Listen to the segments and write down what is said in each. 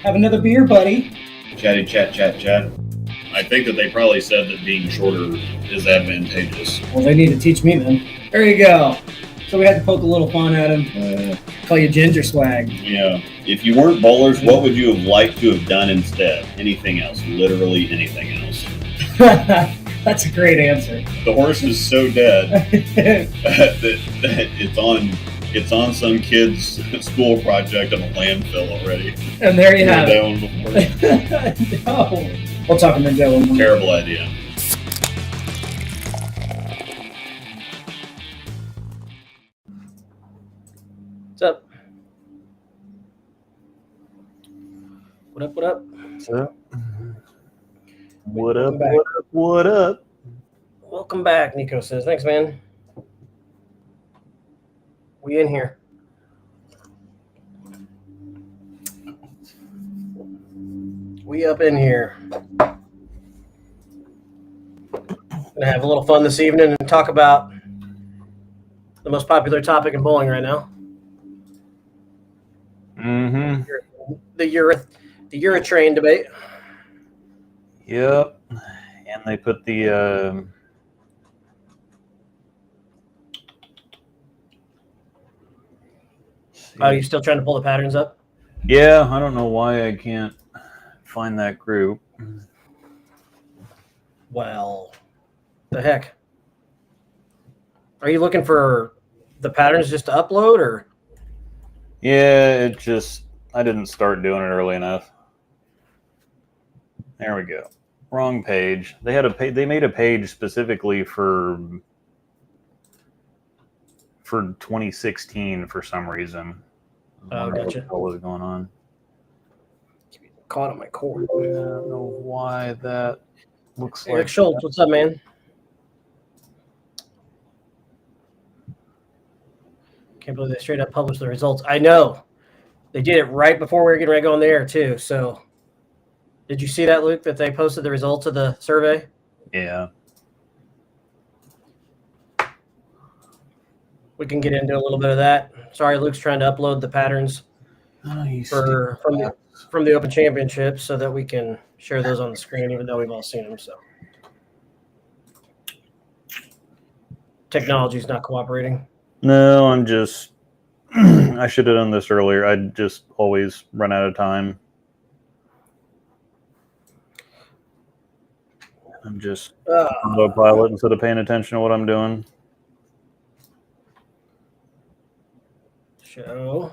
Have another beer, buddy. Chatty chat chat chat. I think that they probably said that being shorter is advantageous. Well, they need to teach me then. There you go. So we had to poke a little fun at him. Call you Ginger Swag. Yeah. If you weren't bowlers, what would you have liked to have done instead? Anything else. Literally anything else. That's a great answer. The horse is so dead that it's on some kid's school project on a landfill already. And there you have that one before. No. We'll talk about that one more. Terrible idea. What's up? What up, what up? What's up? What up, what up, what up? Welcome back, Nico says. Thanks, man. We in here. We up in here. Gonna have a little fun this evening and talk about the most popular topic in bowling right now. Mm-hmm. The Urethane debate. Yep. And they put the Oh, you still trying to pull the patterns up? yeah, I don't know why I can't find that group. Well, the heck. Are you looking for the patterns just to upload, or? Yeah, I didn't start doing it early enough. There we go. Wrong page. They made a page specifically for 2016 for some reason. Oh, gotcha. What was going on? Caught on my cord. I don't know why that looks Eric like Schultz, what's up, man? Can't believe they straight up published the results. I know. They did it right before we were getting ready to go on the air, too. So, did you see that, Luke, that they posted the results of the survey? Yeah. We can get into a little bit of that. Sorry, Luke's trying to upload the patterns from the Open Championship so that we can share those on the screen, even though we've all seen them. So, technology's not cooperating. No, I'm just I should have done this earlier. I just always run out of time. I'm just autopilot instead of paying attention to what I'm doing. Show.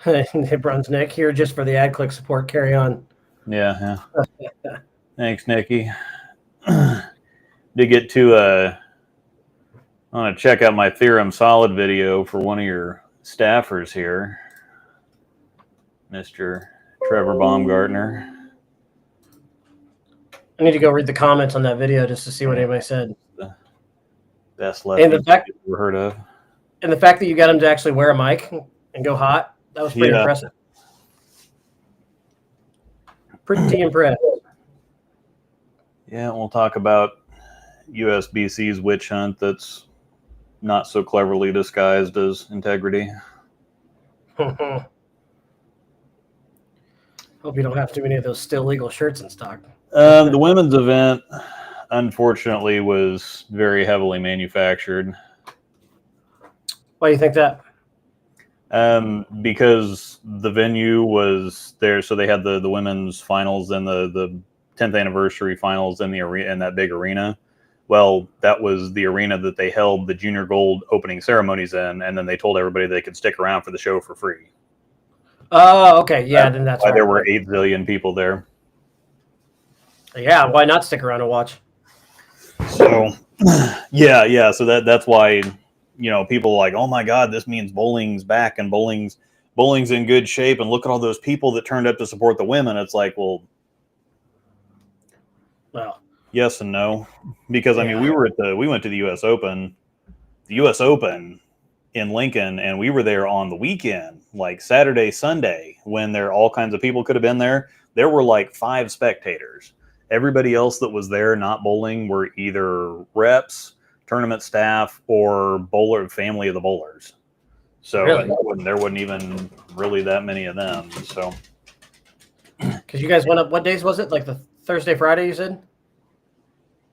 Brunsnick here just for the ad click support. Carry on. Yeah. Thanks, Nikki. To get to I want to check out my Theorem Solid video for one of your staffers here, Mr. Trevor Baumgartner. I need to go read the comments on that video just to see what anybody said. The best left you've ever heard of. And the fact that you got him to actually wear a mic and go hot, that was pretty impressive. Pretty impressive. Yeah, we'll talk about USBC's witch hunt that's not so cleverly disguised as integrity. Hope you don't have too many of those still legal shirts in stock. The women's event, unfortunately, was very heavily manufactured. Why do you think that? Because the venue was there, so they had the women's finals and the 10th anniversary finals in the arena, in that big arena. Well, that was the arena that they held the junior gold opening ceremonies in, and then they told everybody they could stick around for the show for free. Oh, okay. Yeah, then that's why there were 8 zillion people there. Yeah, why not stick around and watch? So, yeah. So that's why, people are like, oh my God, this means bowling's back and bowling's in good shape, and look at all those people that turned up to support the women. It's like, well, yes and no, because I mean, we went to the U.S. Open, in Lincoln, and we were there on the weekend, like Saturday, Sunday, when there all kinds of people could have been there. There were like 5 spectators. Everybody else that was there not bowling were either reps, tournament staff, or bowler family of the bowlers. So Really? there wasn't even really that many of them. So Because you guys went up, what days was it? Like the Thursday, Friday, you said?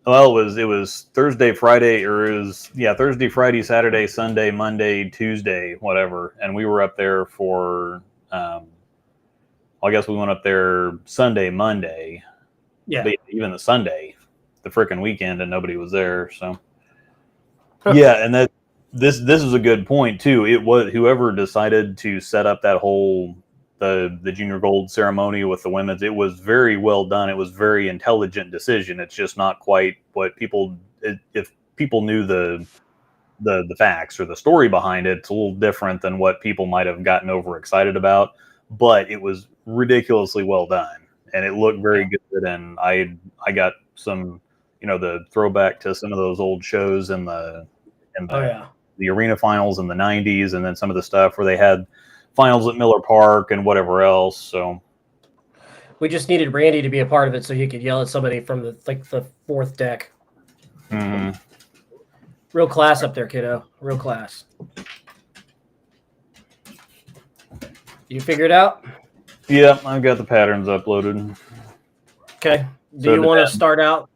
well, it was Thursday, Friday, or it was Thursday, Friday, Saturday, Sunday, Monday, Tuesday, whatever. And we were up there for I guess we went up there Sunday, Monday. Yeah. But even the Sunday, the freaking weekend, and nobody was there. So Huh. yeah, and that this is a good point too. It was whoever decided to set up that whole the junior gold ceremony with the women's. It was very well done. It was very intelligent decision. It's just not quite what people. If people knew the facts or the story behind it, it's a little different than what people might have gotten overexcited about. But it was ridiculously well done, and it looked very good. And I got some, the throwback to some of those old shows in the the arena finals in the 90s, and then some of the stuff where they had finals at Miller Park and whatever else. So we just needed Randy to be a part of it so he could yell at somebody from the fourth deck. mm-hmm. Real class up there, kiddo. Real class. You figure it out? Yeah, I've got the patterns uploaded. Okay. Do you want to start out?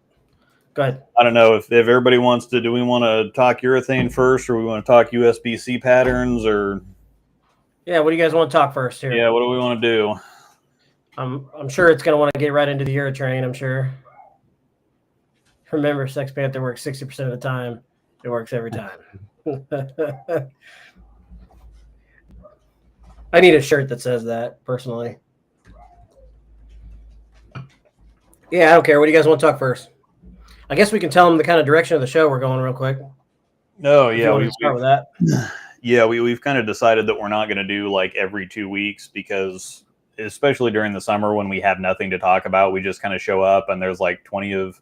Go ahead. I don't know if everybody wants to. Do we want to talk urethane first, or we want to talk USBC patterns, or? Yeah, what do you guys want to talk first here? Yeah, what do we want to do? I'm sure it's going to want to get right into the Urethane, I'm sure. Remember, Sex Panther works 60% of the time. It works every time. I need a shirt that says that, personally. Yeah, I don't care. What do you guys want to talk first? I guess we can tell them the kind of direction of the show we're going real quick. No, yeah, we start with that. Yeah, we've kind of decided that we're not going to do like every 2 weeks, because especially during the summer when we have nothing to talk about, we just kind of show up and there's like 20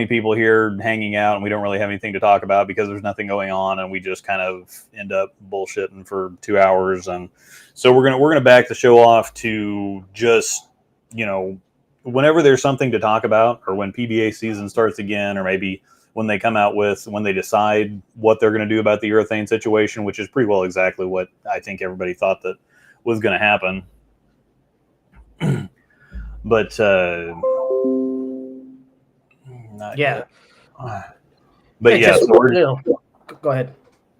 people here hanging out, and we don't really have anything to talk about because there's nothing going on, and we just kind of end up bullshitting for 2 hours. And so we're gonna back the show off to just, whenever there's something to talk about, or when PBA season starts again, or maybe when they decide what they're going to do about the urethane situation, which is pretty well exactly what I think everybody thought that was going to happen. But not yeah. Yet. But yeah, so go ahead.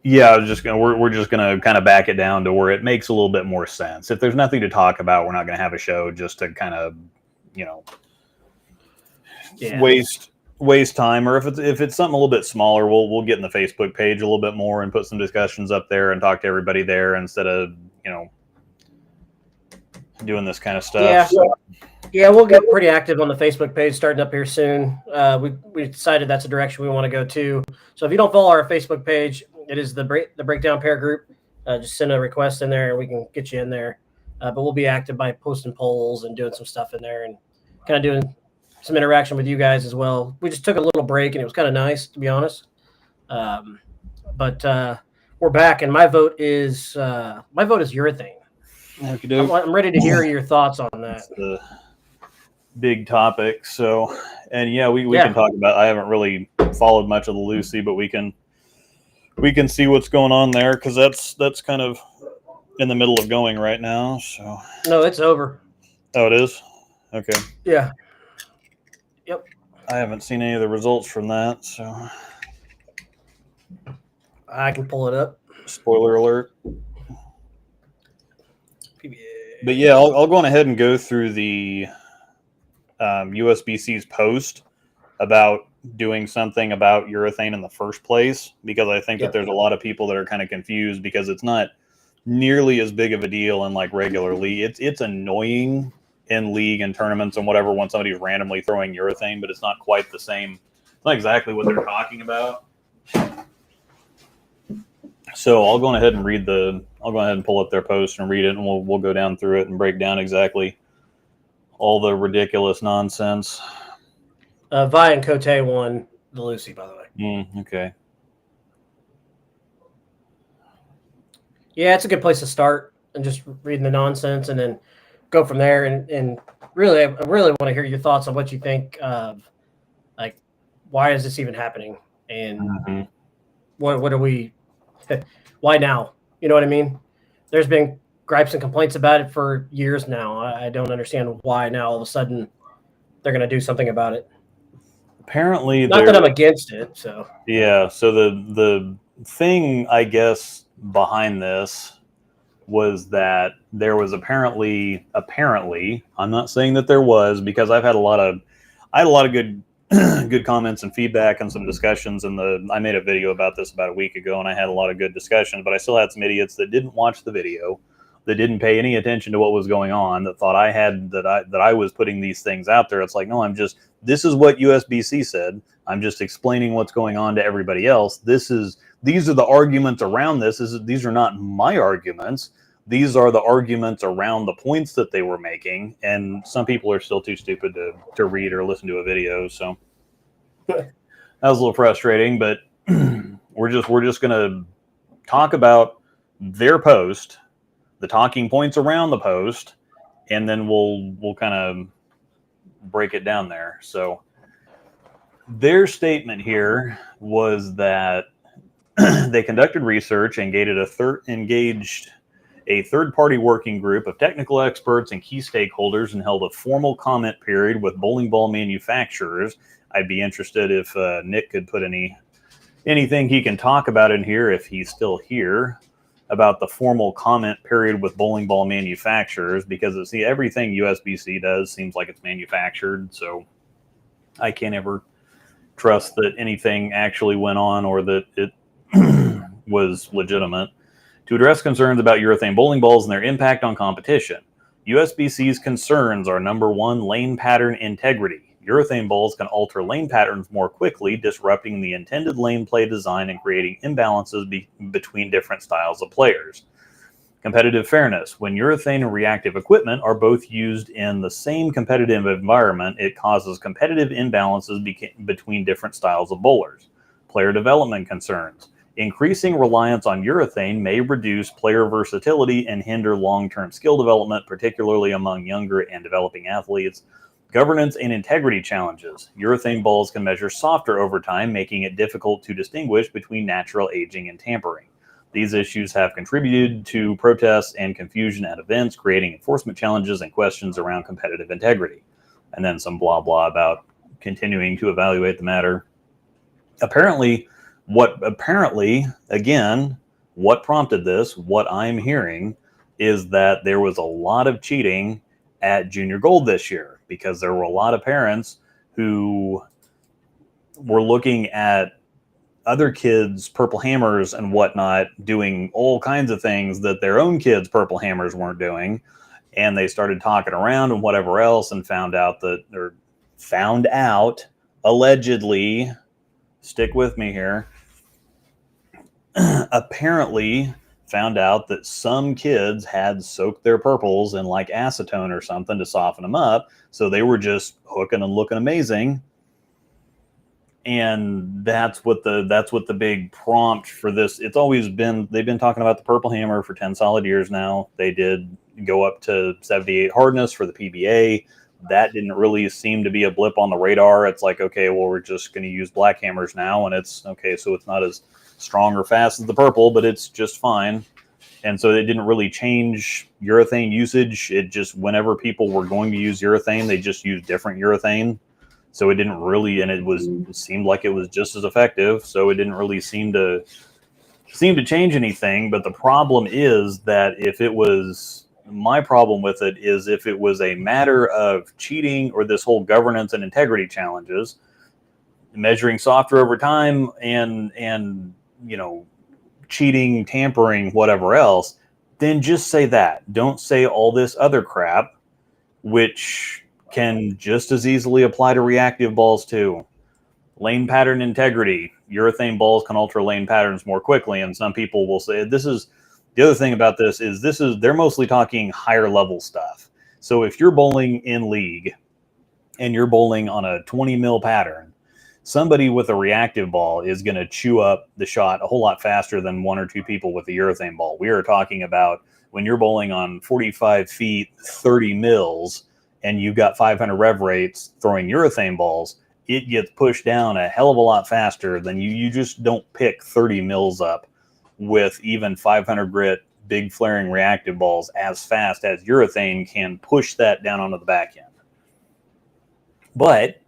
Yeah, we're just gonna kind of back it down to where it makes a little bit more sense. If there's nothing to talk about, we're not gonna have a show just to kind of, waste time. Or if it's something a little bit smaller, we'll get in the Facebook page a little bit more and put some discussions up there and talk to everybody there instead of doing this kind of stuff. Yeah. Yeah, we'll get pretty active on the Facebook page starting up here soon. We decided that's a direction we want to go to. So if you don't follow our Facebook page, it is the breakdown pair group. Just send a request in there and we can get you in there. But we'll be active by posting polls and doing some stuff in there and kind of doing some interaction with you guys as well. We just took a little break and it was kind of nice, to be honest. But we're back, and my vote is urethane. I'm ready to hear your thoughts on that. That's the big topic. So, and yeah, we can talk about. I haven't really followed much of the Lucy, but we can see what's going on there, because that's kind of in the middle of going right now. So no, it's over. Oh, it is? Okay. Yeah. Yep. I haven't seen any of the results from that, so I can pull it up. Spoiler alert. But yeah, I'll go on ahead and go through the USBC's post about doing something about urethane in the first place, because I think that there's a lot of people that are kind of confused, because it's not nearly as big of a deal in like regular league. It's annoying in league and tournaments and whatever when somebody's randomly throwing urethane, but it's not quite the same. It's not exactly what they're talking about. So I'll go ahead and pull up their post and read it, and we'll go down through it and break down exactly all the ridiculous nonsense. Vi and Cote won the Lucy, by the way. Okay. Yeah, it's a good place to start, and just reading the nonsense and then go from there. And really, I really want to hear your thoughts on what you think of, like, why is this even happening? And what are we, why now? You know what I mean? There's been gripes and complaints about it for years now. I don't understand why now all of a sudden they're going to do something about it. Apparently, Not that I'm against it. So yeah. So the thing, I guess, behind this was that there was apparently, I'm not saying that there was, because I had a lot of good good comments and feedback and some discussions. And I made a video about this about a week ago, and I had a lot of good discussion, but I still had some idiots that didn't watch the video, that didn't pay any attention to what was going on, that thought that I was putting these things out there. It's like, no, this is what USBC said. I'm just explaining what's going on to everybody else. These are the arguments around this. These are not my arguments. These are the arguments around the points that they were making. And some people are still too stupid to read or listen to a video. So that was a little frustrating, but we're just going to talk about their post, the talking points around the post, and then we'll kind of break it down there. So their statement here was that they conducted research and engaged a third-party working group of technical experts and key stakeholders and held a formal comment period with bowling ball manufacturers. I'd be interested if Nick could put anything he can talk about in here, if he's still here, about the formal comment period with bowling ball manufacturers, because everything USBC does seems like it's manufactured, so I can't ever trust that anything actually went on or that it was legitimate. To address concerns about urethane bowling balls and their impact on competition, USBC's concerns are: number one, lane pattern integrity. Urethane balls can alter lane patterns more quickly, disrupting the intended lane play design and creating imbalances between different styles of players. Competitive fairness. When urethane and reactive equipment are both used in the same competitive environment, it causes competitive imbalances between different styles of bowlers. Player development concerns. Increasing reliance on urethane may reduce player versatility and hinder long-term skill development, particularly among younger and developing athletes. Governance and integrity challenges. Urethane balls can measure softer over time, making it difficult to distinguish between natural aging and tampering. These issues have contributed to protests and confusion at events, creating enforcement challenges and questions around competitive integrity. And then some blah blah about continuing to evaluate the matter. Apparently, what prompted this, what I'm hearing, is that there was a lot of cheating at Junior Gold this year, because there were a lot of parents who were looking at other kids' purple hammers and whatnot, doing all kinds of things that their own kids' purple hammers weren't doing. And they started talking around and whatever else, and found out allegedly, stick with me here, apparently found out that some kids had soaked their purples in like acetone or something to soften them up, so they were just hooking and looking amazing. And that's what the big prompt for this. It's always been, they've been talking about the purple hammer for 10 solid years now. They did go up to 78 hardness for the PBA. That didn't really seem to be a blip on the radar. It's like, okay, well, we're just going to use black hammers now, and it's okay, so it's not as strong or fast as the purple, but it's just fine. And so it didn't really change urethane usage. It just, whenever people were going to use urethane, they just used different urethane. So it didn't really, and it seemed like it was just as effective. So it didn't really seem to change anything. But the problem is that my problem with it is if it was a matter of cheating or this whole governance and integrity challenges, measuring softer over time and cheating, tampering, whatever else, then just say that. Don't say all this other crap, which can just as easily apply to reactive balls too. Lane pattern integrity. Urethane balls can alter lane patterns more quickly, and some people will say this is the other thing about this is they're mostly talking higher level stuff. So if you're bowling in league and you're bowling on a 20 mil pattern, somebody with a reactive ball is going to chew up the shot a whole lot faster than one or two people with a urethane ball. We are talking about when you're bowling on 45 feet, 30 mils, and you've got 500 rev rates throwing urethane balls, it gets pushed down a hell of a lot faster than you just don't pick 30 mils up with even 500 grit big flaring reactive balls as fast as urethane can push that down onto the back end. But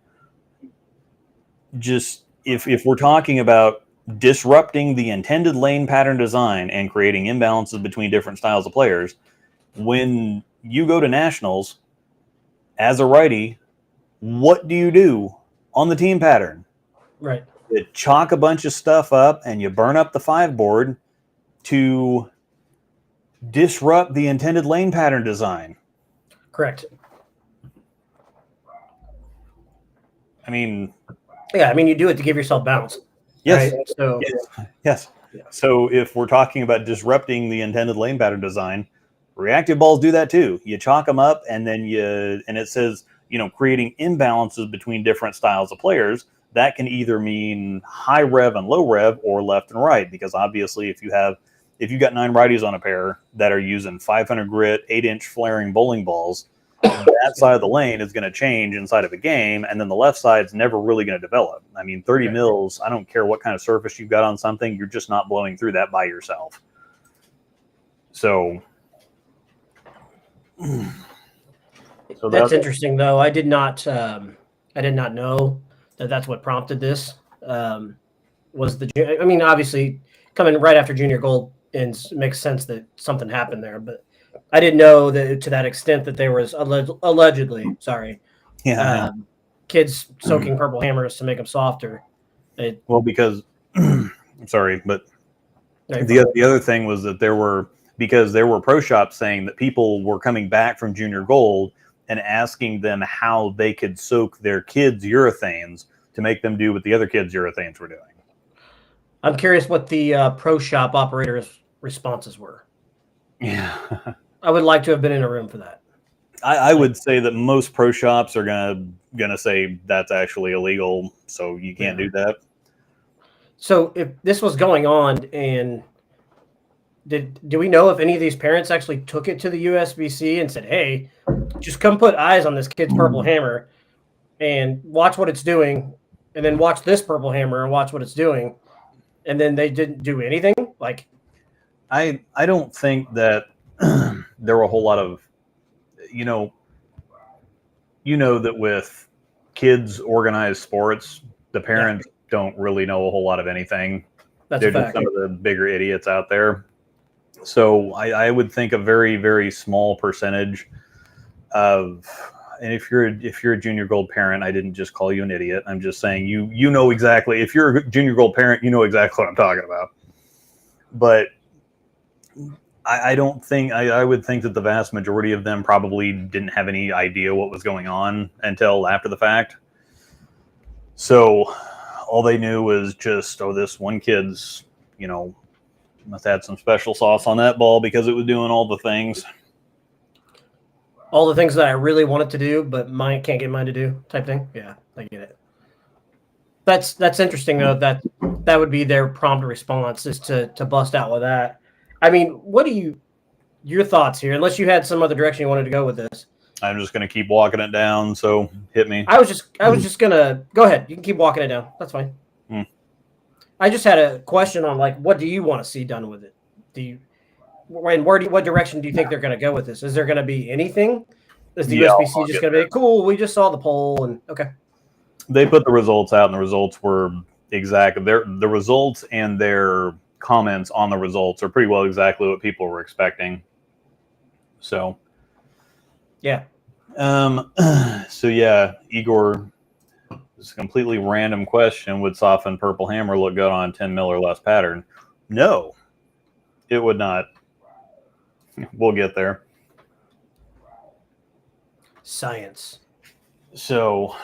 just if we're talking about disrupting the intended lane pattern design and creating imbalances between different styles of players, when you go to nationals as a righty, what do you do on the team pattern? Right. You chalk a bunch of stuff up and you burn up the 5 board to disrupt the intended lane pattern design. Correct. I mean, yeah, I mean, you do it to give yourself balance. Yes. Right? So yes. So if we're talking about disrupting the intended lane pattern design, reactive balls do that too. You chalk them up, and then it says, creating imbalances between different styles of players. That can either mean high rev and low rev, or left and right. Because obviously, if you've got 9 righties on a pair that are using 500 grit, 8-inch flaring bowling balls, that side of the lane is going to change inside of a game, and then the left side's never really going to develop. I mean, 30 mils, I don't care what kind of surface you've got on something, you're just not blowing through that by yourself. So that's interesting, though. I did not know that that's what prompted this. Obviously, coming right after Junior Gold ends, it makes sense that something happened there, but I didn't know that to that extent that there was allegedly kids soaking purple hammers to make them softer. Because I'm sorry, but the other thing was that there were pro shops saying that people were coming back from Junior Gold and asking them how they could soak their kids' urethanes to make them do what the other kids' urethanes were doing. I'm curious what the pro shop operators' responses were. Yeah. I would like to have been in a room for that. I would say that most pro shops are gonna say that's actually illegal, so you can't do that. So if this was going on, and do we know if any of these parents actually took it to the USBC and said, "Hey, just come put eyes on this kid's purple hammer and watch what it's doing, and then watch this purple hammer and watch what it's doing," and then they didn't do anything? Like, I don't think that there were a whole lot of, that with kids organized sports, the parents don't really know a whole lot of anything. They're just some of the bigger idiots out there. So I would think a very, very small percentage of, and if you're a Junior Gold parent, I didn't just call you an idiot. I'm just saying you know exactly, if you're a Junior Gold parent, you know exactly what I'm talking about. But I don't think, I would think that the vast majority of them probably didn't have any idea what was going on until after the fact. So all they knew was just, this one kid's, must have had some special sauce on that ball because it was doing all the things. All the things that I really wanted to do, but mine can't get mine to do, type thing. Yeah, I get it. That's interesting, though. That would be their prompt response, is to bust out with that. I mean, what do your thoughts here? Unless you had some other direction you wanted to go with this. I'm just going to keep walking it down. So hit me. I was just going to go ahead. You can keep walking it down. That's fine. I just had a question on, like, what do you want to see done with it? What direction do you think they're going to go with this? Is there going to be anything? Is the USBC just going to be cool? We just saw the poll, and okay. They put the results out, and the results were exactly the results, and their comments on the results are pretty well exactly what people were expecting. So, yeah. So yeah, Igor, this is a completely random question. Would softened purple hammer look good on 10 mil or less pattern? No, it would not. We'll get there. Science. So,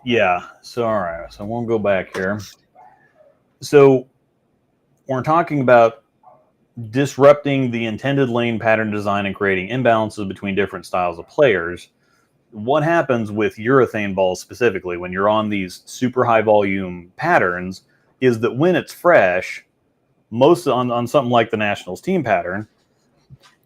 yeah. So, all right. So we'll go back here. So we're talking about disrupting the intended lane pattern design and creating imbalances between different styles of players. What happens with urethane balls specifically when you're on these super high volume patterns is that when it's fresh, most on something like the Nationals team pattern,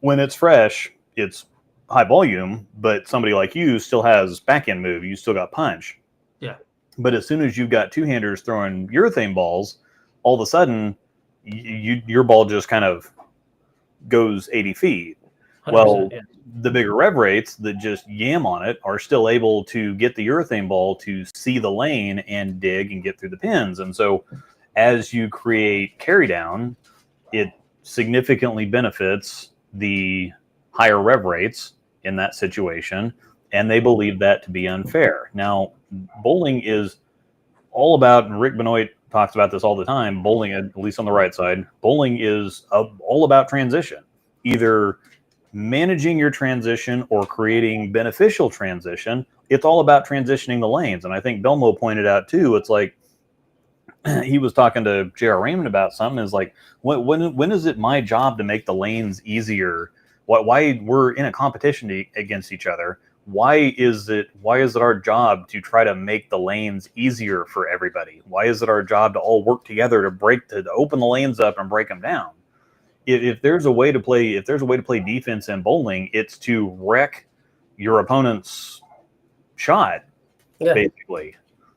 when it's fresh, it's high volume, but somebody like you still has back end move. You still got punch. Yeah. But as soon as you've got two-handers throwing urethane balls, all of a sudden your ball just kind of goes 80 feet. Well, yeah. the bigger rev rates that just yam on it are still able to get the urethane ball to see the lane and dig and get through the pins. And so as you create carry down, it significantly benefits the higher rev rates in that situation. And they believe that to be unfair. Now, bowling is all about, and Rick Benoit talks about this all the time, bowling, at least on the right side, bowling is all about transition. Either managing your transition or creating beneficial transition. It's all about transitioning the lanes. And I think Belmo pointed out too, it's like he was talking to J.R. Raymond about something, is like, when is it my job to make the lanes easier? Why we're in a competition against each other? Why is it our job to try to make the lanes easier for everybody? Why is it our job to all work together to open the lanes up and break them down? If there's a way to play defense in bowling, it's to wreck your opponent's shot, basically.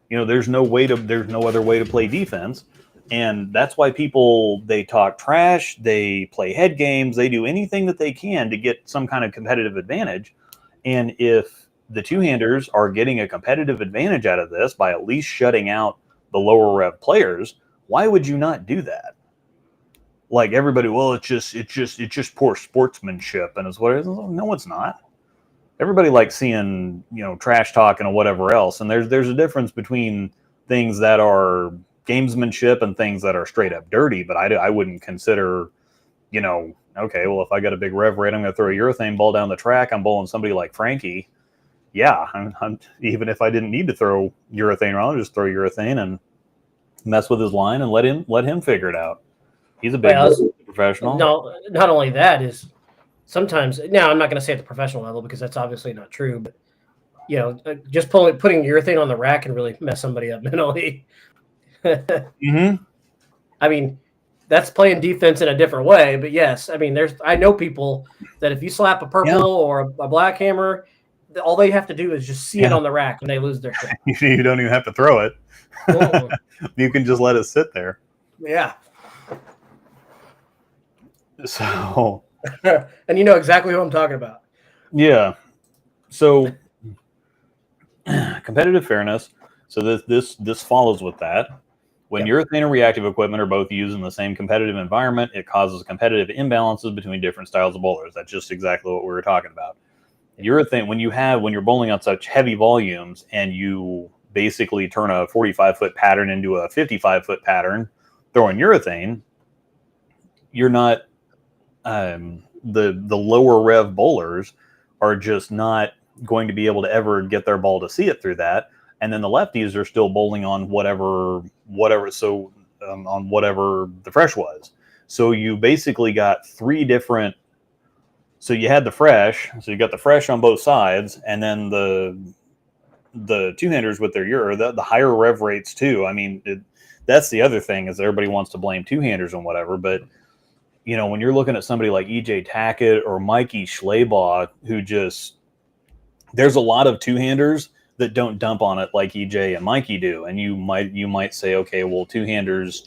There's no other way to play defense. And that's why they talk trash, they play head games, they do anything that they can to get some kind of competitive advantage. And if the two-handers are getting a competitive advantage out of this by at least shutting out the lower rev players, why would you not do that? Like everybody, well, it's just poor sportsmanship, and it's what it is. No, it's not. Everybody likes seeing trash talking and whatever else, and there's a difference between things that are gamesmanship and things that are straight up dirty. But I wouldn't consider, okay, well, if I got a big rev rate, I'm going to throw a urethane ball down the track. I'm bowling somebody like Frankie. Yeah, I'm even if I didn't need to throw urethane around, I'll just throw urethane and mess with his line and let him figure it out. He's a big professional. No, not only that is sometimes. Now, I'm not going to say at the professional level because that's obviously not true. But just putting urethane on the rack can really mess somebody up mentally. Mm-hmm. I mean, that's playing defense in a different way. But yes, I mean, I know people that if you slap a purple or a black hammer, all they have to do is just see it on the rack and they lose their shit. You don't even have to throw it. You can just let it sit there. Yeah. So, and you know exactly who I'm talking about. Yeah. So, competitive fairness. So this follows with that. When urethane and reactive equipment are both used in the same competitive environment, it causes competitive imbalances between different styles of bowlers. That's just exactly what we were talking about. Urethane, when you're bowling on such heavy volumes and you basically turn a 45-foot pattern into a 55-foot pattern, throwing urethane, you're not the lower rev bowlers are just not going to be able to ever get their ball to see it through that. And then the lefties are still bowling on whatever on whatever the fresh was. So you basically got three different. So you had the fresh. So you got the fresh on both sides, and then the two-handers with the higher rev rates too. I mean, that's the other thing is everybody wants to blame two-handers and whatever, but when you're looking at somebody like EJ Tackett or Mikey Schleybaugh, there's a lot of two-handers that don't dump on it like EJ and Mikey do. And you might say, okay, well, two-handers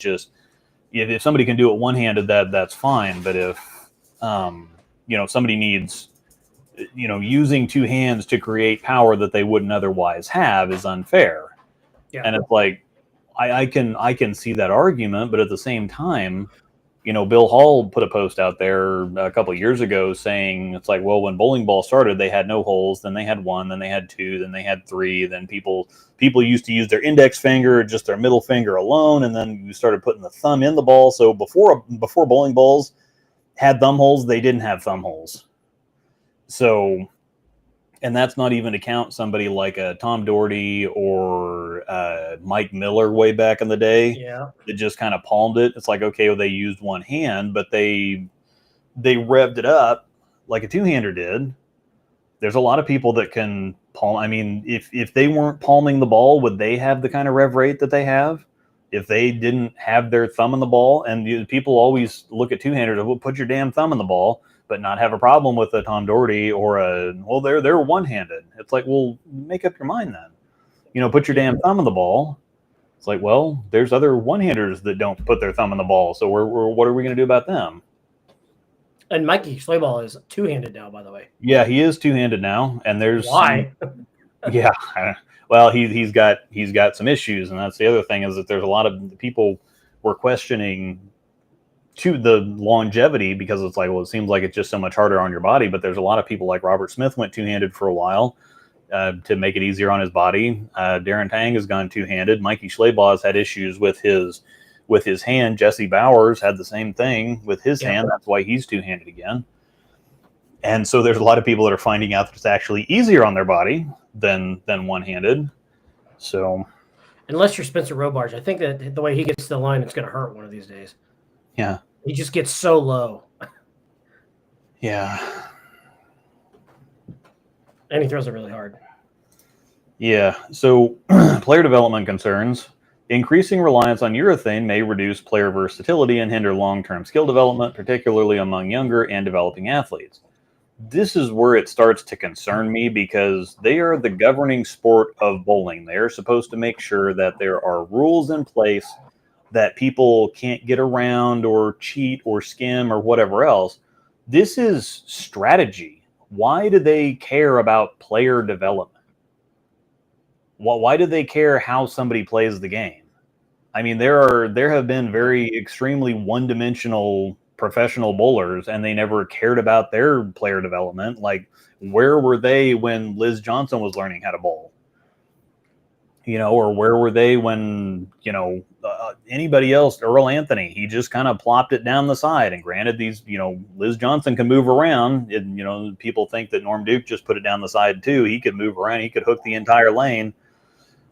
if somebody can do it one-handed, that's fine. But if, somebody needs, using two hands to create power that they wouldn't otherwise have is unfair. Yeah. And it's like, I can see that argument, but at the same time, Bill Hall put a post out there a couple of years ago saying it's like, well, when bowling ball started, they had no holes, then they had one, then they had two, then they had three, then people used to use their index finger, just their middle finger alone, and then you started putting the thumb in the ball. So before bowling balls had thumb holes, they didn't have thumb holes. So, and that's not even to count somebody like a Tom Doherty or Mike Miller way back in the day. Yeah, that just kind of palmed it. It's like, okay, well, they used one hand, but they revved it up like a two-hander did. There's a lot of people that can palm. I mean, if they weren't palming the ball, would they have the kind of rev rate that they have? If they didn't have their thumb in the ball, and people always look at two-handers, well, put your damn thumb in the ball, but not have a problem with a Tom Doherty or they're one-handed. It's like, well, make up your mind then. Put your damn thumb in the ball. It's like, well, there's other one-handers that don't put their thumb in the ball. So what are we going to do about them? And Mikey Schlaball is two-handed now, by the way. Yeah, he is two-handed now, and there's why? Yeah, well, he's got some issues, and that's the other thing is that there's a lot of people were questioning to the longevity because it's like, well, it seems like it's just so much harder on your body, but there's a lot of people like Robert Smith went two-handed for a while to make it easier on his body. Darren Tang has gone two-handed. Mikey Schlaball has had issues with his hand. Jesse Bowers had the same thing with his hand. That's why he's two-handed again. And so there's a lot of people that are finding out that it's actually easier on their body than one-handed. So unless you're Spencer Robarge, I think that the way he gets to the line, it's going to hurt one of these days. Yeah. He just gets so low. Yeah. And he throws it really hard. Yeah. So player development concerns. Increasing reliance on urethane may reduce player versatility and hinder long-term skill development, particularly among younger and developing athletes. This is where it starts to concern me because they are the governing sport of bowling. They are supposed to make sure that there are rules in place that people can't get around or cheat or skim or whatever else. This is strategy. Why do they care about player development? Why do they care how somebody plays the game? I mean, there have been very extremely one-dimensional professional bowlers, and they never cared about their player development. Like, where were they when Liz Johnson was learning how to bowl? Or where were they when, anybody else, Earl Anthony, he just kind of plopped it down the side. And granted, these, Liz Johnson can move around. And, people think that Norm Duke just put it down the side too. He could move around. He could hook the entire lane.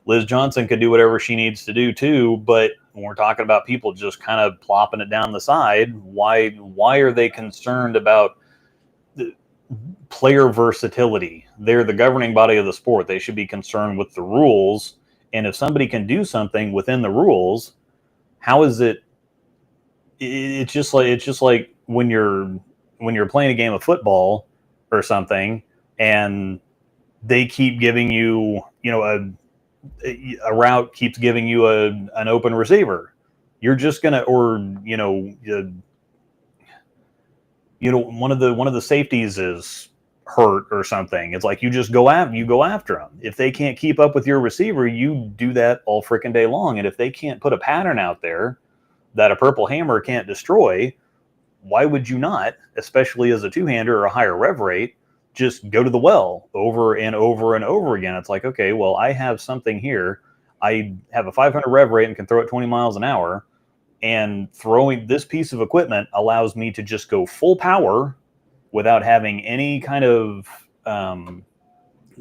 Liz Johnson could do whatever she needs to do too. But when we're talking about people just kind of plopping it down the side, why are they concerned about the player versatility? They're the governing body of the sport. They should be concerned with the rules. And if somebody can do something within the rules, how is it? It's just like when you're playing a game of football or something, and they keep giving you, a route keeps giving you an open receiver. You're just gonna, or one of the safeties is hurt or something. It's like you go after them. If they can't keep up with your receiver, you do that all freaking day long. And if they can't put a pattern out there that a purple hammer can't destroy, why would you not, especially as a two-hander or a higher rev rate, just go to the well over and over and over again? It's like, okay, well, I have something here. I have a 500 rev rate and can throw it 20 miles an hour. And throwing this piece of equipment allows me to just go full power without having any kind of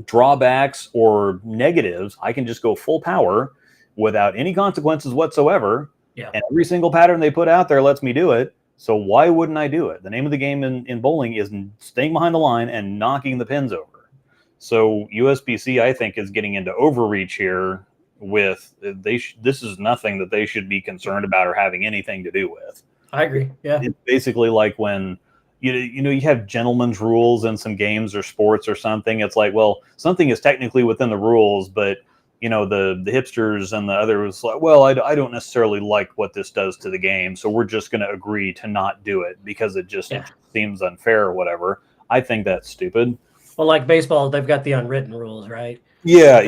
drawbacks or negatives. I can just go full power without any consequences whatsoever. Yeah. And every single pattern they put out there lets me do it. So why wouldn't I do it? The name of the game in bowling is staying behind the line and knocking the pins over. So USBC, I think, is getting into overreach here with this is nothing that they should be concerned about or having anything to do with. I agree. Yeah. It's basically like when you have gentleman's rules in some games or sports or something. It's like, well, something is technically within the rules, but the hipsters and the others like, well, I don't necessarily like what this does to the game, so we're just going to agree to not do it because it just seems unfair or whatever. I think that's stupid. Well, like baseball, they've got the unwritten rules, right? Yeah,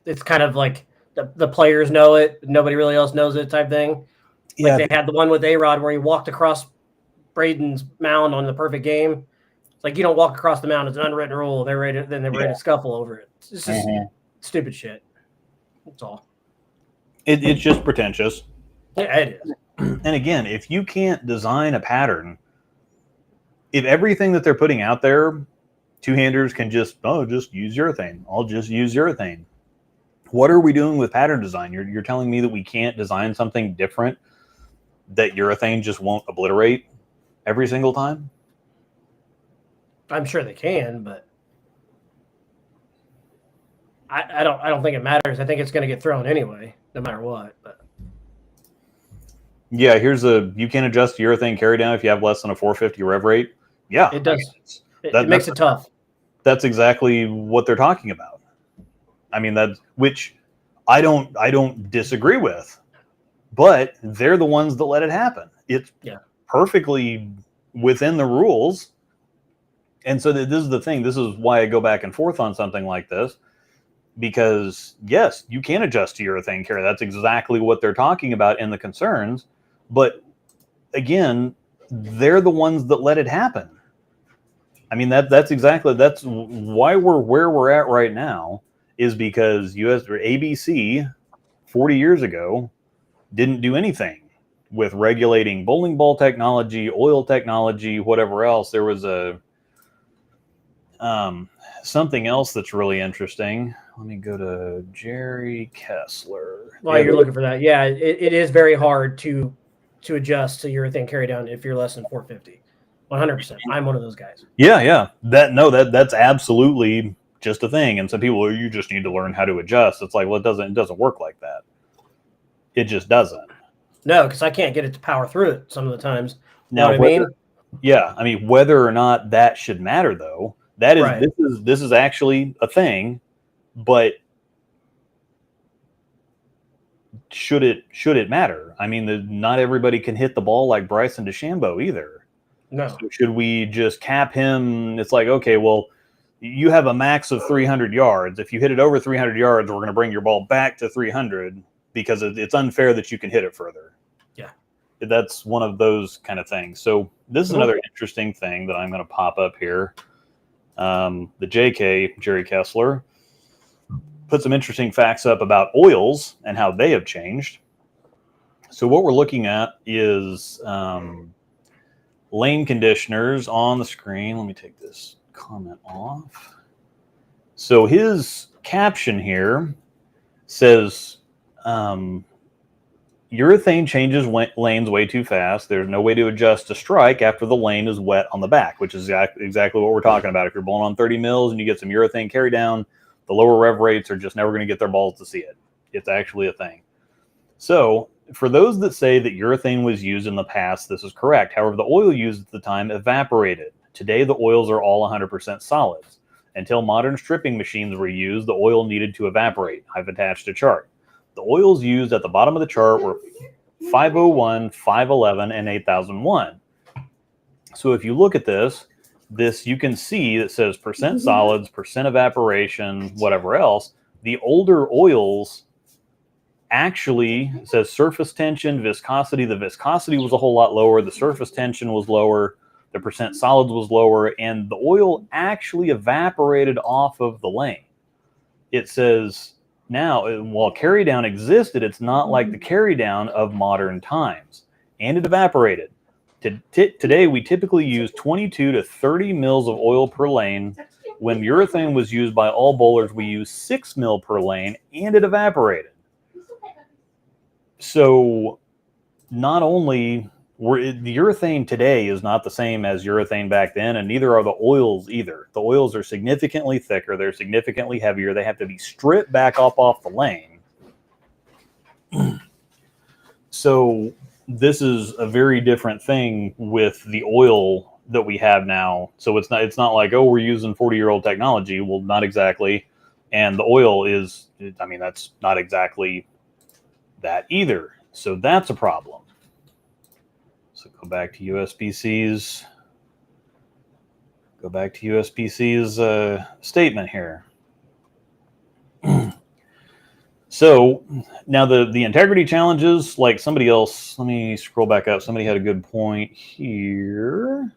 it's kind of like the players know it, nobody really else knows it type thing. Like they had the one with A-Rod where he walked across Braden's mound on the perfect game. It's like, you don't walk across the mound. It's an unwritten rule. They're ready to scuffle over it. It's just stupid shit. That's all. It's just pretentious. Yeah, it is. And again, if you can't design a pattern, if everything that they're putting out there, two-handers can just use urethane. I'll just use urethane. What are we doing with pattern design? You're telling me that we can't design something different that urethane just won't obliterate every single time? I'm sure they can, but I don't think it matters. I think it's going to get thrown anyway, no matter what. But yeah, you can adjust urethane carry down if you have less than a 450 rev rate. Yeah, it does. It makes it tough. That's exactly what they're talking about. I mean, which I don't disagree with, but they're the ones that let it happen. It's perfectly within the rules. And so this is the thing. This is why I go back and forth on something like this, because yes, you can adjust to urethane carrier. That's exactly what they're talking about in the concerns. But again, they're the ones that let it happen. I mean, that's why we're where we're at right now, is because ABC 40 years ago didn't do anything with regulating bowling ball technology, oil technology, whatever else. There was a something else that's really interesting. Let me go to Jerry Kessler. While you're looking for that, it is very hard to adjust to urethane carry down if you're less than 450. 100%. I'm one of those guys. Yeah. That's absolutely just a thing. And some people, well, you just need to learn how to adjust. It's like, well, it doesn't work like that. It just doesn't. No, because I can't get it to power through it some of the times. Now, I mean? Yeah, I mean, whether or not that should matter, though, that is right. This is actually a thing, but should it matter? I mean, not everybody can hit the ball like Bryson DeChambeau either. No. So should we just cap him? It's like, okay, well, you have a max of 300 yards. If you hit it over 300 yards, we're going to bring your ball back to 300 because it's unfair that you can hit it further. Yeah. That's one of those kind of things. So this is another interesting thing that I'm going to pop up here. The JK, Jerry Kessler, put some interesting facts up about oils and how they have changed. So what we're looking at is lane conditioners on the screen. Let me take this comment off. So his caption here says, urethane changes lanes way too fast. There's no way to adjust to strike after the lane is wet on the back, which is exactly what we're talking about. If you're bowling on 30 mils and you get some urethane carry down, the lower rev rates are just never going to get their balls to see it. It's actually a thing. So for those that say that urethane was used in the past, this is correct. However, the oil used at the time evaporated. Today, the oils are all 100% solids. Until modern stripping machines were used, the oil needed to evaporate. I've attached a chart. The oils used at the bottom of the chart were 501, 511, and 8001. So if you look at this you can see that says percent solids, percent evaporation, whatever else. The older oils actually says surface tension, viscosity. The viscosity was a whole lot lower. The surface tension was lower. The percent solids was lower. And the oil actually evaporated off of the lane. It says now, while carry down existed, it's not like the carry down of modern times. And it evaporated. Today, we typically use 22 to 30 mils of oil per lane. When urethane was used by all bowlers, we used 6 mil per lane, and it evaporated. So not only the urethane today is not the same as urethane back then, and neither are the oils either. The oils are significantly thicker. They're significantly heavier. They have to be stripped back off the lane. So this is a very different thing with the oil that we have now. So it's not like, oh, we're using 40-year-old technology. Well, not exactly. And the oil is, I mean, that's not exactly that either. So that's a problem. So go back to USBC's statement here. So now the integrity challenges, like somebody else, let me scroll back up. Somebody had a good point here.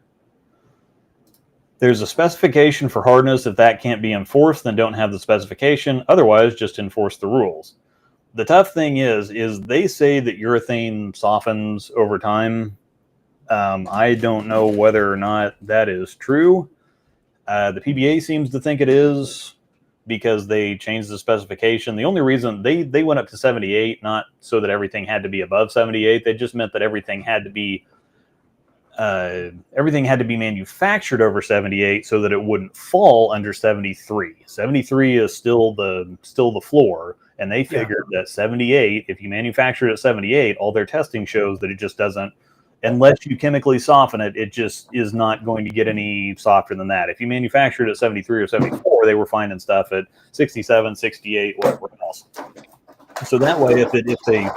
There's a specification for hardness. If that can't be enforced, then don't have the specification. Otherwise, just enforce the rules. The tough thing is they say that urethane softens over time. I don't know whether or not that is true. The PBA seems to think it is, because they changed the specification. The only reason they went up to 78, not so that everything had to be above 78. They just meant that everything had to be manufactured over 78 so that it wouldn't fall under 73. 73 is still the floor, and they figured that 78, if you manufacture it at 78, all their testing shows that it just doesn't, unless you chemically soften it, it just is not going to get any softer than that. If you manufacture it at 73 or 74, they were finding stuff at 67, 68, whatever else. So that way, if they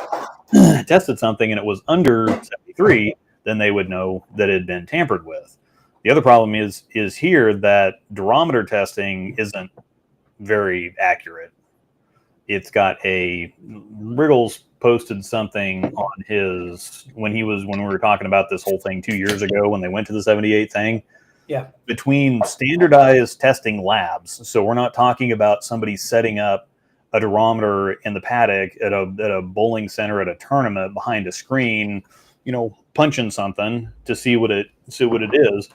tested something and it was under 73, then they would know that it had been tampered with. The other problem is here that durometer testing isn't very accurate. It's got Riggles posted something on his when we were talking about this whole thing 2 years ago when they went to the 78 thing. Yeah. Between standardized testing labs, so we're not talking about somebody setting up a durometer in the paddock at a bowling center at a tournament behind a screen, punching something to see what it is.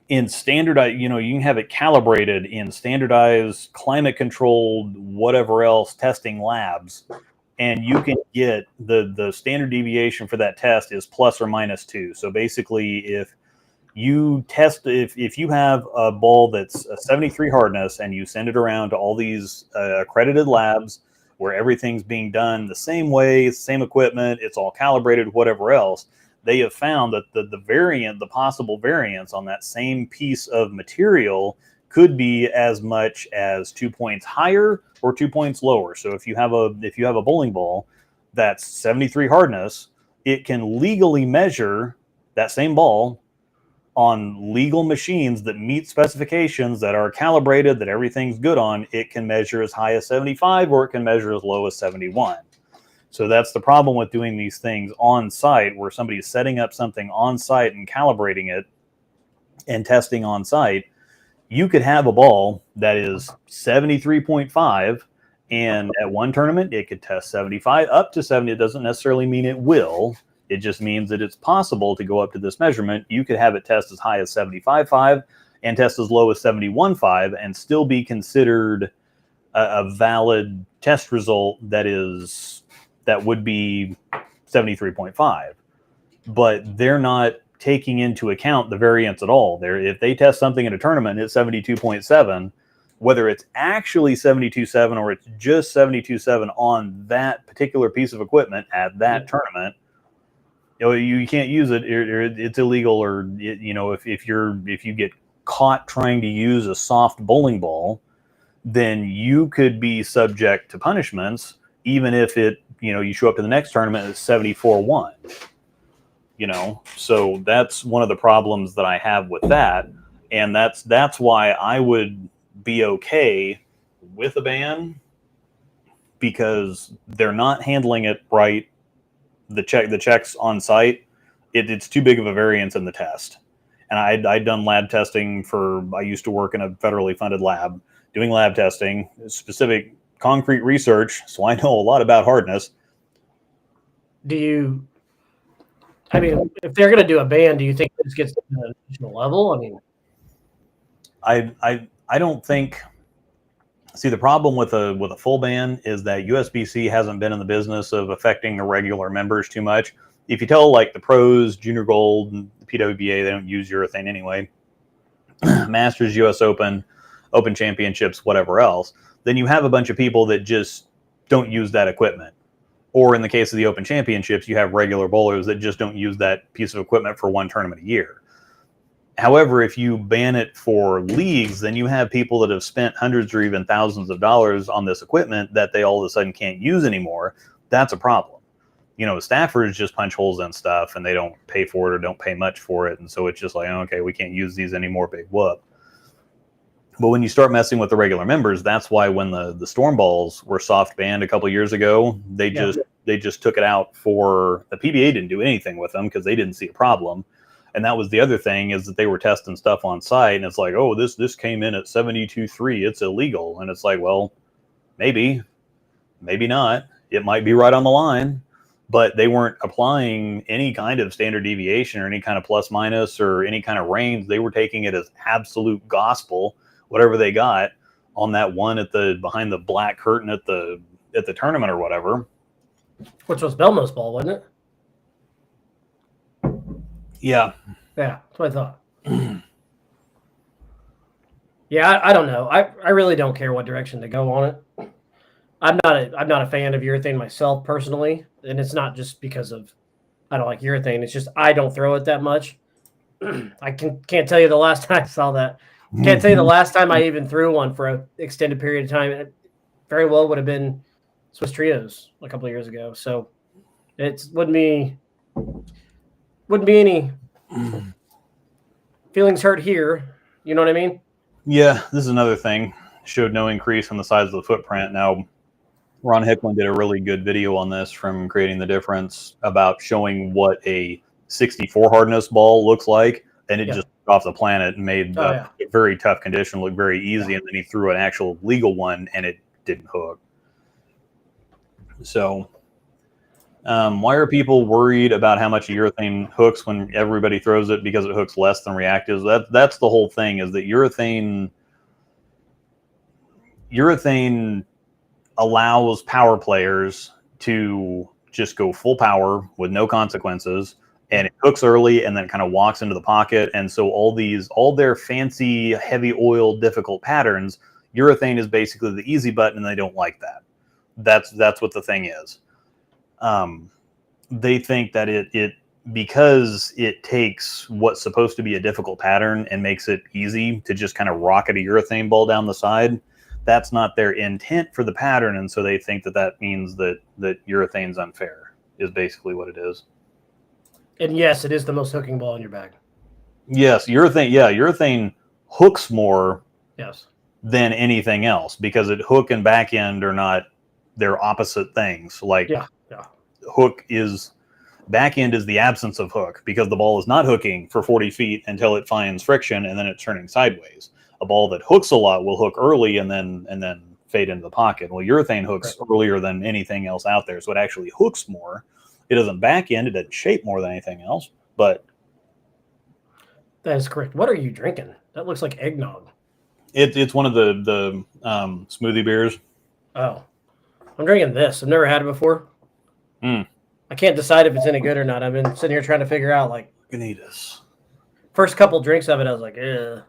In standardized, you can have it calibrated in standardized, climate controlled, whatever else testing labs, and you can get the standard deviation for that test is plus or minus 2. So basically, if you test, if you have a ball that's a 73 hardness and you send it around to all these accredited labs where everything's being done the same way, same equipment, it's all calibrated, whatever else, they have found that the possible variance on that same piece of material could be as much as 2 points higher or 2 points lower. So if you have a bowling ball that's 73 hardness, it can legally measure that same ball on legal machines that meet specifications, that are calibrated, that everything's good on. It can measure as high as 75 or it can measure as low as 71. So that's the problem with doing these things on site, where somebody's setting up something on site and calibrating it and testing on site. You could have a ball that is 73.5, and at one tournament it could test 75 up to 70. It doesn't necessarily mean it will. It just means that it's possible to go up to this measurement. You could have it test as high as 75.5 and test as low as 71.5 and still be considered a valid test result that would be 73.5. But they're not taking into account the variance at all. If they test something in a tournament at 72.7, whether it's actually 72.7 or it's just 72.7 on that particular piece of equipment at that tournament, you can't use it. It's illegal, or if you get caught trying to use a soft bowling ball, then you could be subject to punishments, even if you show up to the next tournament at 74.1. So that's one of the problems that I have with that, and that's why I would be okay with a ban, because they're not handling it right. The checks on site, it's too big of a variance in the test. And I'd done lab testing I used to work in a federally funded lab doing lab testing, specific concrete research, so I know a lot about hardness. If they're going to do a ban, do you think this gets to an additional level? I don't think. See, the problem with a full ban is that USBC hasn't been in the business of affecting the regular members too much. If you tell like the pros, Junior Gold, and the PWBA, they don't use urethane anyway, Masters, US Open Championships, whatever else, then you have a bunch of people that just don't use that equipment. Or in the case of the Open Championships, you have regular bowlers that just don't use that piece of equipment for one tournament a year. However, if you ban it for leagues, then you have people that have spent hundreds or even thousands of dollars on this equipment that they all of a sudden can't use anymore. That's a problem. Staffers just punch holes in stuff and they don't pay for it or don't pay much for it. And so it's just like, okay, we can't use these anymore, big whoop. But when you start messing with the regular members, that's why when the storm balls were soft banned a couple of years ago, they just took it out for the PBA. Didn't do anything with them because they didn't see a problem. And that was the other thing, is that they were testing stuff on site, and it's like, oh, this came in at 72.3, it's illegal. And it's like, well, maybe not. It might be right on the line, but they weren't applying any kind of standard deviation or any kind of plus minus or any kind of range. They were taking it as absolute gospel, whatever they got on that one behind the black curtain at the tournament or whatever. Which was Belmo's ball, wasn't it? Yeah. Yeah, that's what I thought. Yeah, I don't know. I really don't care what direction to go on it. I'm not a fan of urethane myself personally, and it's not just because of I don't like urethane. It's just I don't throw it that much. I can't tell you the last time I saw that. Can't tell you the last time I even threw one for an extended period of time. It very well would have been Swiss trios a couple of years ago. So it wouldn't be any feelings hurt here. You know what I mean? Yeah, this is another thing. Showed no increase in the size of the footprint. Now, Ron Hicklin did a really good video on this from Creating the Difference about showing what a 64 hardness ball looks like, and it just off the planet and made a very tough condition look very easy, and then he threw an actual legal one, and it didn't hook. So, why are people worried about how much urethane hooks when everybody throws it? Because it hooks less than reactives. That's the whole thing, is that urethane allows power players to just go full power with no consequences, and it hooks early and then kind of walks into the pocket. And so all their fancy, heavy oil, difficult patterns, urethane is basically the easy button, and they don't like that. That's what the thing is. They think that it because it takes what's supposed to be a difficult pattern and makes it easy to just kind of rocket a urethane ball down the side. That's not their intent for the pattern, and so they think that means that urethane's unfair, is basically what it is. And yes, it is the most hooking ball in your bag. Yes, urethane hooks more than anything else, because hook and back end are not, they're opposite things. Like back end is the absence of hook, because the ball is not hooking for 40 feet until it finds friction, and then it's turning sideways. A ball that hooks a lot will hook early and then fade into the pocket. Well, urethane hooks earlier than anything else out there, so it actually hooks more. It doesn't back end, it doesn't shape more than anything else. But that is correct. What are you drinking? That looks like eggnog. It's one of the smoothie beers. Oh, I'm drinking this. I've never had it before. I can't decide if it's any good or not. I've been sitting here trying to figure out, like, first couple drinks of it, I was like, eh.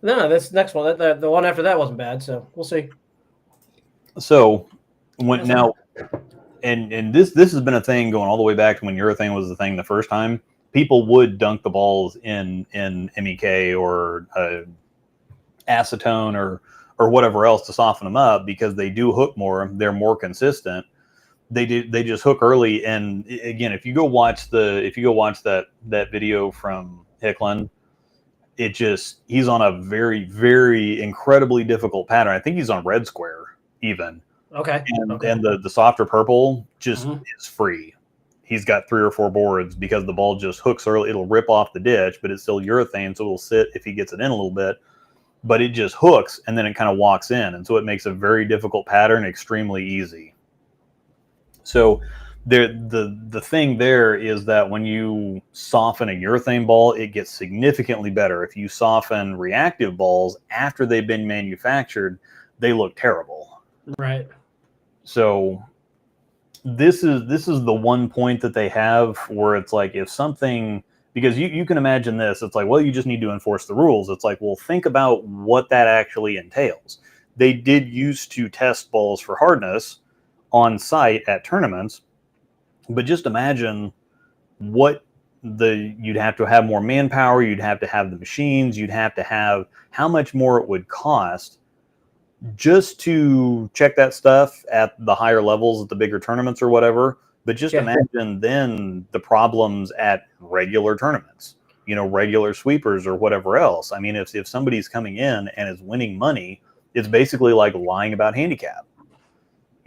No, this next one, the one after that wasn't bad, so we'll see. So now, and this has been a thing going all the way back to when urethane was the thing the first time. People would dunk the balls in MEK or acetone or whatever else to soften them up, because they do hook more. They're more consistent. They just hook early. And again, if you go watch that video from Hicklin, he's on a very, very incredibly difficult pattern. I think he's on red square even. Okay. And the softer purple just is free. He's got 3 or 4 boards because the ball just hooks early. It'll rip off the ditch, but it's still urethane, so it'll sit if he gets it in a little bit. But it just hooks, and then it kind of walks in. And so it makes a very difficult pattern extremely easy. So the thing there is that when you soften a urethane ball, it gets significantly better. If you soften reactive balls after they've been manufactured, they look terrible. Right. So this is the one point that they have where it's like, if something, because you can imagine this, it's like, well, you just need to enforce the rules. It's like, well, think about what that actually entails. They did used to test balls for hardness on site at tournaments, but just imagine you'd have to have more manpower, you'd have to have the machines, you'd have to have how much more it would cost just to check that stuff at the higher levels at the bigger tournaments or whatever. But just imagine then the problems at regular tournaments, regular sweepers or whatever else. I mean, if somebody's coming in and is winning money, it's basically like lying about handicap.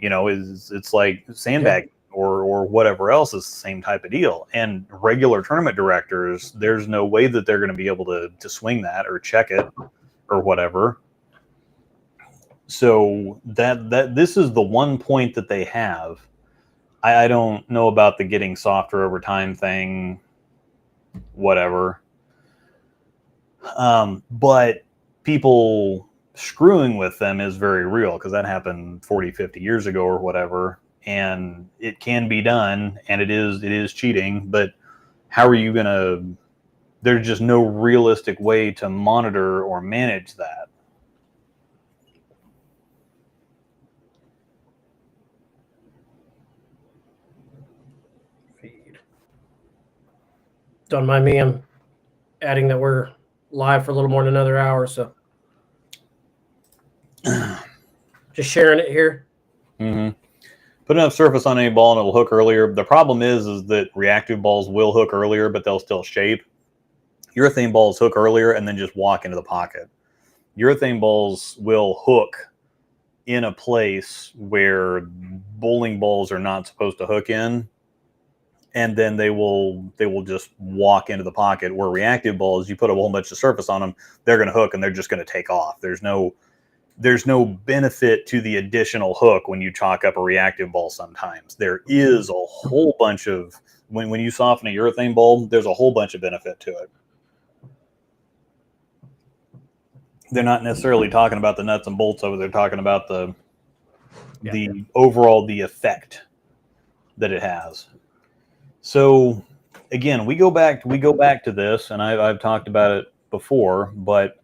It's like sandbagging or whatever else is the same type of deal. And regular tournament directors, there's no way that they're going to be able to swing that or check it or whatever. So that this is the one point that they have. I don't know about the getting softer over time thing, whatever. But people screwing with them is very real, because that happened 40, 50 years ago or whatever. And it can be done, and it is cheating, but how are you going to, there's just no realistic way to monitor or manage that. Don't mind me, I'm adding that we're live for a little more than another hour, so just sharing it here. Put Put enough surface on any ball and it'll hook earlier. The problem is that reactive balls will hook earlier, but they'll still shape. Urethane balls hook earlier and then just walk into the pocket. Urethane balls will hook in a place where bowling balls are not supposed to hook in, and then they will just walk into the pocket. Where reactive balls, you put a whole bunch of surface on them, they're going to hook and they're just going to take off. There's no benefit to the additional hook when you chalk up a reactive ball. Sometimes there is a whole bunch of when you soften a urethane ball, there's a whole bunch of benefit to it. They're not necessarily talking about the nuts and bolts of it. They're talking about the overall the effect that it has. So again, we go back to this, and I've talked about it before, but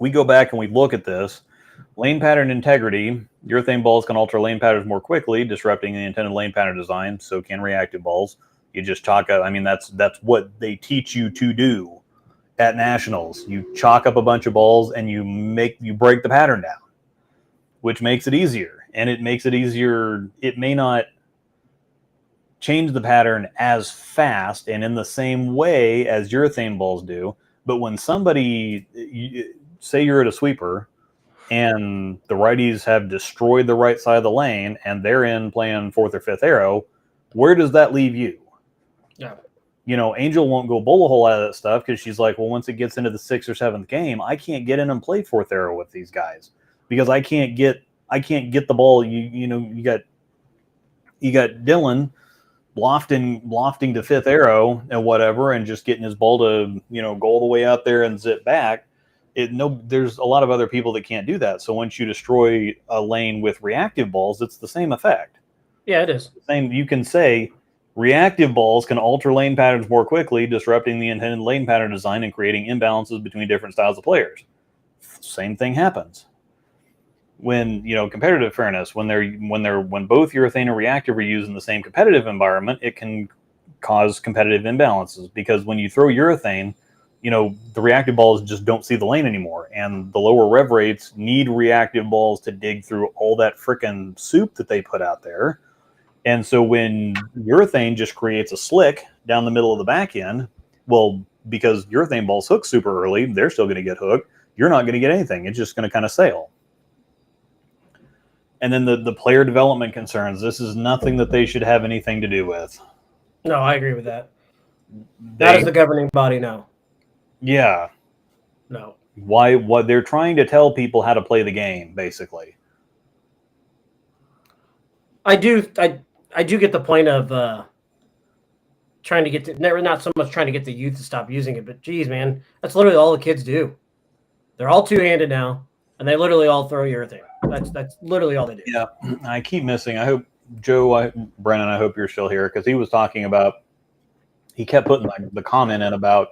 we go back and we look at this. Lane pattern integrity. Urethane balls can alter lane patterns more quickly, disrupting the intended lane pattern design. So can reactive balls. You just chalk up. I mean, that's what they teach you to do at nationals. You chalk up a bunch of balls and you break the pattern down, which makes it easier. And it makes it easier. It may not change the pattern as fast and in the same way as urethane balls do. But when somebody, say you're at a sweeper and the righties have destroyed the right side of the lane and they're in playing fourth or fifth arrow, where does that leave you? Yeah. You know, Angel won't go bowl a whole lot of that stuff because she's like, well, once it gets into the 6th or 7th game, I can't get in and play fourth arrow with these guys because I can't get the ball. You got Dylan lofting to fifth arrow and whatever, and just getting his ball to go all the way out there and zip back. There's a lot of other people that can't do that. So once you destroy a lane with reactive balls, it's the same effect. Yeah, it is. Same. You can say reactive balls can alter lane patterns more quickly, disrupting the intended lane pattern design and creating imbalances between different styles of players. Same thing happens when competitive fairness, when both urethane and reactive are used in the same competitive environment, it can cause competitive imbalances because when you throw urethane, the reactive balls just don't see the lane anymore, and the lower rev rates need reactive balls to dig through all that frickin' soup that they put out there. And so when urethane just creates a slick down the middle of the back end, well, because urethane balls hook super early, they're still going to get hooked. You're not going to get anything. It's just going to kind of sail. And then the player development concerns. This is nothing that they should have anything to do with. No, I agree with that. That is the governing body now. Yeah. No. Why? What they're trying to tell people how to play the game, basically. I do get the point of trying to get to, not so much trying to get the youth to stop using it, but geez, man, that's literally all the kids do. They're all two-handed now, and they literally all throw urethane. That's literally all they do. Yeah, I keep missing. I hope Brennan, I hope you're still here because he was talking about. He kept putting the comment in about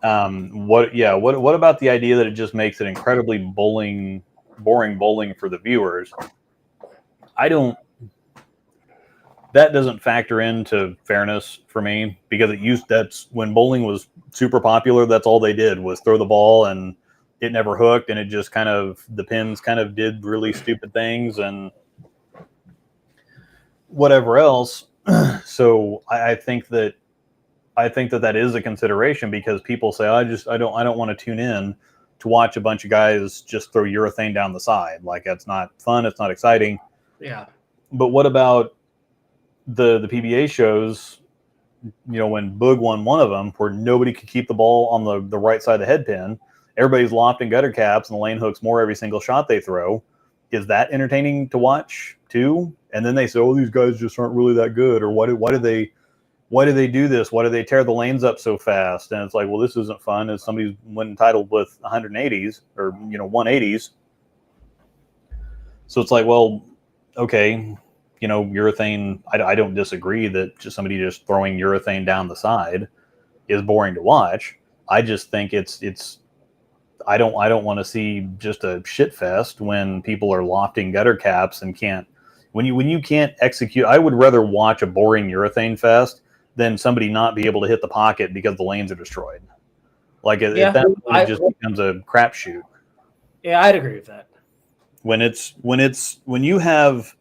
what about the idea that it just makes it incredibly boring bowling for the viewers. That doesn't factor into fairness for me because that's when bowling was super popular. That's all they did was throw the ball and it never hooked, and it just the pins kind of did really stupid things and whatever else. So I think that is a consideration because people say, I don't want to tune in to watch a bunch of guys just throw urethane down the side. Like, that's not fun. It's not exciting. Yeah. But what about the PBA shows, when Boog won one of them where nobody could keep the ball on the right side of the head pin, everybody's lofting gutter caps and the lane hooks more every single shot they throw. Is that entertaining to watch too? And then they say, oh, these guys just aren't really that good. Or why do they do this? Why do they tear the lanes up so fast? And it's like, well, this isn't fun. As somebody's went entitled with 180s or 180s. So it's like, well, okay, urethane. I don't disagree that just somebody just throwing urethane down the side is boring to watch. I just think it's. I don't want to see just a shit fest when people are lofting gutter caps and can't. When you can't execute, I would rather watch a boring urethane fest than somebody not be able to hit the pocket because the lanes are destroyed. Like at that point, it just becomes a crapshoot. Yeah, I'd agree with that. When you have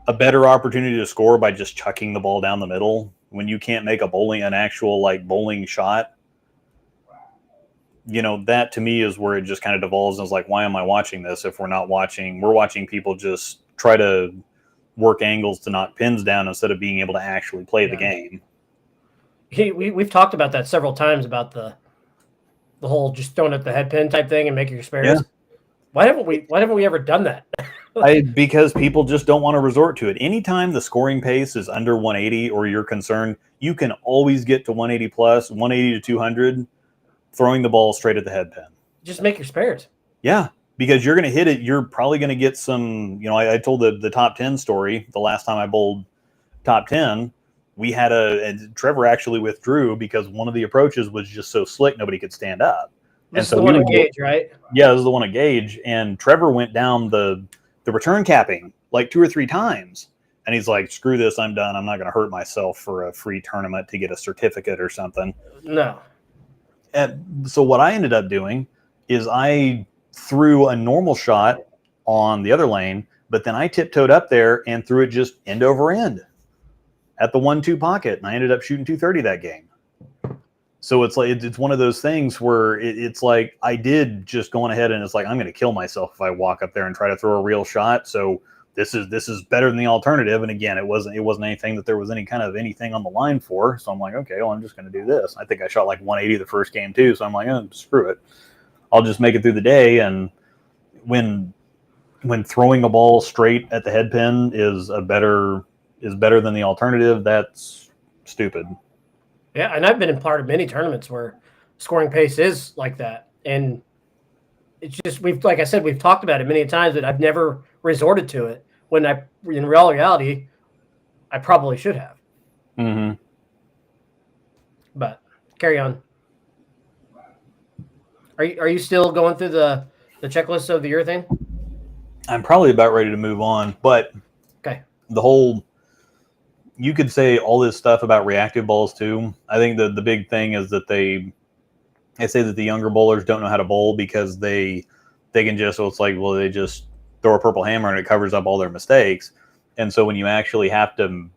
a better opportunity to score by just chucking the ball down the middle when you can't make an actual like bowling shot. You know, that to me is where it just kind of devolves and is like, why am I watching this if we're watching people just try to work angles to knock pins down instead of being able to actually play the game. We've talked about that several times about the whole just throwing at the head pin type thing and making your spares. Yeah. Why haven't we ever done that? Because people just don't want to resort to it. Anytime the scoring pace is under 180 or you're concerned, you can always get to 180 plus, 180 to 200, throwing the ball straight at the head pin. Just make your spares. Yeah, because you're going to hit it. You're probably going to get some, I told the top 10 story the last time I bowled top 10. We had and Trevor actually withdrew because one of the approaches was just so slick nobody could stand up. This is the one at Gage, right? Yeah, this is the one at Gage. And Trevor went down the return capping like 2 or 3 times. And he's like, screw this, I'm done. I'm not going to hurt myself for a free tournament to get a certificate or something. No. And so what I ended up doing is I threw a normal shot on the other lane, but then I tiptoed up there and threw it just end over end at the 1-2 pocket. And I ended up shooting 230 that game. So it's like, it's one of those things where it's like, I did just going ahead and it's like, I'm going to kill myself if I walk up there and try to throw a real shot. So this is better than the alternative. And again, it wasn't anything that there was anything on the line for. So I'm like, okay, well, I'm just going to do this. I think I shot like 180 the first game too. So I'm like, oh, screw it. I'll just make it through the day. And when throwing a ball straight at the head pin is better than the alternative, that's stupid. Yeah, and I've been in part of many tournaments where scoring pace is like that. And it's just, like I said, we've talked about it many times, but I've never resorted to it when in reality, I probably should have. Mm-hmm. But carry on. Are you still going through the checklist of the urethane? I'm probably about ready to move on, but okay. You could say all this stuff about reactive balls too. I think the big thing is that they say that the younger bowlers don't know how to bowl because they can just, so it's like, well, they just throw a purple hammer and it covers up all their mistakes. And so when you actually have to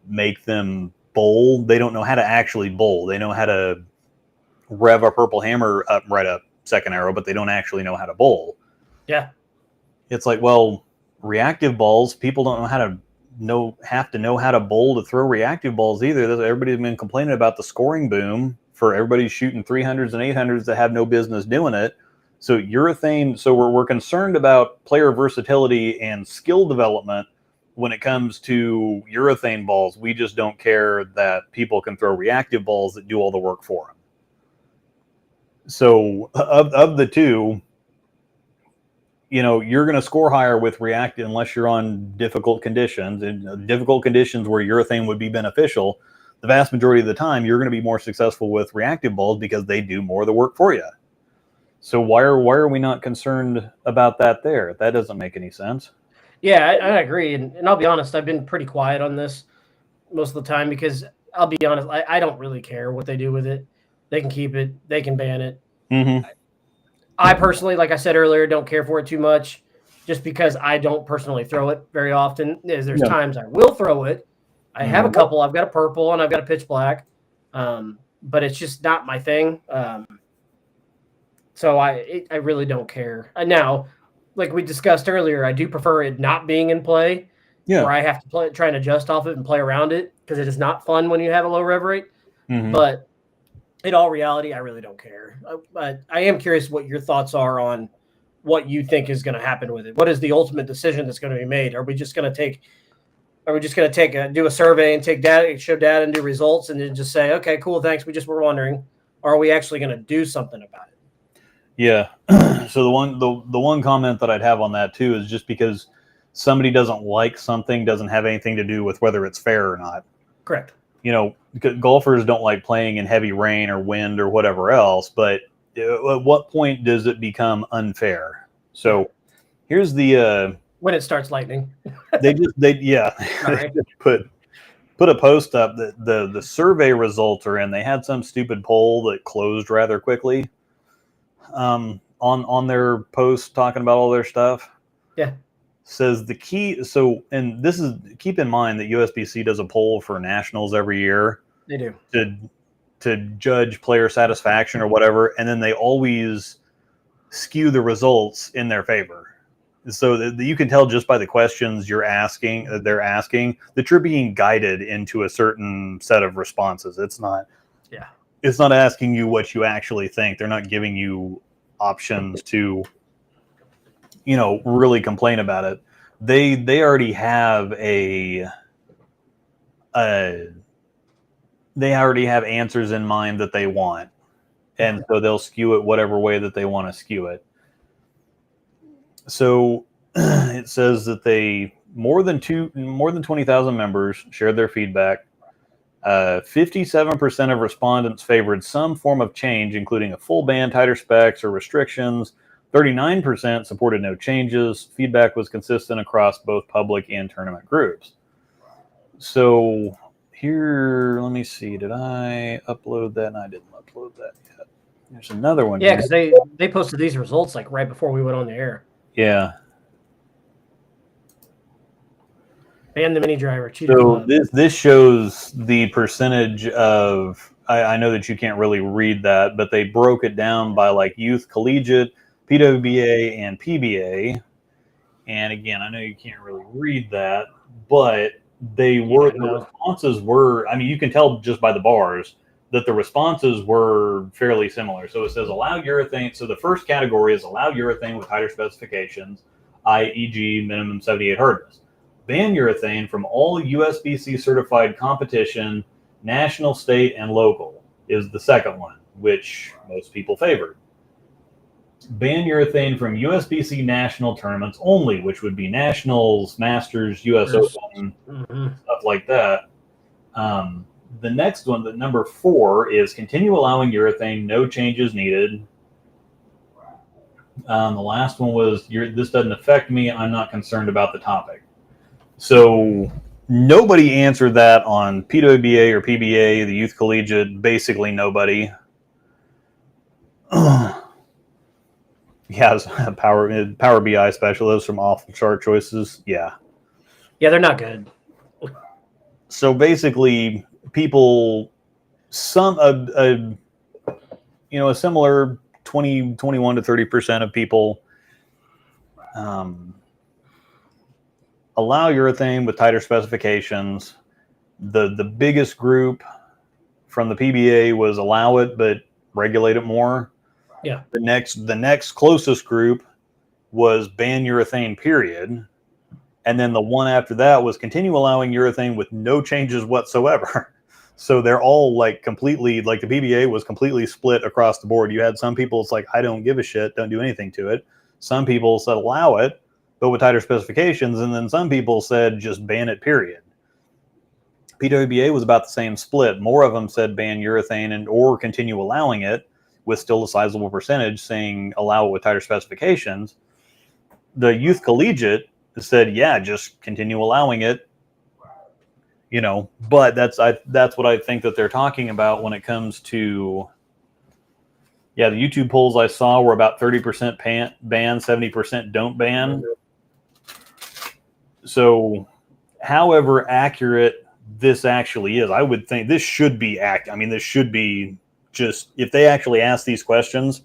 make them bowl, they don't know how to actually bowl. They know how to rev a purple hammer up right up second arrow, but they don't actually know how to bowl. Yeah. It's like, well, reactive balls, people don't have to know how to bowl to throw reactive balls either. Everybody's been complaining about the scoring boom for everybody shooting 300s and 800s that have no business doing it. So urethane, so we're concerned about player versatility and skill development when it comes to urethane balls. We just don't care that people can throw reactive balls that do all the work for them. So of the two, you're going to score higher with reactive unless you're on difficult conditions. And difficult conditions where urethane would be beneficial, the vast majority of the time, you're going to be more successful with reactive balls because they do more of the work for you. So why are we not concerned about that there? That doesn't make any sense. Yeah, I agree. And I'll be honest, I've been pretty quiet on this most of the time because I'll be honest, I don't really care what they do with it. They can keep it. They can ban it. Mm-hmm. I personally, like I said earlier, don't care for it too much just because I don't personally throw it very often. There's times I will throw it. I have a couple. I've got a purple and I've got a pitch black, but it's just not my thing. So I really don't care. Now, like we discussed earlier, I do prefer it not being in play, where I have to try and adjust off it and play around it because it is not fun when you have a low rev rate. Mm-hmm. But in all reality, I really don't care. But I am curious what your thoughts are on what you think is going to happen with it. What is the ultimate decision that's going to be made? Are we just going to do a survey and take data, show data and do results and then just say, okay, cool, thanks, we just were wondering? Or are we actually going to do something about it? Yeah. So the one comment that I'd have on that too is just because somebody doesn't like something doesn't have anything to do with whether it's fair or not. Correct. Golfers don't like playing in heavy rain or wind or whatever else, but at what point does it become unfair? So here's the when it starts lightning. they just put a post up that the survey results are in. They had some stupid poll that closed rather quickly on their post talking about all their stuff. Yeah. says the key. So, and this is, keep in mind that USBC does a poll for nationals every year. They do. To judge player satisfaction or whatever, and then they always skew the results in their favor. So that you can tell just by the questions they're asking, that you're being guided into a certain set of responses. It's not asking you what you actually think. They're not giving you options to, really complain about it. They already have they already have answers in mind that they want. And so they'll skew it whatever way that they want to skew it. So it says that more than 20,000 members shared their feedback. 57% of respondents favored some form of change, including a full ban, tighter specs, or restrictions. 39% supported no changes. Feedback was consistent across both public and tournament groups. So here, let me see. Did I upload that? I didn't upload that yet. There's another one. Yeah, because they posted these results like right before we went on the air. Yeah. Ban the mini driver. So this shows the percentage of. I know that you can't really read that, but they broke it down by like youth, collegiate, PWBA, and PBA. And again, I know you can't really read that, but the responses were, I mean, you can tell just by the bars that the responses were fairly similar. So it says allow urethane. So the first category is allow urethane with tighter specifications, i.e.g. minimum 78 hardness. Ban urethane from all USBC certified competition, national, state, and local is the second one, which most people favored. Ban urethane from USBC national tournaments only, which would be nationals, masters, US Open, stuff like that. The next one, the number 4, is continue allowing urethane, no changes needed. The last one was this doesn't affect me. I'm not concerned about the topic. So nobody answered that on PWBA or PBA, the youth collegiate. Basically nobody. Yeah, Power BI specialist from Awful Chart Choices. Yeah, they're not good. So basically, people, a similar 21 to 30% of people allow urethane with tighter specifications. The biggest group from the PBA was allow it, but regulate it more. Yeah. The next closest group was ban urethane, period. And then the one after that was continue allowing urethane with no changes whatsoever. So they're all like completely, like the PBA was completely split across the board. You had some people, it's like, I don't give a shit, don't do anything to it. Some people said allow it, but with tighter specifications. And then some people said just ban it, period. PWBA was about the same split. More of them said ban urethane or continue allowing it, with still a sizable percentage saying allow it with tighter specifications. The youth collegiate said, yeah, just continue allowing it. But that's what I think that they're talking about when it comes to, the YouTube polls I saw were about 30% ban, 70% don't ban. So however accurate this actually is, I would think this should be this should be just, if they actually ask these questions.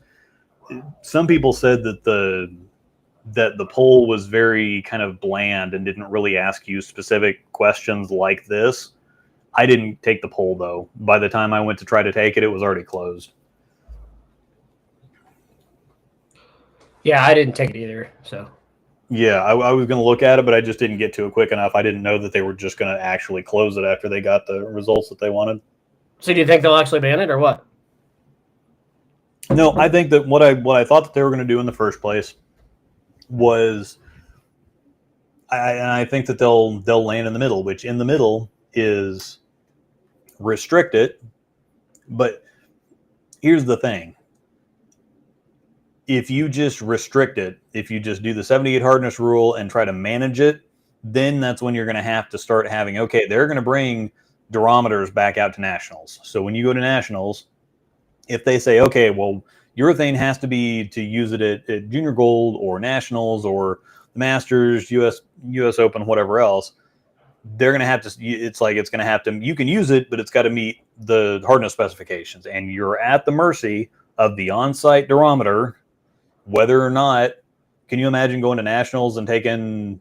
Some people said that the poll was very kind of bland and didn't really ask you specific questions like this. I didn't take the poll though. By the time I went to try to take it, it was already closed. Yeah, I didn't take it either. So yeah, I was going to look at it, but I just didn't get to it quick enough. I didn't know that they were just going to actually close it after they got the results that they wanted. So do you think they'll actually ban it or what? No, I think that what I thought that they were going to do in the first place was, I think that they'll land in the middle, which in the middle is restrict it. But here's the thing. If you just restrict it, if you just do the 78 hardness rule and try to manage it, then that's when you're going to have to start having, okay, they're going to bring durometers back out to nationals. So when you go to nationals, if they say, okay, well, urethane has to be to use it at junior gold or nationals, or the Masters, US Open, whatever else, they're going to have to, it's going to have to, you can use it, but it's got to meet the hardness specifications, and you're at the mercy of the on-site durometer, whether or not, can you imagine going to nationals and taking,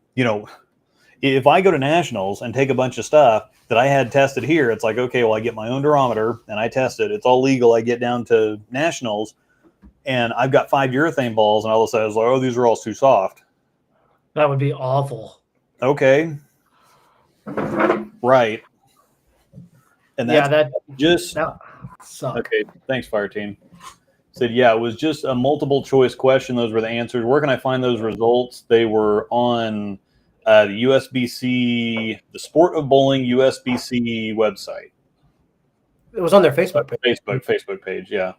if I go to nationals and take a bunch of stuff that I had tested here, it's like, okay, well, I get my own durometer and I test it. It's all legal. I get down to nationals and I've got 5 urethane balls, and all of a sudden it's like, oh, these are all too soft. That would be awful. Okay. Right. And that's that sucked. Okay. Thanks, Fire Team. Said, yeah, it was just a multiple choice question. Those were the answers. Where can I find those results? They were on the USBC, the Sport of Bowling USBC website. It was on their Facebook page. Facebook page, yeah.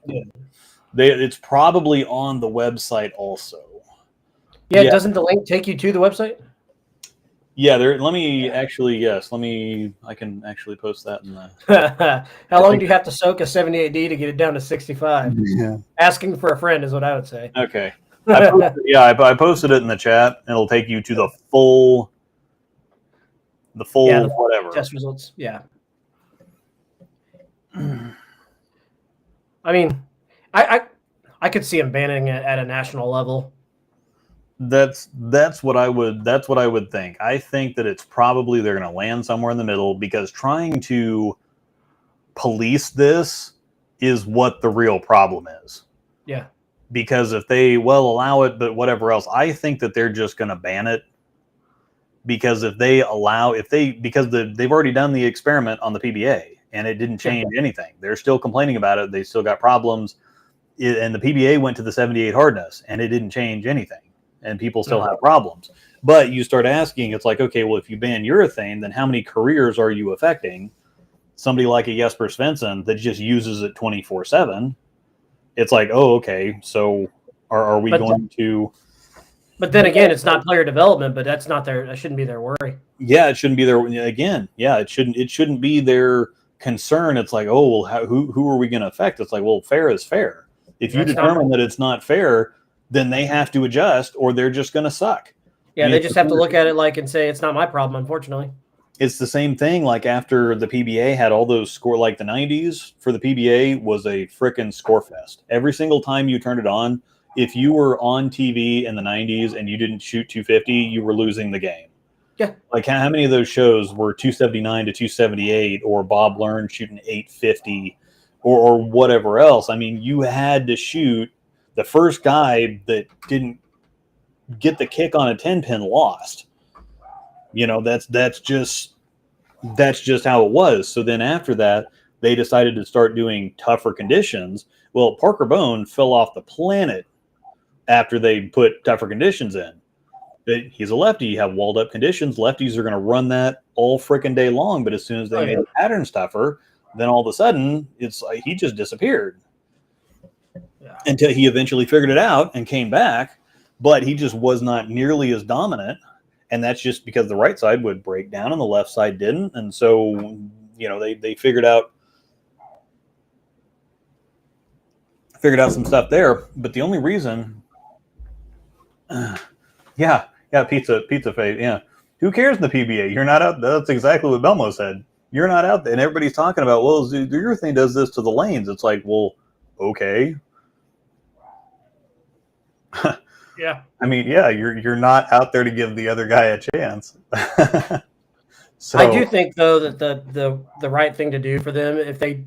It's probably on the website also. Yeah, doesn't the link take you to the website? Yeah, let me actually, I can actually post that in the... How long do you have to soak a 78D to get it down to 65? Yeah. Asking for a friend is what I would say. Okay. I posted it in the chat, and it'll take you to the full whatever. Test results, yeah. I mean, I could see him banning it at a national level. That's what I would think. I think that it's probably they're going to land somewhere in the middle, because trying to police this is what the real problem is. Yeah. Because if they allow it, but whatever else, I think that they're just going to ban it. Because if they they've already done the experiment on the PBA and it didn't change anything. They're still complaining about it. They still got problems. And the PBA went to the 78 hardness and it didn't change anything. And people still have problems. But you start asking, it's like, okay, well, if you ban urethane, then how many careers are you affecting? Somebody like a Jesper Svensson that just uses it 24/7. It's like, oh, okay, so are we going to? But then again, it's not player development, but that shouldn't be their worry. Yeah, it shouldn't be their again. Yeah, it shouldn't be their concern. It's like, oh, well, who are we going to affect? It's like, well, fair is fair. If you determine that it's not fair, then they have to adjust, or they're just going to suck. Yeah, they just have to look at it and say, it's not my problem, unfortunately. It's the same thing. Like after the PBA had all those like the 90s for the PBA was a frickin' score fest. Every single time you turned it on, if you were on TV in the 90s and you didn't shoot 250, you were losing the game. Yeah. Like how many of those shows were 279 to 278 or Bob Learn shooting 850 or whatever else? I mean, you had to shoot. The first guy that didn't get the kick on a 10-pin lost. That's just how it was. So then after that, they decided to start doing tougher conditions. Well, Parker Bone fell off the planet after they put tougher conditions in. He's a lefty. You have walled up conditions. Lefties are going to run that all freaking day long. But as soon as they made the patterns tougher, then all of a sudden it's like he just disappeared. Until he eventually figured it out and came back, but he just was not nearly as dominant, and that's just because the right side would break down and the left side didn't, and so they figured out some stuff there. But the only reason, pizza face, yeah. Who cares in the PBA? You're not out. That's exactly what Belmo said. You're not out there, and everybody's talking about, well, the urethane does this to the lanes. It's like, well, okay. Yeah. I mean, yeah, you're not out there to give the other guy a chance. So I do think though that the right thing to do for them, if they,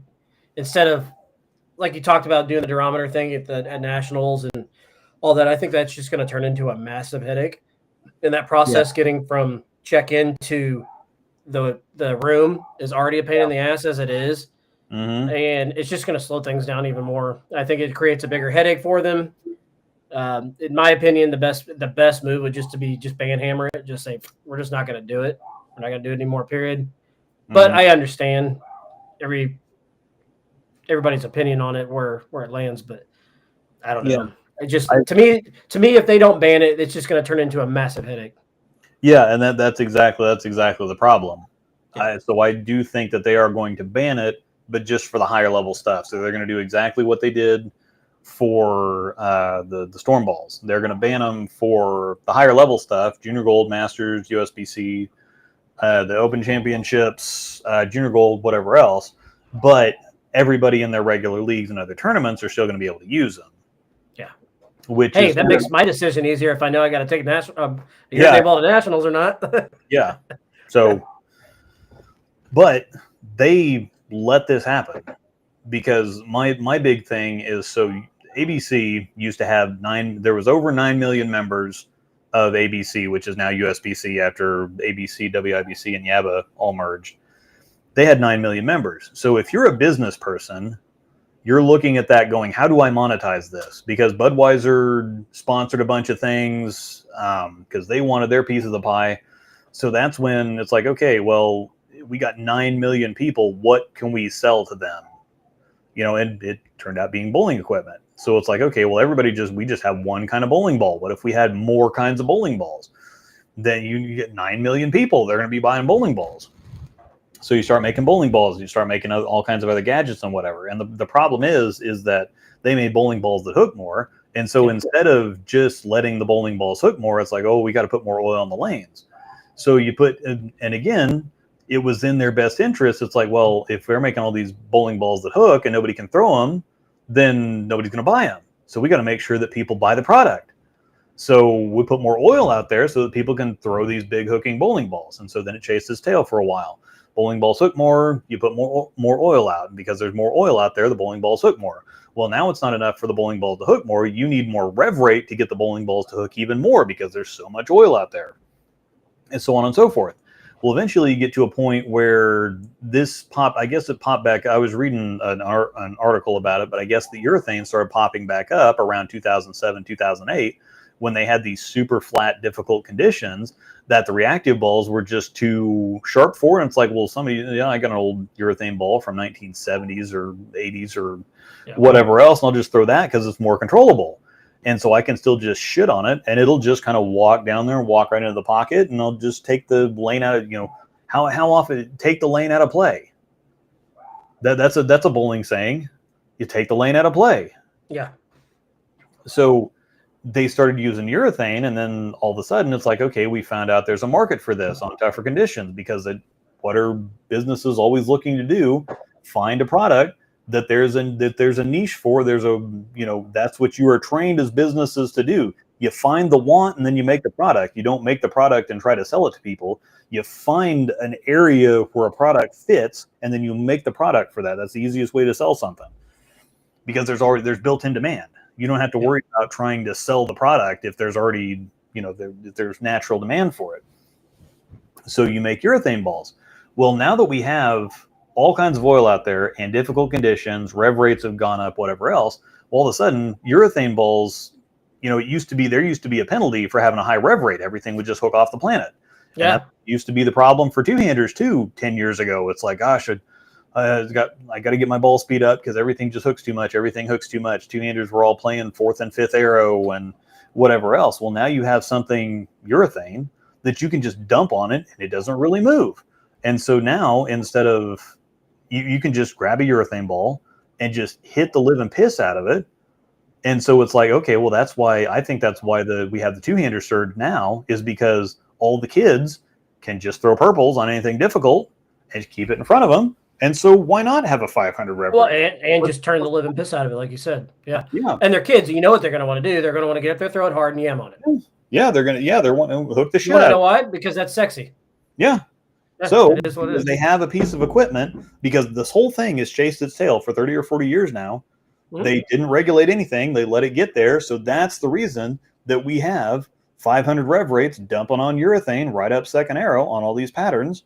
instead of like you talked about doing the durometer thing at nationals and all that, I think that's just going to turn into a massive headache. In that process, getting from check-in to the room is already a pain in the ass as it is. Mm-hmm. And it's just going to slow things down even more. I think it creates a bigger headache for them. In my opinion, the best move would just ban hammer it. Just say, we're just not going to do it. We're not going to do it anymore, period. But I understand everybody's opinion on it, where it lands, but I don't know. It just, to me, if they don't ban it, it's just going to turn into a massive headache. Yeah. And that's exactly the problem. So I do think that they are going to ban it, but just for the higher level stuff. So they're going to do exactly what they did for the storm balls. They're going to ban them for the higher level stuff: Junior Gold, Masters, USBC, the Open Championships, Junior Gold, whatever else. But everybody in their regular leagues and other tournaments are still going to be able to use them. Yeah. Which hey, is that makes my decision easier if I know I got to take Yeah. ball to nationals or not. Yeah. So, but they let this happen because my big thing is, so ABC used to have there was over 9 million members of ABC, which is now USBC after ABC, WIBC, and YABA all merged. They had 9 million members. So if you're a business person, you're looking at that going, how do I monetize this? Because Budweiser sponsored a bunch of things because they wanted their piece of the pie. So that's when it's like, okay, well, we got 9 million people. What can we sell to them? And it turned out being bowling equipment. So it's like, okay, well, we just have one kind of bowling ball. What if we had more kinds of bowling balls? Then you get 9 million people. They're going to be buying bowling balls. So you start making bowling balls. You start making all kinds of other gadgets and whatever. And the problem is that they made bowling balls that hook more. And so instead of just letting the bowling balls hook more, it's like, oh, we got to put more oil on the lanes. So you put, and again, it was in their best interest. It's like, well, if we're making all these bowling balls that hook and nobody can throw them, then nobody's going to buy them. So we got to make sure that people buy the product. So we put more oil out there so that people can throw these big hooking bowling balls. And so then it chased its tail for a while. Bowling balls hook more, you put more oil out. And because there's more oil out there, the bowling balls hook more. Well, now it's not enough for the bowling ball to hook more. You need more rev rate to get the bowling balls to hook even more because there's so much oil out there. And so on and so forth. Well, eventually you get to a point where I guess it popped back. I was reading an article about it, but I guess the urethane started popping back up around 2007, 2008, when they had these super flat, difficult conditions that the reactive balls were just too sharp for. And it's like, well, I got an old urethane ball from 1970s or 80s or whatever else, and I'll just throw that because it's more controllable. And so I can still just shit on it, and it'll just kind of walk down there and walk right into the pocket, and I'll just take the lane out of, how often take the lane out of play. That's a bowling saying. You take the lane out of play. Yeah. So they started using urethane, and then all of a sudden it's like, okay, we found out there's a market for this on tougher conditions, because what are businesses always looking to do? Find a product that there's a niche for. That's what you are trained as businesses to do. You find the want and then you make the product. You don't make the product and try to sell it to people. You find an area where a product fits and then you make the product for that. That's the easiest way to sell something, because there's built-in demand. You don't have to worry about trying to sell the product if there's already, there's natural demand for it. So you make urethane balls. Well, now that we have all kinds of oil out there and difficult conditions, rev rates have gone up, whatever else, all of a sudden urethane balls, there used to be a penalty for having a high rev rate. Everything would just hook off the planet. Yeah. And that used to be the problem for two-handers too 10 years ago. It's like, gosh, I got to get my ball speed up because everything just hooks too much. Everything hooks too much. Two-handers were all playing fourth and fifth arrow and whatever else. Well, now you have something urethane that you can just dump on it and it doesn't really move. And so now, instead of, you can just grab a urethane ball and just hit the living piss out of it. And so it's like, okay, well, I think that's why we have the two-hander surge now, is because all the kids can just throw purples on anything difficult and keep it in front of them. And so why not have a 500 rev? Well, and just turn the living piss out of it, like you said. Yeah. And they're kids. You know what they're going to want to do? They're going to want to get up there, throw it hard, and yam on it. Yeah, they're wanting to hook the shit out. You know why? Because that's sexy. Yeah. So they have a piece of equipment, because this whole thing has chased its tail for 30 or 40 years now. Mm-hmm. They didn't regulate anything. They let it get there. So that's the reason that we have 500 rev rates dumping on urethane right up second arrow on all these patterns.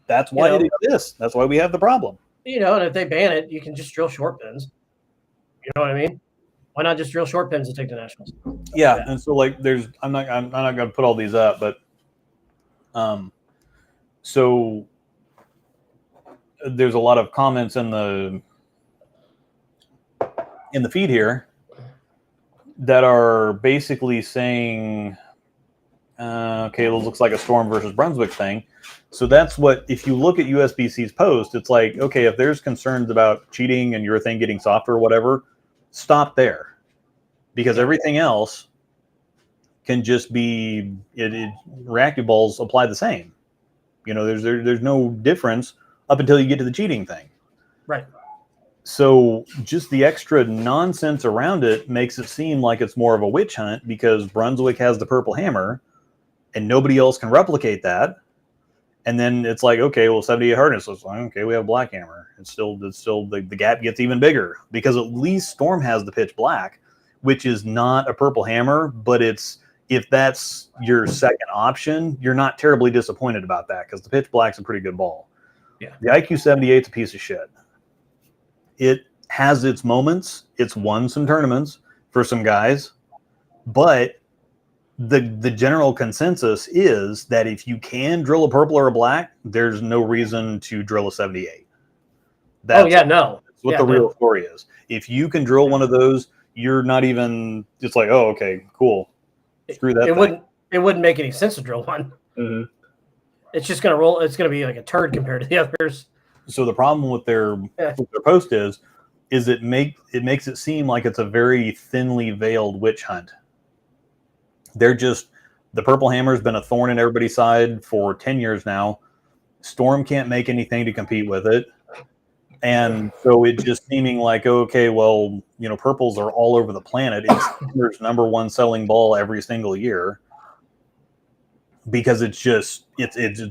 That's why it exists. That's why we have the problem. And if they ban it, you can just drill short pins. You know what I mean? Why not just drill short pins and take the nationals? Yeah. And so I'm not going to put all these up, but so there's a lot of comments in the feed here that are basically saying, okay, this looks like a Storm versus Brunswick thing. So that's what, if you look at USBC's post, it's like, okay, if there's concerns about cheating and urethane getting softer or whatever, stop there, because everything else can just be reactive balls apply the same. There's no difference up until you get to the cheating thing. Right. So just the extra nonsense around it makes it seem like it's more of a witch hunt, because Brunswick has the purple hammer and nobody else can replicate that. And then it's like, okay, well, 78 hardness. So it's like, okay, we have black hammer. It's still the gap gets even bigger, because at least Storm has the pitch black, which is not a purple hammer, but if that's your second option, you're not terribly disappointed about that, because the pitch black's a pretty good ball. Yeah. The IQ 78's a piece of shit. It has its moments. It's won some tournaments for some guys, but the general consensus is that if you can drill a purple or a black, there's no reason to drill a 78. That's what the real story is. If you can drill one of those, you're not even, it's like, oh, okay, cool. Screw that. It wouldn't make any sense to drill one. Mm-hmm. It's just going to roll. It's going to be like a turd compared to the others. So the problem with their post is it makes it seem like it's a very thinly veiled witch hunt. The purple hammer's been a thorn in everybody's side for 10 years now. Storm can't make anything to compete with it. And so it's just seeming like, okay, well, purples are all over the planet. It's Hammer's number one selling ball every single year, because it's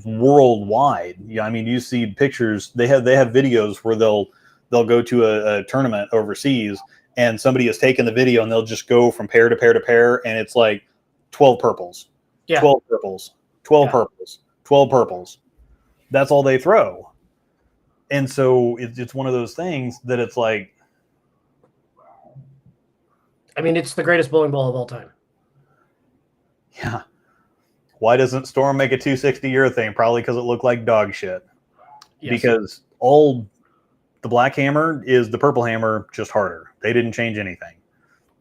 worldwide. Yeah, I mean, you see pictures. They have videos where they'll go to a tournament overseas, and somebody has taken the video, and they'll just go from pair to pair to pair, and it's like 12 purples, 12 purples, 12 purples, 12 purples. That's all they throw. And so it's one of those things that it's like, I mean, it's the greatest bowling ball of all time. Yeah. Why doesn't Storm make a 260 urethane? Probably because it looked like dog shit. Yes. Because all the black hammer is the purple hammer, just harder. They didn't change anything.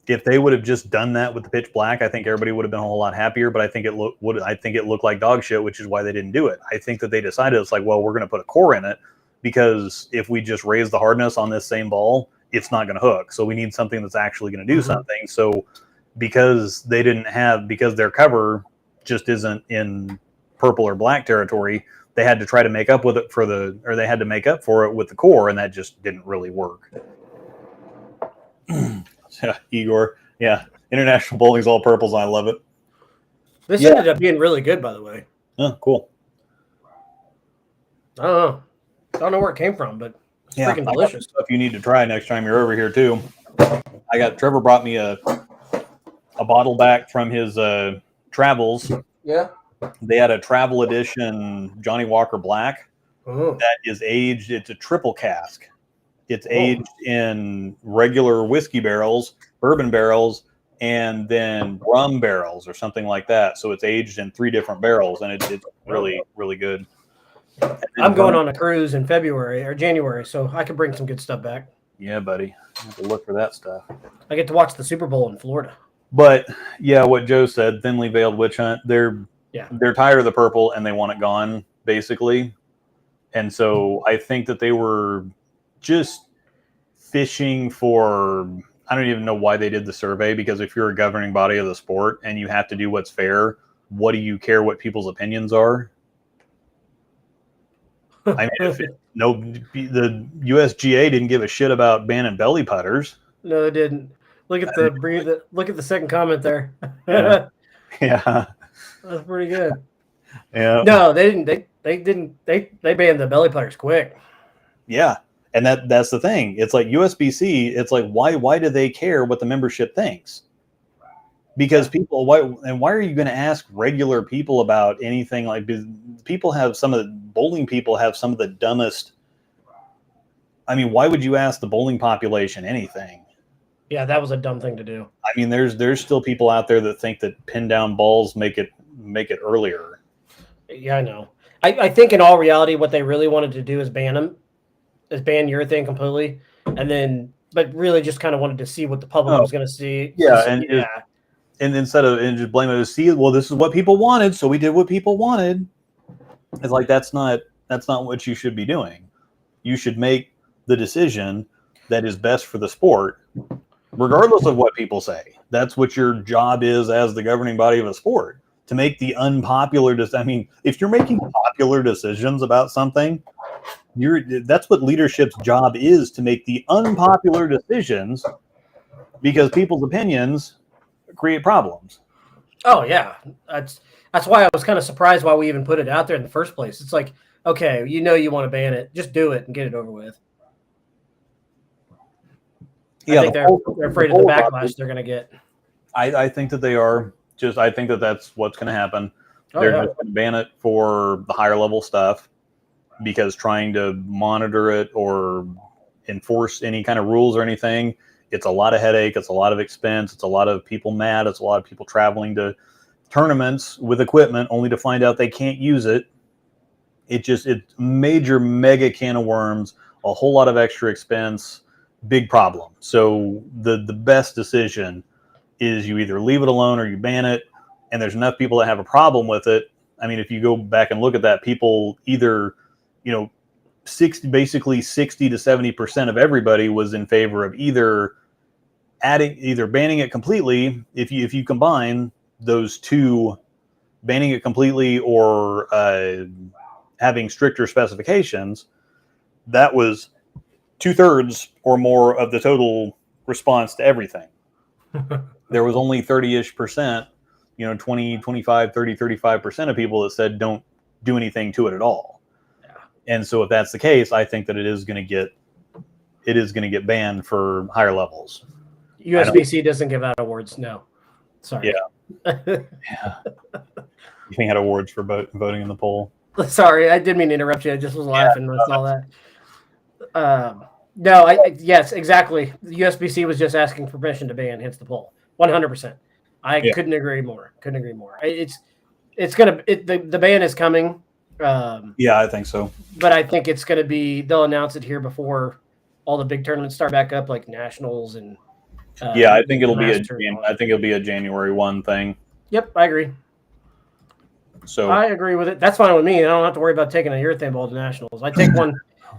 If they would have just done that with the pitch black, I think everybody would have been a whole lot happier. But I think it looked like dog shit, which is why they didn't do it. I think that they decided it's like, well, we're going to put a core in it, because if we just raise the hardness on this same ball, it's not going to hook. So we need something that's actually going to do something. So because their cover just isn't in purple or black territory, they had to try to make up with it they had to make up for it with the core, and that just didn't really work. Igor, yeah, international bowling's all purples. I love it. This ended up being really good, by the way. Oh, cool. I don't know where it came from, but it's freaking delicious. Stuff you need to try next time you're over here too. Trevor brought me a bottle back from his travels. Yeah. They had a travel edition Johnny Walker Black that is aged. It's a triple cask. It's aged in regular whiskey barrels, bourbon barrels, and then rum barrels or something like that. So it's aged in 3 different barrels, and it's really, really good. I'm going on a cruise in February or January, so I could bring some good stuff back. Yeah, buddy. I have to look for that stuff. I get to watch the Super Bowl in Florida. But yeah, what Joe said, thinly veiled witch hunt. They're tired of the purple and they want it gone, basically. And so I think that they were just fishing for, I don't even know why they did the survey, because if you're a governing body of the sport and you have to do what's fair, what do you care what people's opinions are? I mean, the USGA didn't give a shit about banning belly putters. No, they didn't. Look at the second comment there. Yeah. That's pretty good. Yeah. No, they didn't. They banned the belly putters quick. Yeah. And that's the thing. It's like USBC, it's like, why do they care what the membership thinks? Because why are you going to ask regular people about anything? Like, bowling people have some of the dumbest. I mean, why would you ask the bowling population anything? Yeah, that was a dumb thing to do. I mean, there's still people out there that think that pin down balls make it earlier. Yeah, I know. I think in all reality, what they really wanted to do is ban urethane completely, but really just kind of wanted to see what the public was going to see. Yeah, and instead of just blame it, this is what people wanted, so we did what people wanted. It's like that's not what you should be doing. You should make the decision that is best for the sport. regardless of what people say. That's what your job is as the governing body of a sport, to make the unpopular I mean, if you're making popular decisions about something, that's what leadership's job is, to make the unpopular decisions, because people's opinions create problems. Oh yeah, that's why I was kind of surprised why we even put it out there in the first place. It's like, okay, you know, you want to ban it, just do it and get it over with. Yeah, I think they're afraid of the backlash they're going to get. I think that they are. I think that that's what's going to happen. They're just going to ban it for the higher level stuff, because trying to monitor it or enforce any kind of rules or anything, it's a lot of headache, it's a lot of expense, it's a lot of people mad, it's a lot of people traveling to tournaments with equipment only to find out they can't use it. It's major mega can of worms, a whole lot of extra expense, big problem. So the best decision is you either leave it alone or you ban it, and there's enough people that have a problem with it. I mean, if you go back and look at that, people either, 60 to 70% of everybody was in favor of either banning it completely, if you combine those two, banning it completely or having stricter specifications. That was 2/3 or more of the total response to everything. There was only 30-ish%, 20, 25, 30, 35% of people that said don't do anything to it at all. Yeah. And so if that's the case, I think that it is going to get banned for higher levels. USBC doesn't give out awards. No. Sorry. Yeah. Yeah. You think had awards for voting in the poll? Sorry, I didn't mean to interrupt you. I just was laughing when I saw that. No, yes, exactly. The USBC was just asking for permission to ban, hence the poll. 100%. I couldn't agree more. The ban is coming. Yeah, I think so. But I think it's going to be, they'll announce it here before all the big tournaments start back up, like nationals and. I think it'll be a January 1 thing. Yep, I agree. So I agree with it. That's fine with me. I don't have to worry about taking a urethane ball to nationals. I take one.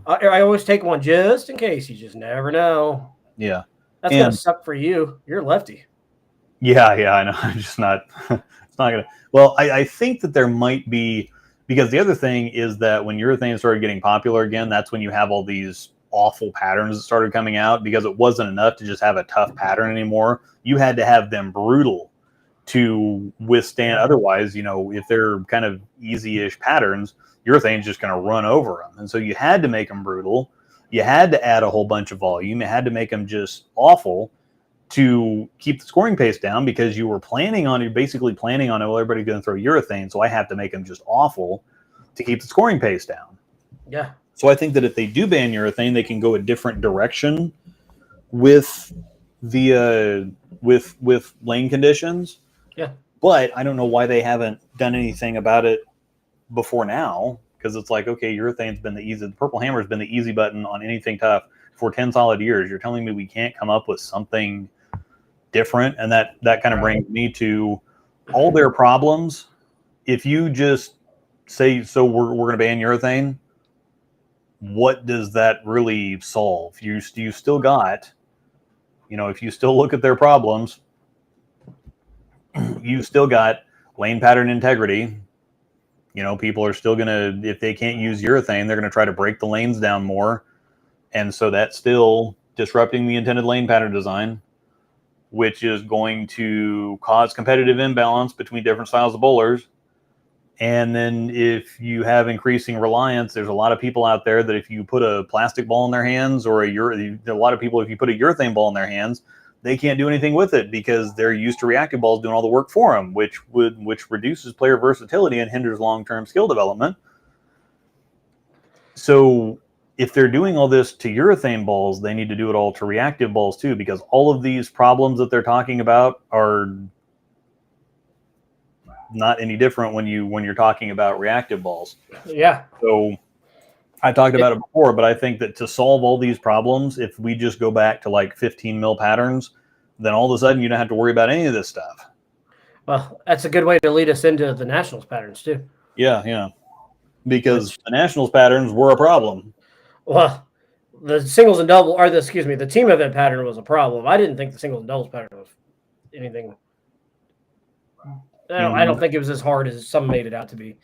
I always take one just in case. You just never know. Yeah, that's gonna suck for you. You're a lefty. Yeah, I know. I'm just not. It's not gonna. Well, I think that there might be, because the other thing is that when urethane started getting popular again, that's when you have all these awful patterns that started coming out, because it wasn't enough to just have a tough pattern anymore. You had to have them brutal to withstand. Otherwise, if they're kind of easy-ish patterns, urethane's just going to run over them. And so you had to make them brutal. You had to add a whole bunch of volume. You had to make them just awful to keep the scoring pace down, because you were basically planning on, well, everybody's going to throw urethane, so I have to make them just awful to keep the scoring pace down. Yeah. So I think that if they do ban urethane, they can go a different direction with the with lane conditions. Yeah. But I don't know why they haven't done anything about it before now, because it's like, okay, urethane's been the purple hammer's been the easy button on anything tough for 10 solid years. You're telling me we can't come up with something different? And that kind of brings me to all their problems. If you just say, so we're going to ban urethane, what does that really solve? You still got, if you still look at their problems, you still got lane pattern integrity. People are still going to, if they can't use urethane, they're going to try to break the lanes down more. And so that's still disrupting the intended lane pattern design, which is going to cause competitive imbalance between different styles of bowlers. And then if you have increasing reliance, there's a lot of people out there that if you put a plastic ball in their hands, or a lot of people, if you put a urethane ball in their hands, they can't do anything with it because they're used to reactive balls doing all the work for them, which reduces player versatility and hinders long-term skill development. So if they're doing all this to urethane balls, they need to do it all to reactive balls too, because all of these problems that they're talking about are not any different when you're talking about reactive balls. Yeah. So I talked about it before, but I think that to solve all these problems, if we just go back to like 15 mil patterns, then all of a sudden you don't have to worry about any of this stuff. Well, that's a good way to lead us into the nationals patterns too. Yeah. Because the nationals patterns were a problem. Well, the singles and double, or the team event pattern was a problem. I didn't think the singles and doubles pattern was anything. I don't think it was as hard as some made it out to be.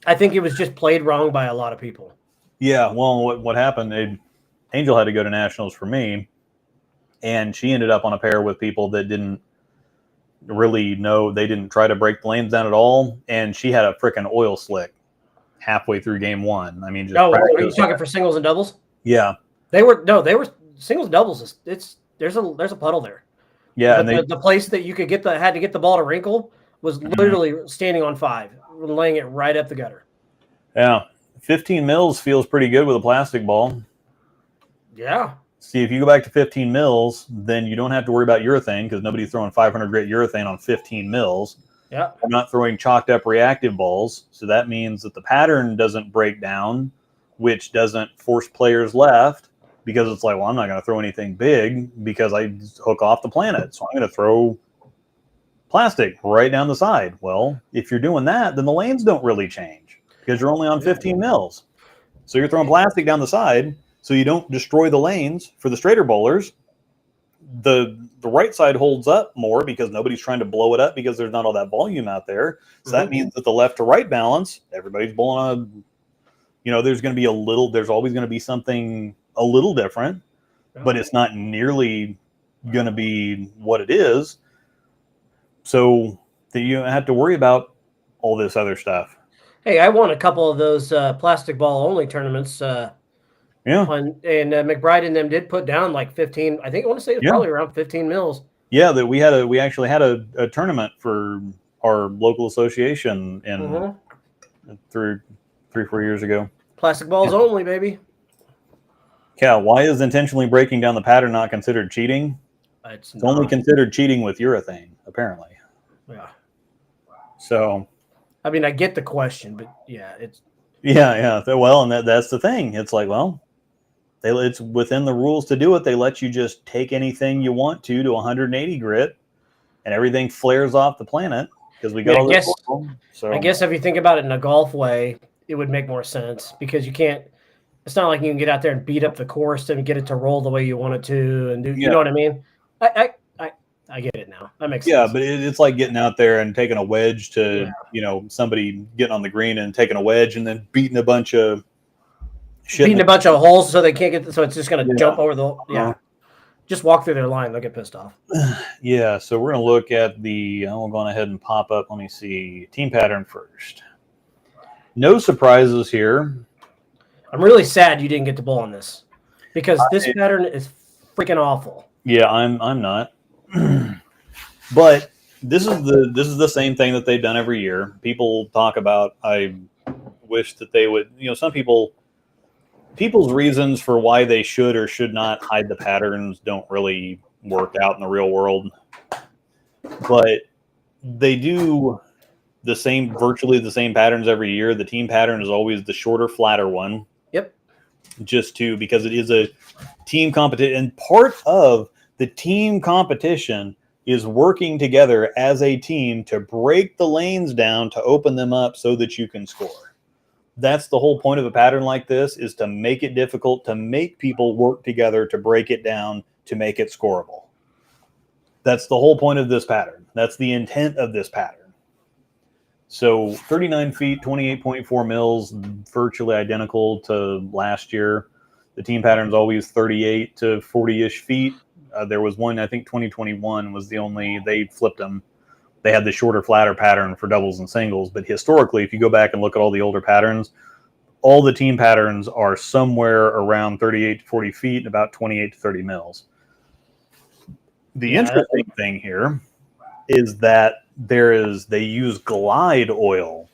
I think it was just played wrong by a lot of people. Yeah, well, what happened? Angel had to go to nationals for me, and she ended up on a pair with people that didn't really know. They didn't try to break the lanes down at all, and she had a freaking oil slick halfway through game one. I mean, just are you talking for singles and doubles? Yeah, they were singles and doubles. There's a puddle there. Yeah, the place that you could had to get the ball to wrinkle was literally standing on 5, laying it right up the gutter. Yeah, 15 mils feels pretty good with a plastic ball. Yeah. See, if you go back to 15 mils, then you don't have to worry about urethane because nobody's throwing 500 grit urethane on 15 mils. Yeah. I'm not throwing chalked up reactive balls, so that means that the pattern doesn't break down, which doesn't force players left because it's like, well, I'm not going to throw anything big because I hook off the planet, so I'm going to throw plastic right down the side. Well, if you're doing that, then the lanes don't really change because you're only on 15 mils. So you're throwing plastic down the side so you don't destroy the lanes for the straighter bowlers. The right side holds up more because nobody's trying to blow it up because there's not all that volume out there. So that means that the left to right balance, everybody's bowling on there's going to be there's always going to be something a little different, but it's not nearly going to be what it is. So that you don't have to worry about all this other stuff. Hey, I won a couple of those plastic ball only tournaments. Yeah. And McBride and them did put down like 15. I think I want to say it was probably around 15 mils. Yeah, that we actually had a tournament for our local association in 3-4 years ago. Plastic balls only, baby. Yeah, why is intentionally breaking down the pattern not considered cheating? It's only considered cheating with urethane, apparently. Yeah. So, I mean, I get the question, but yeah, it's. Yeah. Well, and that's the thing. It's like, well, it's within the rules to do it. They let you just take anything you want to 180 grit, and everything flares off the planet because we got all this. So I guess if you think about it in a golf way, it would make more sense because you can't. It's not like you can get out there and beat up the course and get it to roll the way you want it to, and do. You know what I mean? I get it now. That makes sense. Yeah, but it's like getting out there and taking a wedge to somebody getting on the green and taking a wedge and then beating a bunch of shit. Beating a bunch of holes so they can't get. So it's just going to jump over the. Just walk through their line. They'll get pissed off. Yeah. So we're going to look at the. I'll go ahead and pop up. Let me see team pattern first. No surprises here. I'm really sad you didn't get the bowl on this because this pattern is freaking awful. Yeah, I'm not. But this is the same thing that they've done every year. People talk about. I wish that they would. Some people's reasons for why they should or should not hide the patterns don't really work out in the real world. But they do virtually the same patterns every year. The team pattern is always the shorter, flatter one. Yep. Because it is a team competition, and part of the team competition is working together as a team to break the lanes down to open them up so that you can score. That's the whole point of a pattern like this, is to make it difficult, to make people work together to break it down to make it scoreable. That's the whole point of this pattern. That's the intent of this pattern. So 39 feet, 28.4 mils, virtually identical to last year. The team pattern is always 38 to 40-ish feet. There was one, I think 2021 was they flipped them. They had the shorter, flatter pattern for doubles and singles. But historically, if you go back and look at all the older patterns, all the team patterns are somewhere around 38 to 40 feet and about 28 to 30 mils. The interesting thing here is that they use glide oil,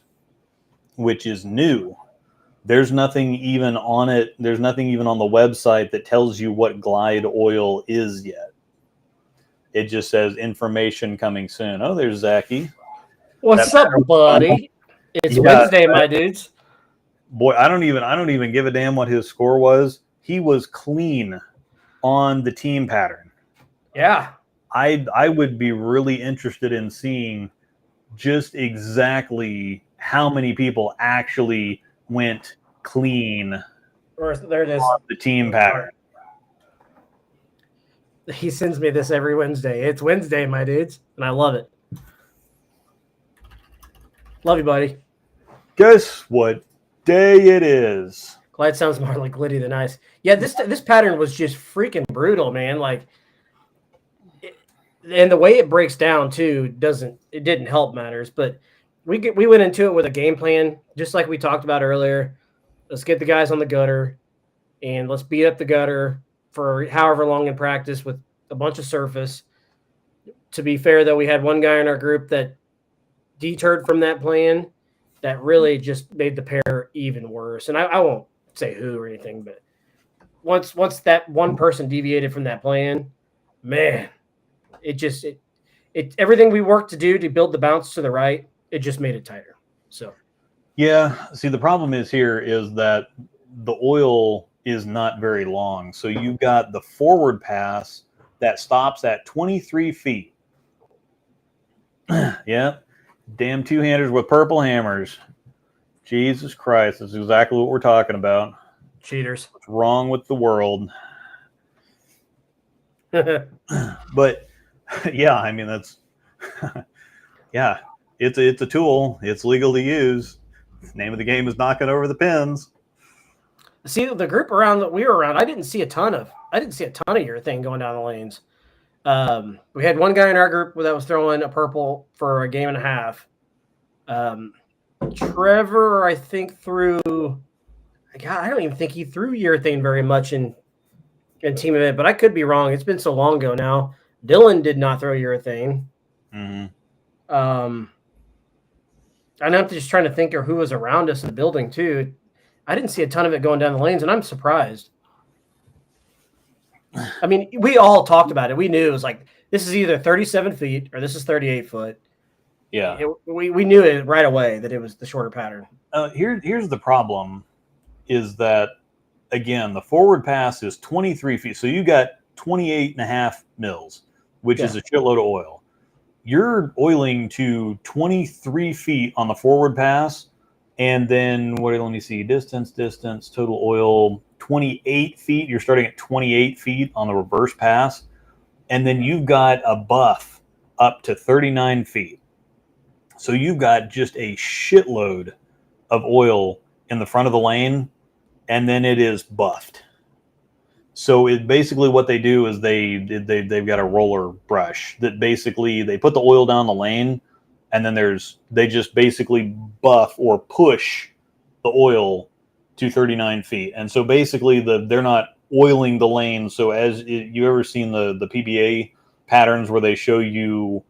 which is new. There's nothing even on it. There's nothing even on the website that tells you what glide oil is yet. It just says information coming soon. Oh, there's Zachy. What's up, buddy? It's Wednesday, my dudes. Boy, I don't even give a damn what his score was. He was clean on the team pattern. Yeah. I would be really interested in seeing just exactly how many people actually went clean Or there it is. The team pattern. He sends me this every Wednesday. It's Wednesday, my dudes, and I love it. Love you, buddy. Guess what day it is? Glad sounds more like Liddy than ice. Yeah, this pattern was just freaking brutal, man. And the way it breaks down too didn't help matters. But we went into it with a game plan, just like we talked about earlier. Let's get the guys on the gutter, and let's beat up the gutter for however long in practice with a bunch of surface. To be fair, though, we had one guy in our group that deterred from that plan that really just made the pair even worse. And I won't say who or anything, but once that one person deviated from that plan, man, it everything we worked to do to build the bounce to the right, it just made it tighter. So yeah, see, the problem is that the oil is not very long. So you've got the forward pass that stops at 23 feet. Yeah. Damn two-handers with purple hammers. Jesus Christ, that's exactly what we're talking about. Cheaters. What's wrong with the world? But yeah, I mean, that's yeah, it's a tool. It's legal to use. Name of the game is knocking over the pins. See, the group around that we were around, I didn't see a ton of urethane going down the lanes. We had one guy in our group that was throwing a purple for a game and a half. Trevor, I think, threw. God, I don't even think he threw urethane very much in team event, but I could be wrong. It's been so long ago now. Dylan did not throw urethane. Mm-hmm. And I'm just trying to think of who was around us in the building too. I didn't see a ton of it going down the lanes, and I'm surprised. I mean, we all talked about it. We knew it was like, this is either 37 feet or this is 38 foot. Yeah. We knew it right away that it was the shorter pattern. Here's the problem is that, again, the forward pass is 23 feet. So you got 28 and a half mils, which is a shitload of oil. You're oiling to 23 feet on the forward pass. And then let me see, distance, total oil, 28 feet. You're starting at 28 feet on the reverse pass. And then you've got a buff up to 39 feet. So you've got just a shitload of oil in the front of the lane, and then it is buffed. So it basically what they do is they've got a roller brush that basically they put the oil down the lane, and then they just basically buff or push the oil to 39 feet. And so basically they're not oiling the lane. So you ever seen the PBA patterns where they show you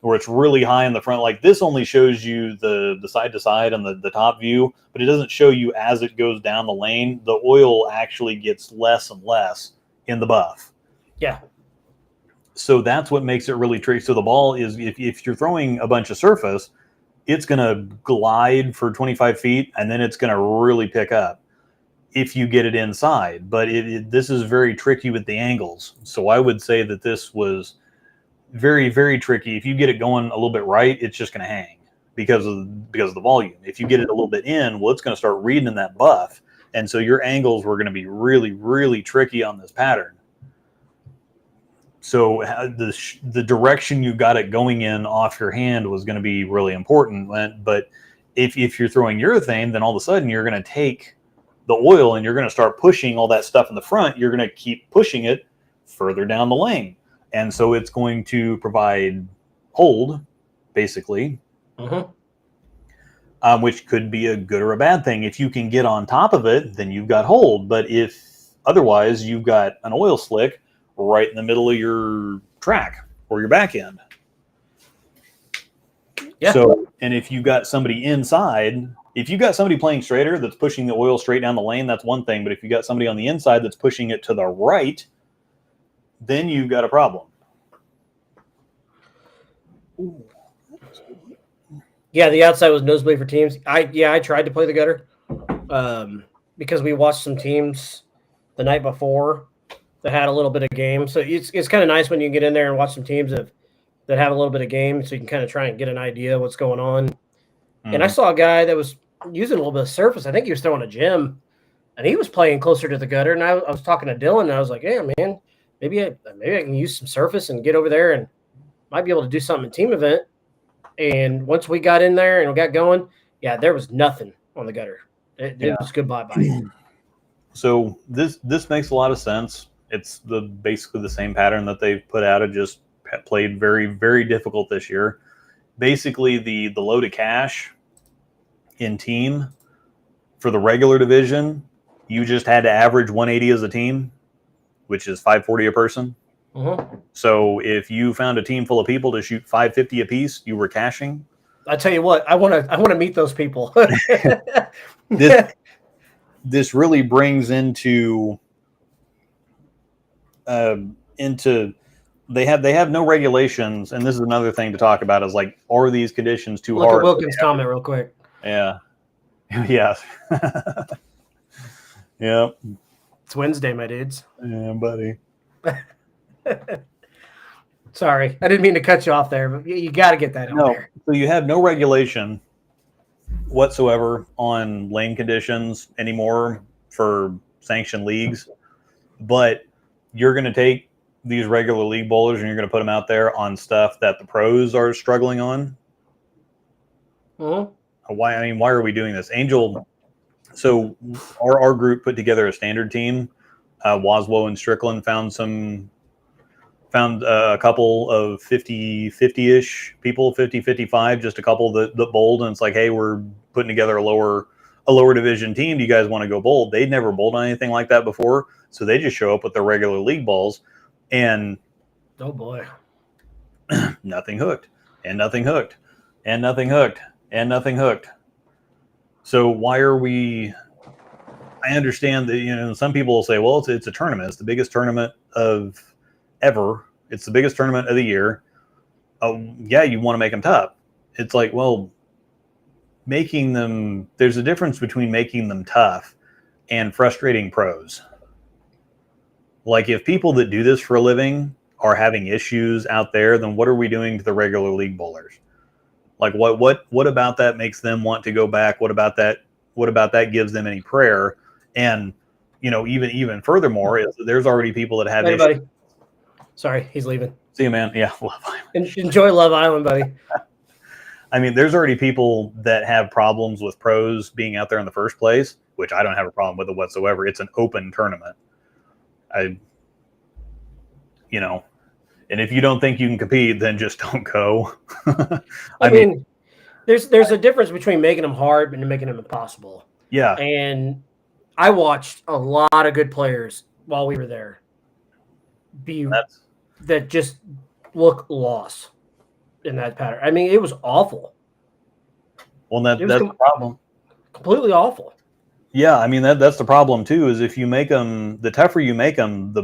where it's really high in the front, like this only shows you the side to side and the top view, but it doesn't show you as it goes down the lane, the oil actually gets less and less in the buff. Yeah. So that's what makes it really tricky. So the ball is, if you're throwing a bunch of surface, it's going to glide for 25 feet, and then it's going to really pick up if you get it inside. But this is very tricky with the angles. So I would say that this was very, very tricky. If you get it going a little bit right, it's just going to hang because of the volume. If you get it a little bit in, well, it's going to start reading in that buff. And so your angles were going to be really, really tricky on this pattern. So the direction you got it going in off your hand was going to be really important. But if you're throwing urethane, then all of a sudden you're going to take the oil and you're going to start pushing all that stuff in the front. You're going to keep pushing it further down the lane. And so it's going to provide hold, basically, which could be a good or a bad thing. If you can get on top of it, then you've got hold. But if otherwise, you've got an oil slick right in the middle of your track or your back end. Yeah. So, and if you've got somebody inside, if you've got somebody playing straighter that's pushing the oil straight down the lane, that's one thing. But if you got somebody on the inside that's pushing it to the right, then you've got a problem. Ooh. Yeah, the outside was nosebleed for teams. I tried to play the gutter because we watched some teams the night before that had a little bit of game. So it's kind of nice when you get in there and watch some teams that have a little bit of game, so you can kind of try and get an idea of what's going on. And I saw a guy that was using a little bit of surface. I think he was throwing a gem and he was playing closer to the gutter. And I was talking to Dylan, and I was like, "Yeah, man, maybe I can use some surface and get over there and might be able to do something in team event." And once we got in there and we got going, yeah, there was nothing on the gutter. It was good bye-bye. So this makes a lot of sense. It's basically the same pattern that they've put out. It just played very, very difficult this year. Basically, the load of cash in team for the regular division, you just had to average 180 as a team, which is 540 a person. So if you found a team full of people to shoot 550 apiece, you were cashing. I tell you what, I want to meet those people. This really brings into they have no regulations, and this is another thing to talk about is like, are these conditions too hard? Look at Wilkins' comment real quick. Yeah. Yes. Yeah. It's Wednesday, my dudes. Yeah, buddy. Sorry, I didn't mean to cut you off there, but you got to get that out there. So you have no regulation whatsoever on lane conditions anymore for sanctioned leagues, but you're going to take these regular league bowlers and you're going to put them out there on stuff that the pros are struggling on. Why are we doing this? Angel, so our group put together a standard team. Waslow and Strickland found a couple of 50-ish people, 50-55, just a couple that bowled, and it's like, hey, we're putting together a lower division team. Do you guys want to go bowl? They'd never bowled on anything like that before, so they just show up with their regular league balls, and oh boy, nothing hooked, and nothing hooked, and nothing hooked, and nothing hooked. So why are we? I understand that some people will say, well, it's a tournament. It's the biggest tournament of ever. It's the biggest tournament of the year. Yeah, you want to make them tough. It's like, well, making them. There's a difference between making them tough and frustrating pros. Like, if people that do this for a living are having issues out there, then what are we doing to the regular league bowlers? Like, what about that makes them want to go back? What about that gives them any prayer? And even furthermore, is there's already people that have hey, issues. buddy. Sorry, he's leaving. See you, man. Yeah, Love Island. Enjoy Love Island, buddy. I mean, there's already people that have problems with pros being out there in the first place, which I don't have a problem with it whatsoever. It's an open tournament. And if you don't think you can compete, then just don't go. I mean, there's a difference between making them hard and making them impossible. Yeah. And I watched a lot of good players while we were there that just look lost in that pattern. I mean, it was awful. Well, that's the problem. Completely awful. Yeah, I mean that's the problem too. Is if you make them, the tougher you make them, the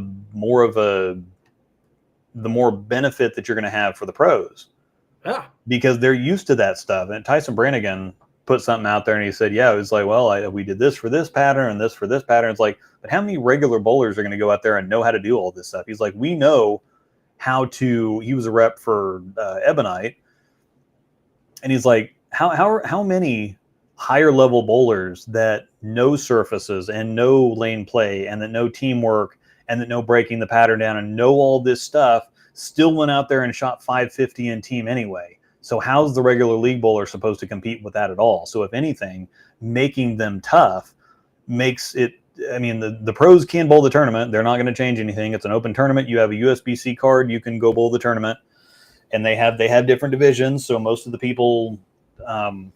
more benefit that you're going to have for the pros. Yeah, because they're used to that stuff. And Tyson Brannigan put something out there, and he said, "Yeah, it was like, well, we did this for this pattern and this for this pattern." It's like, but how many regular bowlers are going to go out there and know how to do all this stuff? He's like, we know how to. He was a rep for Ebonite, and he's like, how many higher level bowlers that know surfaces and know lane play and that know teamwork and that know breaking the pattern down and know all this stuff still went out there and shot 550 in team anyway. So how's the regular league bowler supposed to compete with that at all? So if anything, making them tough makes it, I mean, the pros can bowl the tournament. They're not going to change anything. It's an open tournament. You have a USBC card. You can go bowl the tournament. And they have different divisions. So most of the people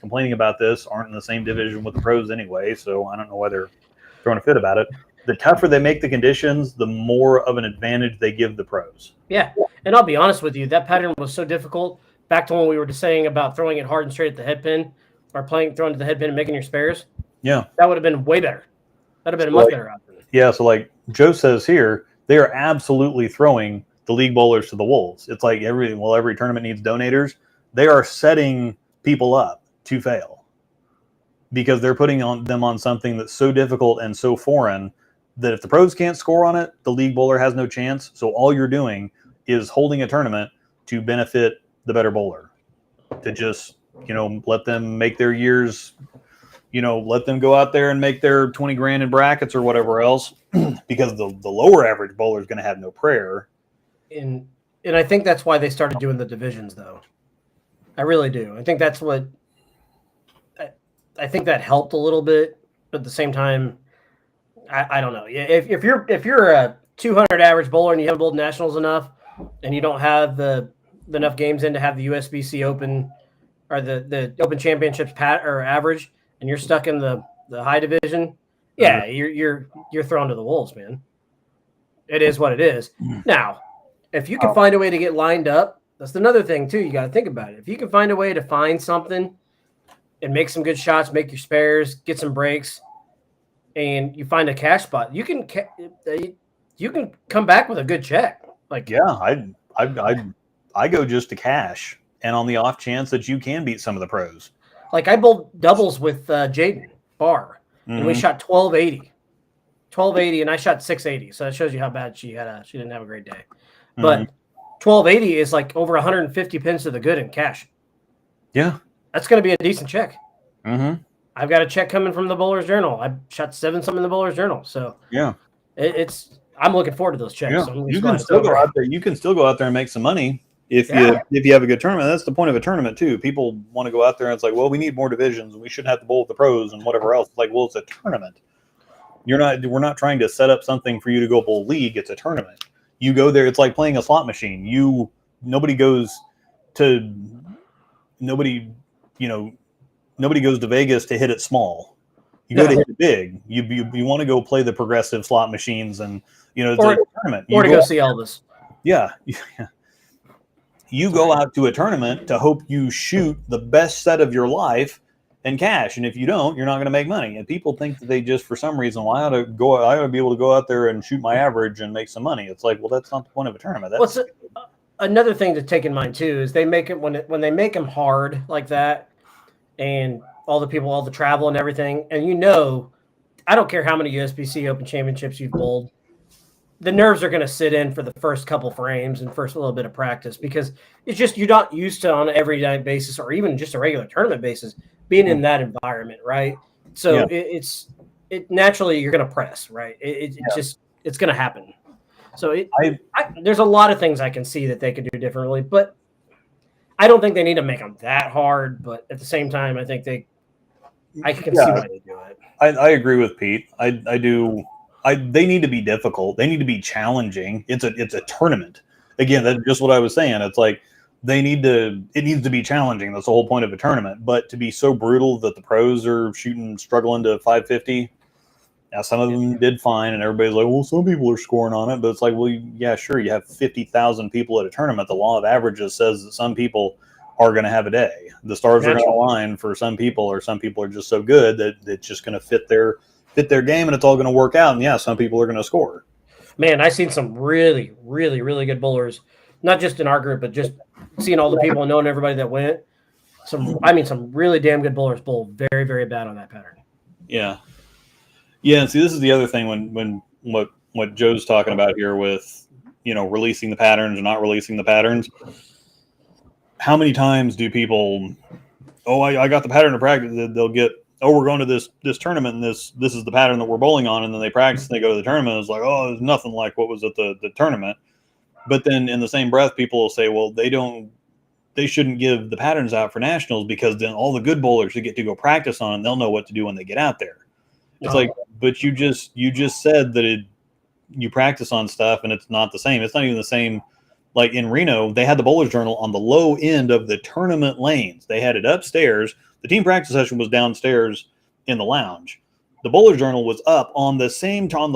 complaining about this aren't in the same division with the pros anyway. So I don't know why they're throwing a fit about it. The tougher they make the conditions, the more of an advantage they give the pros. Yeah. And I'll be honest with you, that pattern was so difficult. Back to when we were just saying about throwing it hard and straight at the head pin, or throwing to the head pin and making your spares. Yeah. That would have been way better. That would have been a much better option. Yeah. So like Joe says here, they are absolutely throwing the league bowlers to the wolves. It's like every tournament needs donators. They are setting people up to fail because they're putting them on something that's so difficult and so foreign that if the pros can't score on it, the league bowler has no chance. So all you're doing is holding a tournament to benefit the better bowler, to just, let them make their years let them go out there and make their 20 grand in brackets or whatever else, because the lower average bowler is going to have no prayer. And I think that's why they started doing the divisions, though. I really do. I think that's what I think that helped a little bit, but at the same time, I don't know. If you're a 200 average bowler and you haven't bowled nationals enough, and you don't have the enough games in to have the USBC Open or the Open Championships or average, and you're stuck in the high division, you're thrown to the wolves, man. It is what it is. Now, if you can find a way to get lined up, that's another thing too. You got to think about it. If you can find a way to find something and make some good shots, make your spares, get some breaks, and you find a cash spot, you can come back with a good check. Like, yeah, I go just to cash, and on the off chance that you can beat some of the pros. Like I bowled doubles with Jaden Barr, and we shot 1280, and I shot 680. So that shows you how bad she didn't have a great day. But 1280 is like over 150 pins to the good in cash. Yeah, that's going to be a decent check. Mm-hmm. I've got a check coming from the Bowler's Journal. I shot 7-something in the Bowler's Journal. So yeah, I'm looking forward to those checks. Yeah. So You can still go out there. You can still go out there and make some money if you have a good tournament. That's the point of a tournament too. People want to go out there and it's like, well, we need more divisions and we shouldn't have to bowl with the pros and whatever else. It's like, well, it's a tournament. We're not trying to set up something for you to go bowl league. It's a tournament. You go there. It's like playing a slot machine. Nobody goes to Vegas to hit it small. You go to hit it big. You want to go play the progressive slot machines and it's a tournament. Or to go see Elvis. Yeah. You go out to a tournament to hope you shoot the best set of your life and cash. And if you don't, you're not going to make money. And people think that they just, for some reason, well, I ought to be able to go out there and shoot my average and make some money. It's like, well, that's not the point of a tournament. That's another thing to take in mind too is they make it when they make them hard like that, and all the travel and everything. And I don't care how many USBC Open Championships you've bowled, the nerves are going to sit in for the first couple frames and first little bit of practice, because it's just you're not used to on an everyday basis or even just a regular tournament basis being in that environment, right? So it's naturally you're going to press, right? It's going to happen. So there's a lot of things I can see that they could do differently, but I don't think they need to make them that hard. But at the same time, I think I can see why they do it. I agree with Pete. I do. They need to be difficult. They need to be challenging. It's a tournament. Again, that's just what I was saying. It's like it needs to be challenging. That's the whole point of a tournament. But to be so brutal that the pros are struggling to 550. Now, some of them did fine, and everybody's like, well, some people are scoring on it. But it's like, well, yeah, sure. You have 50,000 people at a tournament. The law of averages says that some people are going to have a day. The stars are going to align for some people, or some people are just so good that it's just going to fit their game, and it's all going to work out. And yeah, some people are going to score. Man, I've seen some really, really, really good bowlers, not just in our group, but just seeing all the people and knowing everybody that went. Some really damn good bowlers bowl very, very bad on that pattern. Yeah. Yeah. And see, this is the other thing when what Joe's talking about here with, releasing the patterns and not releasing the patterns. How many times do people, I got the pattern to practice, they'll get, we're going to this tournament, and this is the pattern that we're bowling on, and then they practice and they go to the tournament. It's like, there's nothing like what was at the tournament. But then in the same breath, people will say, well, they shouldn't give the patterns out for nationals, because then all the good bowlers who get to go practice on them, they'll know what to do when they get out there. It's like, but you just said that you practice on stuff and it's not the same. It's not even the same. Like in Reno, they had the Bowler's Journal on the low end of the tournament lanes. They had it upstairs. The team practice session was downstairs in the lounge. The Bowler's Journal was up on the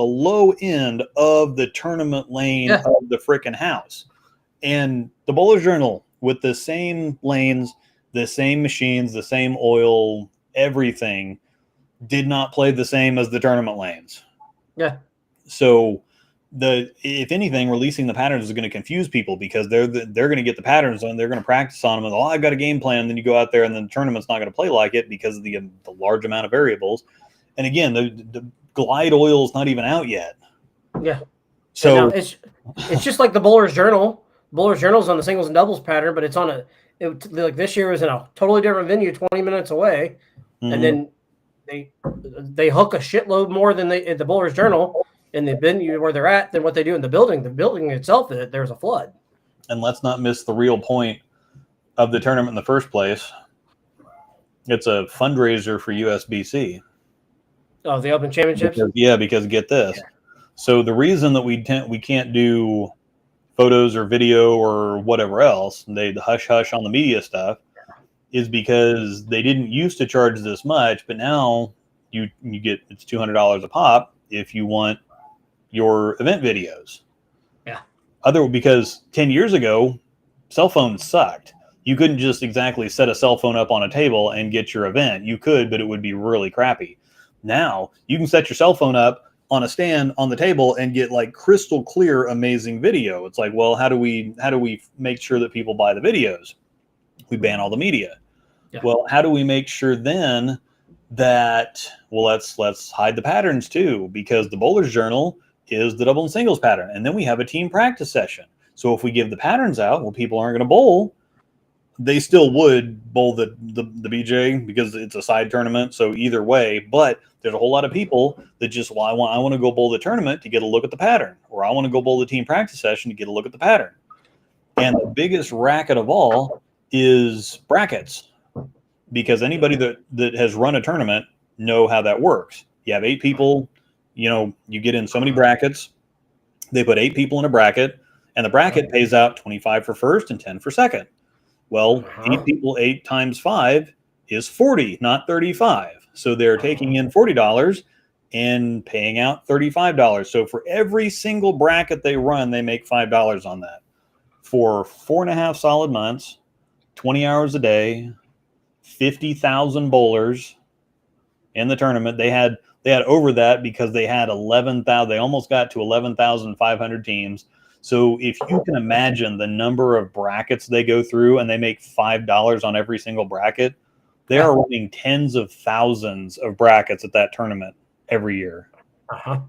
low end of the tournament lane of the frickin' house. And the Bowler's Journal, with the same lanes, the same machines, the same oil, everything, did not play the same as the tournament lanes. Yeah. So if anything, releasing the patterns is going to confuse people, because they're going to get the patterns and they're going to practice on them, and I've got a game plan. Then you go out there and then the tournament's not going to play like it because of the large amount of variables. And again, the glide oil is not even out yet. Yeah. So it's just like the Bowler's Journal. Bowler's Journal is on the singles and doubles pattern, but it's like this year was in a totally different venue, 20 minutes away, and then they hook a shitload more than they in the Bowlers Journal in the venue where they're at than what they do in the building. The building itself, there's a flood. And let's not miss the real point of the tournament in the first place. It's a fundraiser for USBC. Oh, the Open Championships? Because get this. Yeah. So the reason that we can't do photos or video or whatever else, the hush-hush on the media stuff, is because they didn't used to charge this much, but now you get, it's $200 a pop if you want your event videos. Yeah. Because 10 years ago, cell phones sucked. You couldn't just exactly set a cell phone up on a table and get your event. You could, but it would be really crappy. Now you can set your cell phone up on a stand on the table and get like crystal clear, amazing video. It's like, well, how do we make sure that people buy the videos? We ban all the media. Yeah. Well, how do we make sure then that, well, let's hide the patterns too, because the Bowlers Journal is the double and singles pattern. And then we have a team practice session. So if we give the patterns out, well, people aren't going to bowl. They still would bowl the BJ because it's a side tournament. So either way, but there's a whole lot of people that just, well, I want to go bowl the tournament to get a look at the pattern, or I want to go bowl the team practice session to get a look at the pattern. And the biggest racket of all is brackets, because anybody that has run a tournament know how that works. You have 8 people, you get in so many brackets. They put 8 people in a bracket, and the bracket pays out 25 for first and 10 for second. Well, 8 people, 8 times 5 is 40, not 35. So they're taking in $40 and paying out $35. So for every single bracket they run, they make $5 on that. For 4.5 solid months, 20 hours a day, 50,000 bowlers in the tournament. They had over that because they had 11,000. They almost got to 11,500 teams. So if you can imagine the number of brackets they go through, and they make $5 on every single bracket, they are running tens of thousands of brackets at that tournament every year. Uh-huh.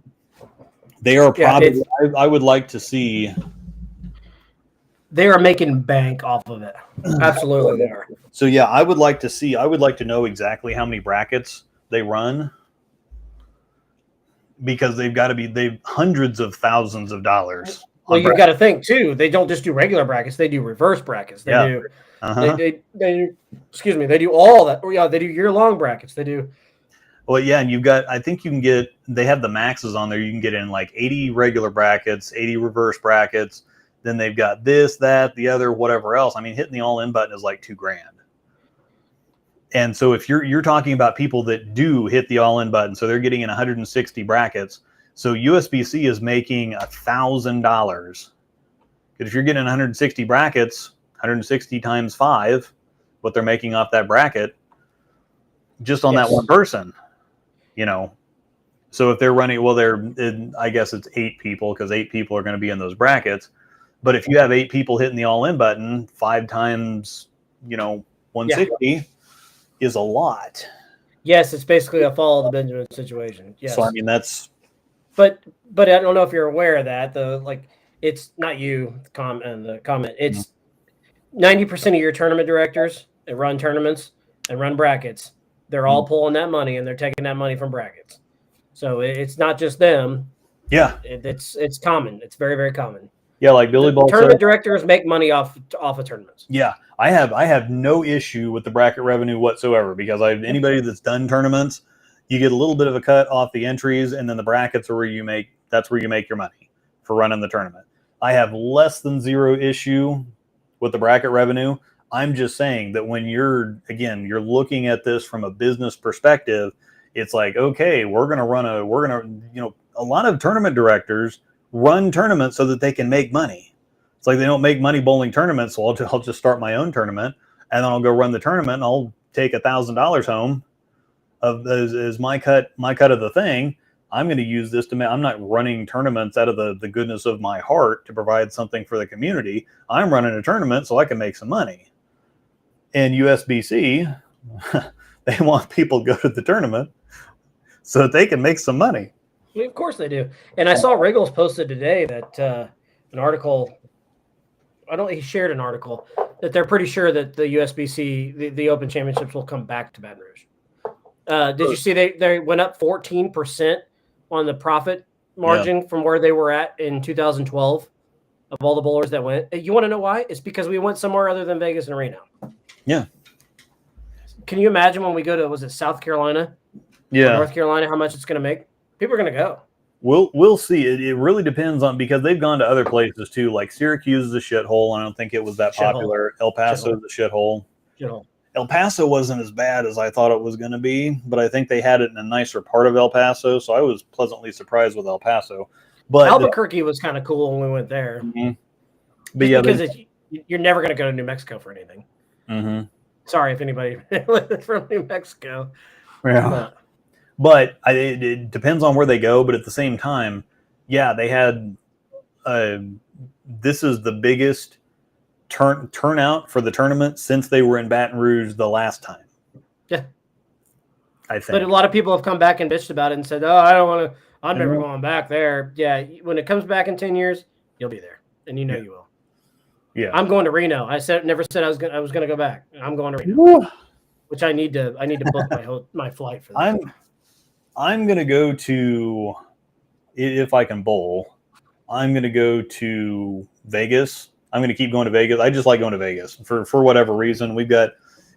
They are probably, I would like to see. They are making bank off of it. Absolutely they are. So yeah, I would like to know exactly how many brackets they run, because they've hundreds of thousands of dollars. Well, you've got to think too. They don't just do regular brackets; they do reverse brackets. They do. Uh-huh. They do. Excuse me. They do all that. Yeah, they do year-long brackets. They do. Well, yeah, and you've got. I think you can get. They have the maxes on there. You can get in like 80 regular brackets, 80 reverse brackets. Then they've got this, that, the other, whatever else. I mean, hitting the all-in button is like $2,000. And so if you're talking about people that do hit the all-in button, so they're getting in 160 brackets. So USBC is making $1,000. But if you're getting 160 brackets, 160 times 5, what they're making off that bracket, just on that one person, So if they're running, well, I guess it's 8 people, because 8 people are going to be in those brackets. But if you have 8 people hitting the all-in button, 5 times, 160 is a lot. Yes, it's basically a follow the Benjamin situation. Yes. So I mean that's. But I don't know if you're aware of that. It's not you. The comment. It's 90% of your tournament directors that run tournaments and run brackets. They're all pulling that money, and they're taking that money from brackets. So it's not just them. Yeah, it's common. It's very, very common. Yeah, like Billy Ball tournament directors make money off of tournaments. Yeah, I have no issue with the bracket revenue whatsoever, because anybody that's done tournaments, you get a little bit of a cut off the entries, and then the brackets are where you make your money for running the tournament. I have less than zero issue with the bracket revenue. I'm just saying that when you're looking at this from a business perspective, it's like, okay, a lot of tournament directors run tournaments so that they can make money. It's like they don't make money bowling tournaments, so I'll just start my own tournament, and then I'll go run the tournament, and I'll take $1,000 home as my cut of the thing. I'm going to use this to make. I'm not running tournaments out of the goodness of my heart to provide something for the community. I'm running a tournament so I can make some money. And USBC, they want people to go to the tournament so that they can make some money. Well, of course they do. And I saw Wriggles posted today that an article. He shared an article that they're pretty sure that the USBC, the Open Championships, will come back to Baton Rouge. Did you see they went up 14% on the profit margin from where they were at in 2012 of all the bowlers that went? You want to know why? It's because we went somewhere other than Vegas and Reno. Yeah. Can you imagine when we go to, was it South Carolina? Yeah. North Carolina, how much it's going to make? People are going to go. We'll see. It really depends on, because they've gone to other places too. Like Syracuse is a shithole. I don't think it was that popular. El Paso is a shithole. El Paso wasn't as bad as I thought it was going to be, but I think they had it in a nicer part of El Paso, so I was pleasantly surprised with El Paso. But Albuquerque was kind of cool when we went there. Mm-hmm. But yeah, because you're never going to go to New Mexico for anything. Mm-hmm. Sorry if anybody from New Mexico. Yeah. But it depends on where they go. But at the same time, yeah, they had this is the biggest turnout for the tournament since they were in Baton Rouge the last time. Yeah. I think. But a lot of people have come back and bitched about it and said, oh, I don't want to, I'm never going back there. Yeah. When it comes back in 10 years, you'll be there. And you know you will. Yeah. I'm going to Reno. Never said I was going to go back. I'm going to Reno. Which I need to book my flight for that. I'm going to go to, if I can bowl, I'm going to go to Vegas. I'm going to keep going to Vegas. I just like going to Vegas for whatever reason. We've got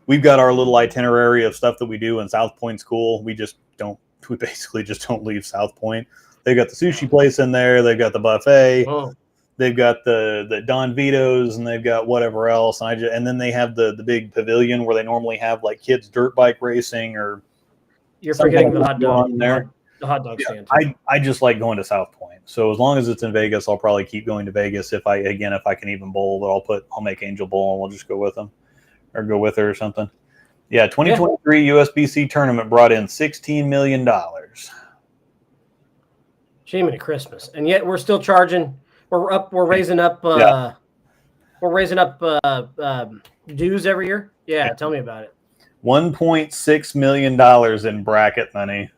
our little itinerary of stuff that we do, and South Point's cool. We basically just don't leave South Point. They've got the sushi place in there. They've got the buffet. Oh. They've got the Don Vito's, and they've got whatever else. And then they have the big pavilion where they normally have like kids dirt bike racing or. You're forgetting the hot dog there. The hot dog stand. I just like going to South Point. So as long as it's in Vegas, I'll probably keep going to Vegas. If I can even bowl, but I'll make Angel bowl and we'll just go with them or go with her or something. Yeah, 2023 USBC tournament brought in $16 million. Shame Christmas, and yet we're still charging. We're raising up. We're raising up dues every year. Yeah, tell me about it. $1.6 million in bracket money.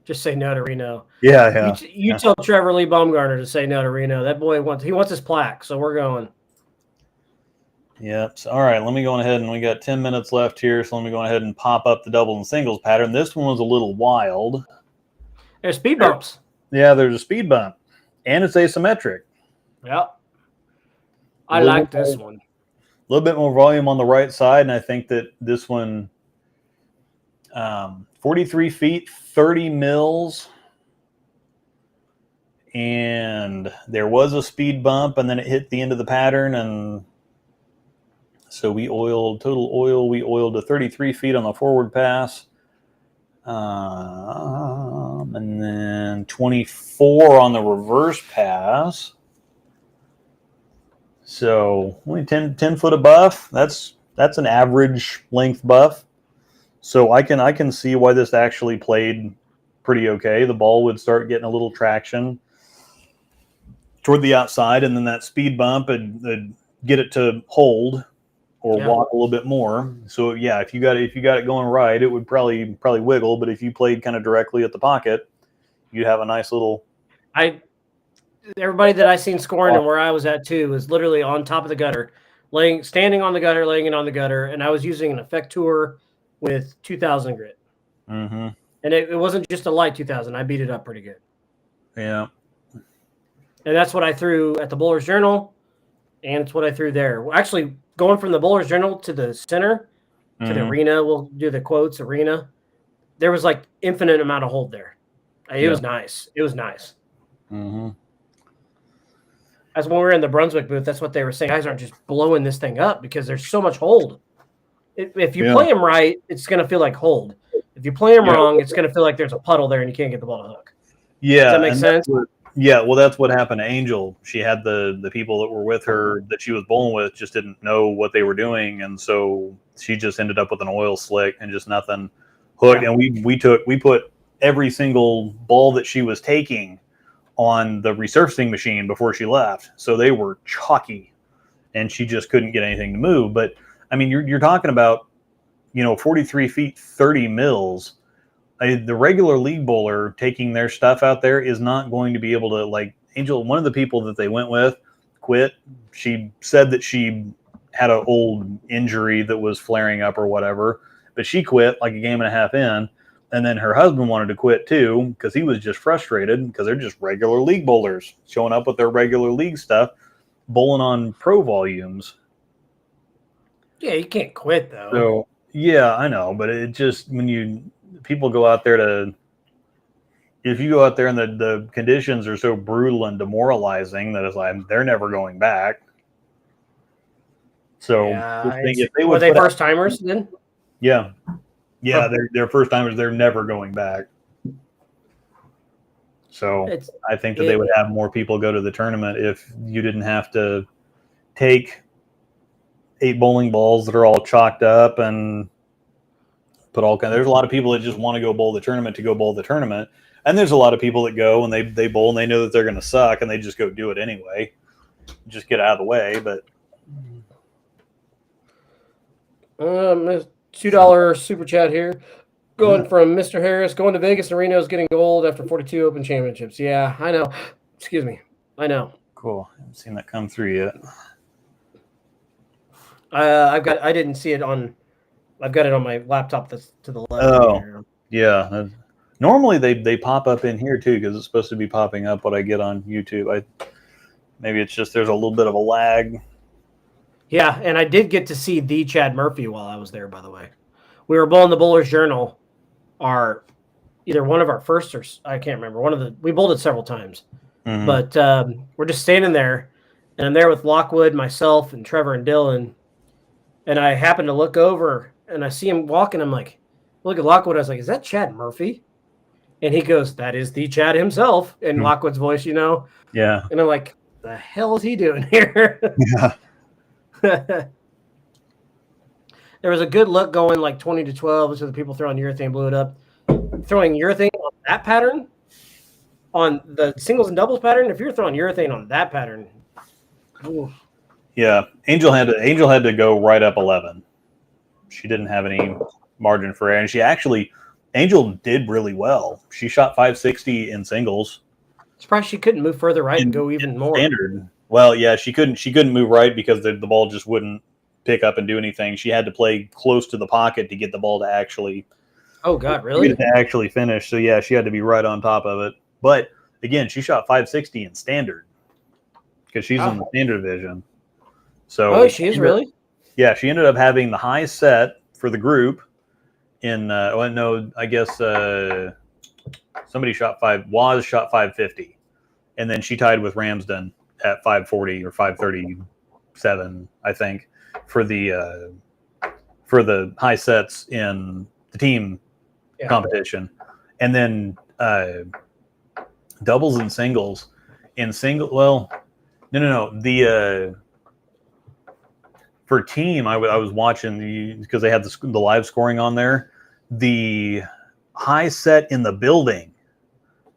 Just say no to Reno. Yeah. You tell Trevor Lee Baumgartner to say no to Reno. That boy wants his plaque, so we're going. Yep. So, all right, let me go ahead, and we got 10 minutes left here, so let me go ahead and pop up the double and singles pattern. This one was a little wild. There's speed bumps. Yeah, there's a speed bump, and it's asymmetric. Yep. I like this one. A little bit more volume on the right side, and I think that this one, 43 feet, 30 mils, and there was a speed bump, and then it hit the end of the pattern, and so we oiled to 33 feet on the forward pass, and then 24 on the reverse pass. So only 10 foot of buff. That's an average length buff. So I can see why this actually played pretty okay. The ball would start getting a little traction toward the outside, and then that speed bump would get it to hold or walk a little bit more. So yeah, if you got it going right, it would probably wiggle. But if you played kind of directly at the pocket, you'd have a nice little. Everybody that I seen scoring and where I was at too was literally on top of the gutter, standing on the gutter, laying it on the gutter, and I was using an Effectour with 2000 grit. Mm-hmm. And it wasn't just a light 2000. I beat it up pretty good. Yeah. And that's what I threw at the Bowler's Journal, and it's what I threw there. Actually, going from the Bowler's Journal to the center, to the arena, we'll do the quotes arena, there was like infinite amount of hold there. It was nice. It was nice. Mm-hmm. As when we were in the Brunswick booth, that's what they were saying. Guys aren't just blowing this thing up because there's so much hold. If you play them right, it's going to feel like hold. If you play them wrong, it's going to feel like there's a puddle there and you can't get the ball to hook. Yeah. Does that make sense? That's what happened to Angel. She had the people that were with her that she was bowling with just didn't know what they were doing, and so she just ended up with an oil slick and just nothing hooked. Yeah. And we put every single ball that she was taking on the resurfacing machine before she left, so they were chalky, and she just couldn't get anything to move. But I mean, you're talking about 43 feet, 30 mils. The regular league bowler taking their stuff out there is not going to be able to, like Angel. One of the people that they went with quit. She said that she had an old injury that was flaring up or whatever, but she quit like a game and a half in. And then her husband wanted to quit too because he was just frustrated because they're just regular league bowlers showing up with their regular league stuff, bowling on pro volumes. Yeah, you can't quit though. So yeah, I know, but it just people go out there if you go out there and the conditions are so brutal and demoralizing that it's like they're never going back. So if they were they first timers then? Yeah. Yeah, they're first timers. They're never going back. So I think that they would have more people go to the tournament if you didn't have to take 8 bowling balls that are all chalked up and put all kind. There's a lot of people that just want to go bowl the tournament to go bowl the tournament, and there's a lot of people that go and they bowl and they know that they're going to suck and they just go do it anyway, just get out of the way. But $2 super chat here. Going from Mr. Harris, going to Vegas and Reno is getting gold after 42 Open Championships. Yeah, I know. Excuse me. I know. Cool. I haven't seen that come through yet. I didn't see it on. I've got it on my laptop that's to the left. Oh, yeah. Normally they pop up in here too because it's supposed to be popping up what I get on YouTube. Maybe it's just there's a little bit of a lag. Yeah, and I did get to see the Chad Murphy while I was there. By the way, we were bowling the Bowler's Journal. Either one of our first or I can't remember. We bowled it several times, but we're just standing there, and I'm there with Lockwood, myself, and Trevor and Dylan, and I happen to look over and I see him walking. I'm like, look at Lockwood. I was like, is that Chad Murphy? And he goes, that is the Chad himself in Lockwood's voice, Yeah. And I'm like, the hell is he doing here? Yeah. There was a good look going like 20-12. So the people throwing urethane blew it up. Throwing urethane on that pattern, on the singles and doubles pattern. If you're throwing urethane on that pattern, ooh. Yeah, Angel had to go right up 11. She didn't have any margin for error, and Angel did really well. She shot 560 in singles. Surprised she couldn't move further right and go even more. Standard. Well, yeah, she couldn't move right because the ball just wouldn't pick up and do anything. She had to play close to the pocket to get the ball to actually. Oh God, really? To actually finish. So yeah, she had to be right on top of it. But again, she shot 560 in standard because she's in the standard division. So she is really? Yeah, she ended up having the high set for the group. I guess somebody shot 550, and then she tied with Ramsden at 540 or 537, I think, for the high sets in the team competition. And then doubles and singles. For team, I was watching because they had the live scoring on there. The high set in the building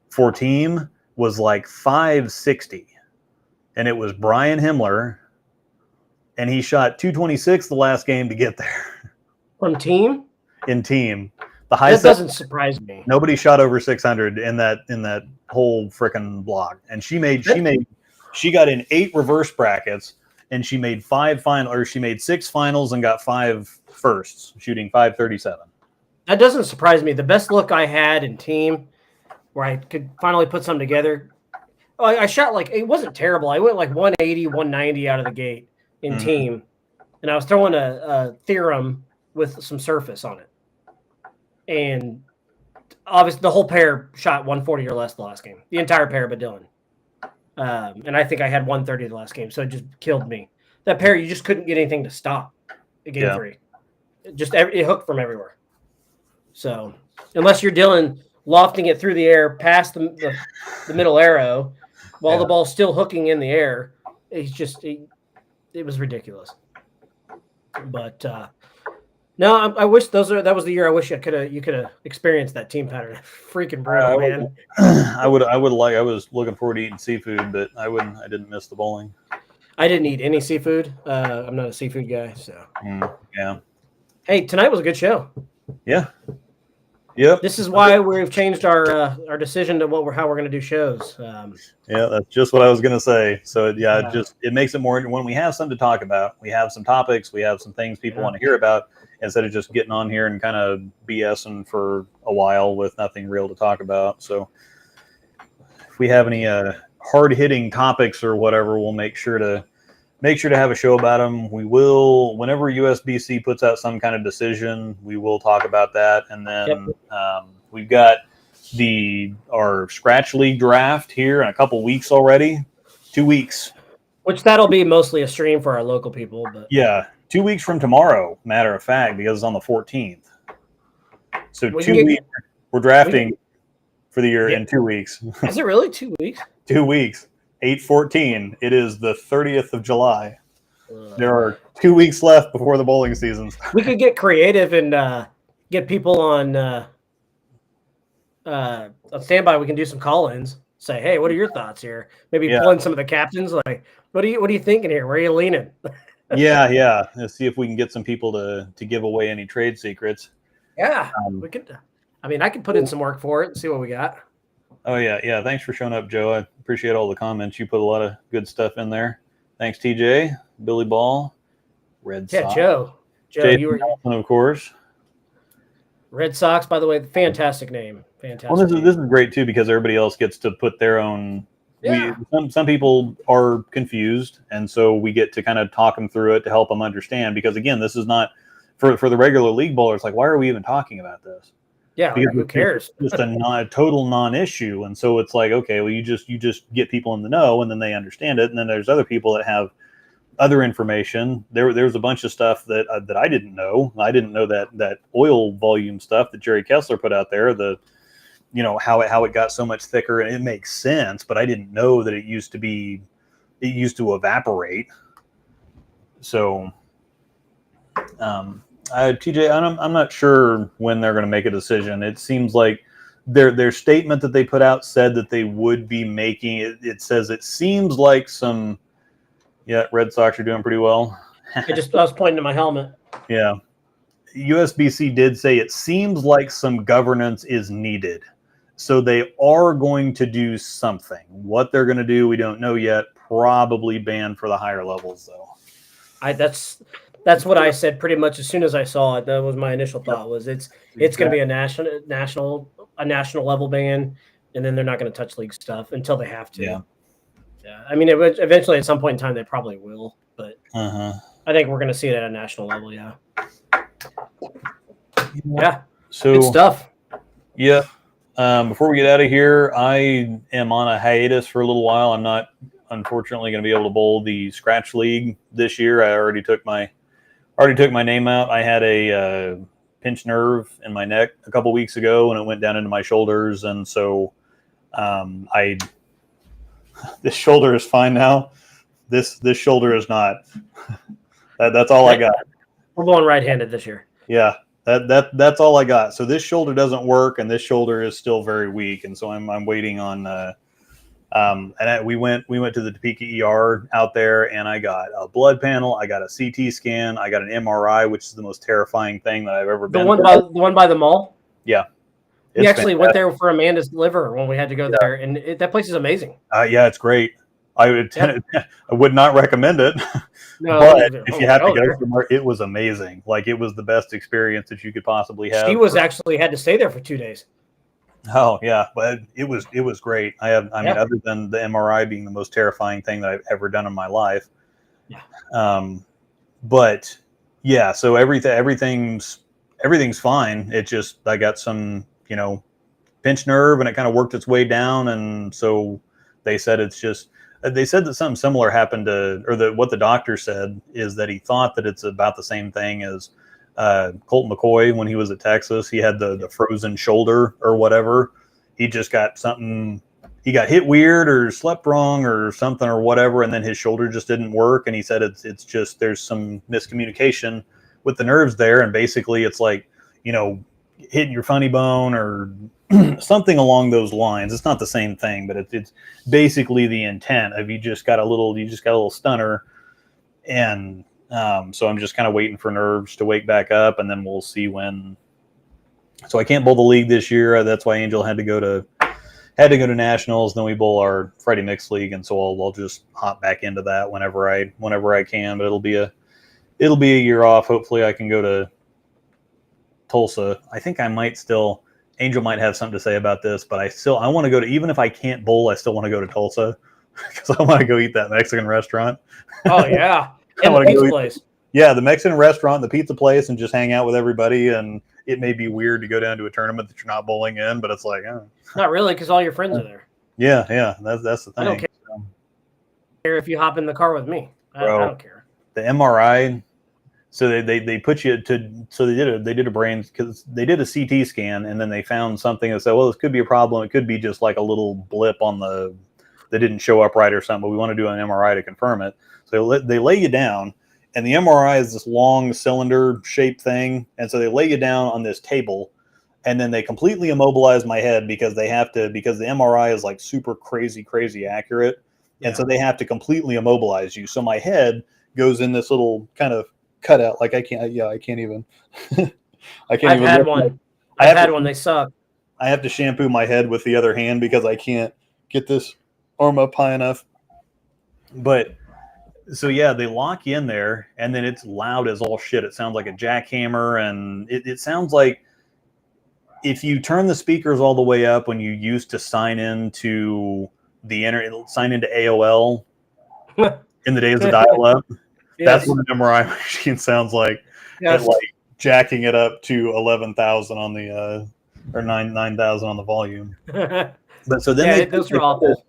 for team was like 560, and it was Brian Himmler, and he shot 226 the last game to get there. From team? In team, the high that set doesn't surprise me. Nobody shot over 600 in that whole freaking block, and she got in 8 reverse brackets. And she made 6 finals and got 5 firsts, shooting 537. That doesn't surprise me. The best look I had in team, where I could finally put something together, I shot it wasn't terrible. I went like 180, 190 out of the gate in team, and I was throwing a theorem with some surface on it. And obviously, the whole pair shot 140 or less the last game. The entire pair, but Dylan. And I think I had 130 the last game, so it just killed me. That pair, you just couldn't get anything to stop at game 3. It hooked from everywhere. So unless you're Dylan lofting it through the air past the middle arrow while the ball's still hooking in the air, it was ridiculous. But no, I wish that was the year. I wish you could have experienced that team pattern. Freaking brutal, man. I was looking forward to eating seafood, but I didn't miss the bowling. I didn't eat any seafood. I'm not a seafood guy, so. Yeah. Hey, tonight was a good show. Yeah. Yep. This is why we've changed our decision to how we're going to do shows. Yeah, that's just what I was going to say. So it makes it more when we have something to talk about. We have some topics. We have some things people want to hear about. instead of just getting on here and kind of BSing for a while with nothing real to talk about. So if we have any hard-hitting topics or whatever, we'll make sure to have a show about them. We will, whenever USBC puts out some kind of decision, we will talk about that. And then we've got our Scratch League draft here in a couple weeks already. 2 weeks. Which that'll be mostly a stream for our local people. But yeah, 2 weeks from tomorrow, matter of fact, because it's on the 14th. So 2 weeks. We're drafting for the year in 2 weeks. Is it really 2 weeks? 2 weeks. 8/14. It is the 30th of July. There are 2 weeks left before the bowling season. We could get creative and get people on standby. We can do some call-ins. Say, hey, what are your thoughts here? Maybe pull in some of the captains. Like, what are you thinking here? Where are you leaning? Yeah. Let's see if we can get some people to give away any trade secrets. Yeah, we could. I mean, I could put in some work for it and see what we got. Oh yeah. Thanks for showing up, Joe. I appreciate all the comments. You put a lot of good stuff in there. Thanks, TJ, Billy Ball, Red Sox. Joe, Jason you were Nelson, of course. Red Sox, by the way, fantastic name. Fantastic. Well, this is great too because everybody else gets to put their own. Yeah. Some people are confused, and so we get to kind of talk them through it to help them understand. Because again, this is not for the regular league bowlers. Like, why are we even talking about this? Yeah, because who cares? It's just a total non-issue, and so it's like, okay, well, you just get people in the know, and then they understand it. And then there's other people that have other information. There's a bunch of stuff that I didn't know. I didn't know that oil volume stuff that Jerry Kessler put out there. How it got so much thicker, and it makes sense, but I didn't know that it used to evaporate. So, TJ, I'm not sure when they're going to make a decision. It seems like their statement that they put out said that they would be making it. It says it seems like some. Yeah, Red Sox are doing pretty well. I was pointing to my helmet. Yeah, USBC did say it seems like some governance is needed. So they are going to do something. What they're going to do, we don't know yet. Probably ban for the higher levels, though. That's what I said pretty much as soon as I saw it. That was my initial thought. Was it's going to be a national level ban, and then they're not going to touch league stuff until they have to. Yeah. I mean, eventually at some point in time they probably will, but I think we're going to see it at a national level. Yeah. Yeah. So good stuff. Yeah. Before we get out of here, I am on a hiatus for a little while. I'm not, unfortunately, going to be able to bowl the Scratch League this year. I already took my name out. I had a pinched nerve in my neck a couple weeks ago, and it went down into my shoulders, and so this shoulder is fine now. This shoulder is not. That's all I got. We're going right-handed this year. Yeah. That's all I got. So this shoulder doesn't work, and this shoulder is still very weak, and so I'm waiting on. We went to the Topeka ER out there, and I got a blood panel, I got a CT scan, I got an MRI, which is the most terrifying thing that I've ever been. The one by the mall. Yeah, we actually went there for Amanda's liver when we had to go there, and that place is amazing. Yeah, it's great. I would not recommend it. No, but if you have to go somewhere, it was amazing. Like, it was the best experience that you could possibly have. She was actually had to stay there for 2 days. Oh yeah, but it was great. I mean, other than the MRI being the most terrifying thing that I've ever done in my life. Yeah. But yeah, so everything's fine. It just, I got some, pinched nerve, and it kind of worked its way down, and so they said it's just. They said that something similar happened what the doctor said is that he thought that it's about the same thing as Colt McCoy when he was at Texas. He had the frozen shoulder or whatever. He just got something. He got hit weird or slept wrong or something or whatever, and then his shoulder just didn't work. And he said it's just there's some miscommunication with the nerves there, and basically it's like hitting your funny bone or something along those lines. It's not the same thing, but it's basically the intent of you just got a little stunner, and so I'm just kind of waiting for nerves to wake back up, and then we'll see when. So I can't bowl the league this year. That's why Angel had to go to nationals. Then we bowl our Friday mixed league, and so I'll just hop back into that whenever I can. But it'll be a year off. Hopefully I can go to Tulsa. I think I might still. Angel might have something to say about this, but I want to go to, even if I can't bowl, I still want to go to Tulsa because I want to go eat that Mexican restaurant. Oh yeah, I and the want to pizza go place. Yeah, the Mexican restaurant, the pizza place, and just hang out with everybody. And it may be weird to go down to a tournament that you're not bowling in, but it's like, Not really, because all your friends are there. yeah, that's the thing. I don't care if you hop in the car with me. I don't care. The MRI. So they put you to, so they did a brain, because they did a CT scan, and then they found something that said, well, this could be a problem. It could be just like a little blip on that didn't show up right or something, but we want to do an MRI to confirm it. So they lay you down, and the MRI is this long cylinder shaped thing. And so they lay you down on this table, and then they completely immobilize my head because the MRI is like super crazy accurate. And so they have to completely immobilize you. So my head goes in this little kind of cutout. Like I can't even. I can't I've even. Had one. I've had one. They suck. I have to shampoo my head with the other hand because I can't get this arm up high enough. But so yeah, they lock you in there, and then it's loud as all shit. It sounds like a jackhammer, and it sounds like if you turn the speakers all the way up when you used to sign into the internet, sign into AOL in the days of dial-up. Yes. That's what an MRI machine sounds like. Yes. And like jacking it up to 11,000 on the or 9,000 on the volume. But so then those are awful.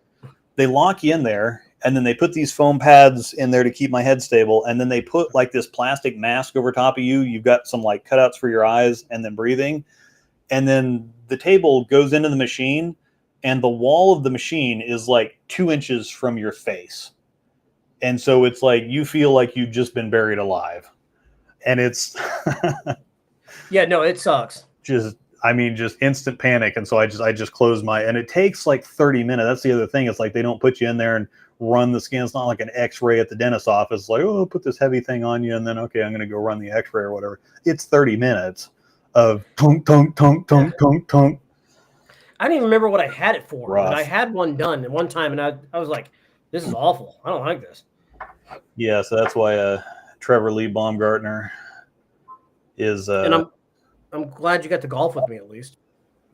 They lock you in there, and then they put these foam pads in there to keep my head stable, and then they put like this plastic mask over top of you. You've got some like cutouts for your eyes, and then breathing, and then the table goes into the machine, and the wall of the machine is like 2 inches from your face. And so it's like you feel like you've just been buried alive. And it's yeah, no, it sucks. Just instant panic. And so I just close and it takes like 30 minutes. That's the other thing. It's like they don't put you in there and run the skin. It's not like an x-ray at the dentist's office. It's like, oh, put this heavy thing on you, and then okay, I'm gonna go run the x-ray or whatever. It's 30 minutes of tunk tunk tunk tunk tunk tunk. I don't even remember what I had it for. Rough. But I had one done at one time, and I was like, this is awful. I don't like this. Yeah, so that's why Trevor Lee Baumgartner is. And I'm glad you got to golf with me at least.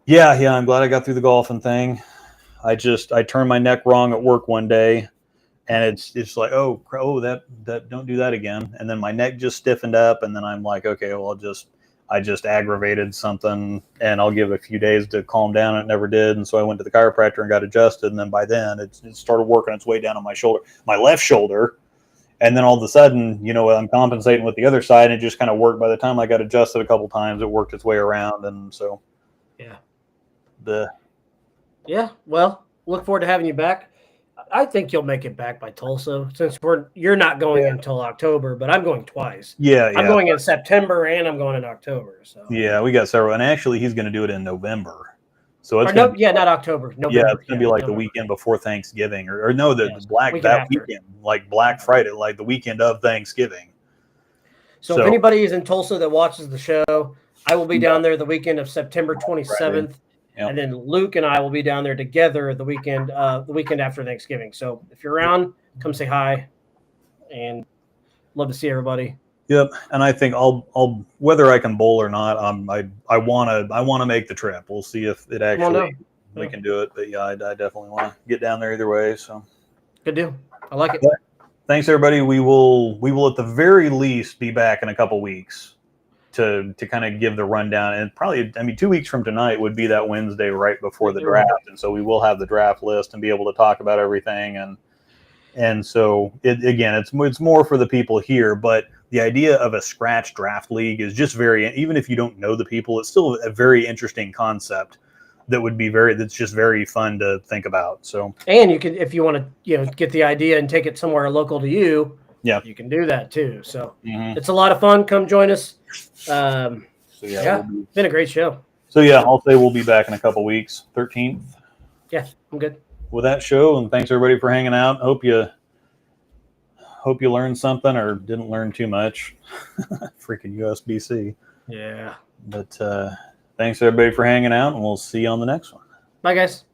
Yeah, I'm glad I got through the golfing thing. I turned my neck wrong at work one day, and it's like, oh that don't do that again. And then my neck just stiffened up, and then I'm like, okay, well I just aggravated something, and I'll give it a few days to calm down. It never did, and so I went to the chiropractor and got adjusted. And then by then, it started working its way down on my shoulder, my left shoulder. And then all of a sudden, I'm compensating with the other side, and it just kind of worked. By the time I got adjusted a couple times, it worked its way around, and so well, look forward to having you back. I think you'll make it back by Tulsa, since you're not going until October, but I'm going twice. Yeah. I'm going in September, and I'm going in October. So yeah, we got several, and actually he's going to do it in November. So it's not October. November. Yeah, it's going to be like November. The weekend before Thanksgiving, or no, the weekend, like Black Friday, like the weekend of Thanksgiving. So if anybody is in Tulsa that watches the show, I will be down there the weekend of September 27th. Yep. And then Luke and I will be down there together the weekend after Thanksgiving. So if you're around, come say hi, and love to see everybody. Yep, and I think I'll whether I can bowl or not. I want to make the trip. We'll see if it actually we can do it. But yeah, I definitely want to get down there either way. So good deal. I like it. But thanks everybody. We will at the very least be back in a couple weeks to kind of give the rundown. And probably 2 weeks from tonight would be that Wednesday right before the draft, and so we will have the draft list and be able to talk about everything. And so it's more for the people here, but the idea of a scratch draft league is just even if you don't know the people, it's still a very interesting concept that's just very fun to think about. So, and you can, if you want to, get the idea and take it somewhere local to you, you can do that too. So it's a lot of fun. Come join us. It's been a great show. So I'll say we'll be back in a couple weeks, 13th. Yeah, I'm good with that show. And thanks everybody for hanging out. Hope you learned something or didn't learn too much. Freaking USBC. Yeah. But thanks everybody for hanging out, and we'll see you on the next one. Bye, guys.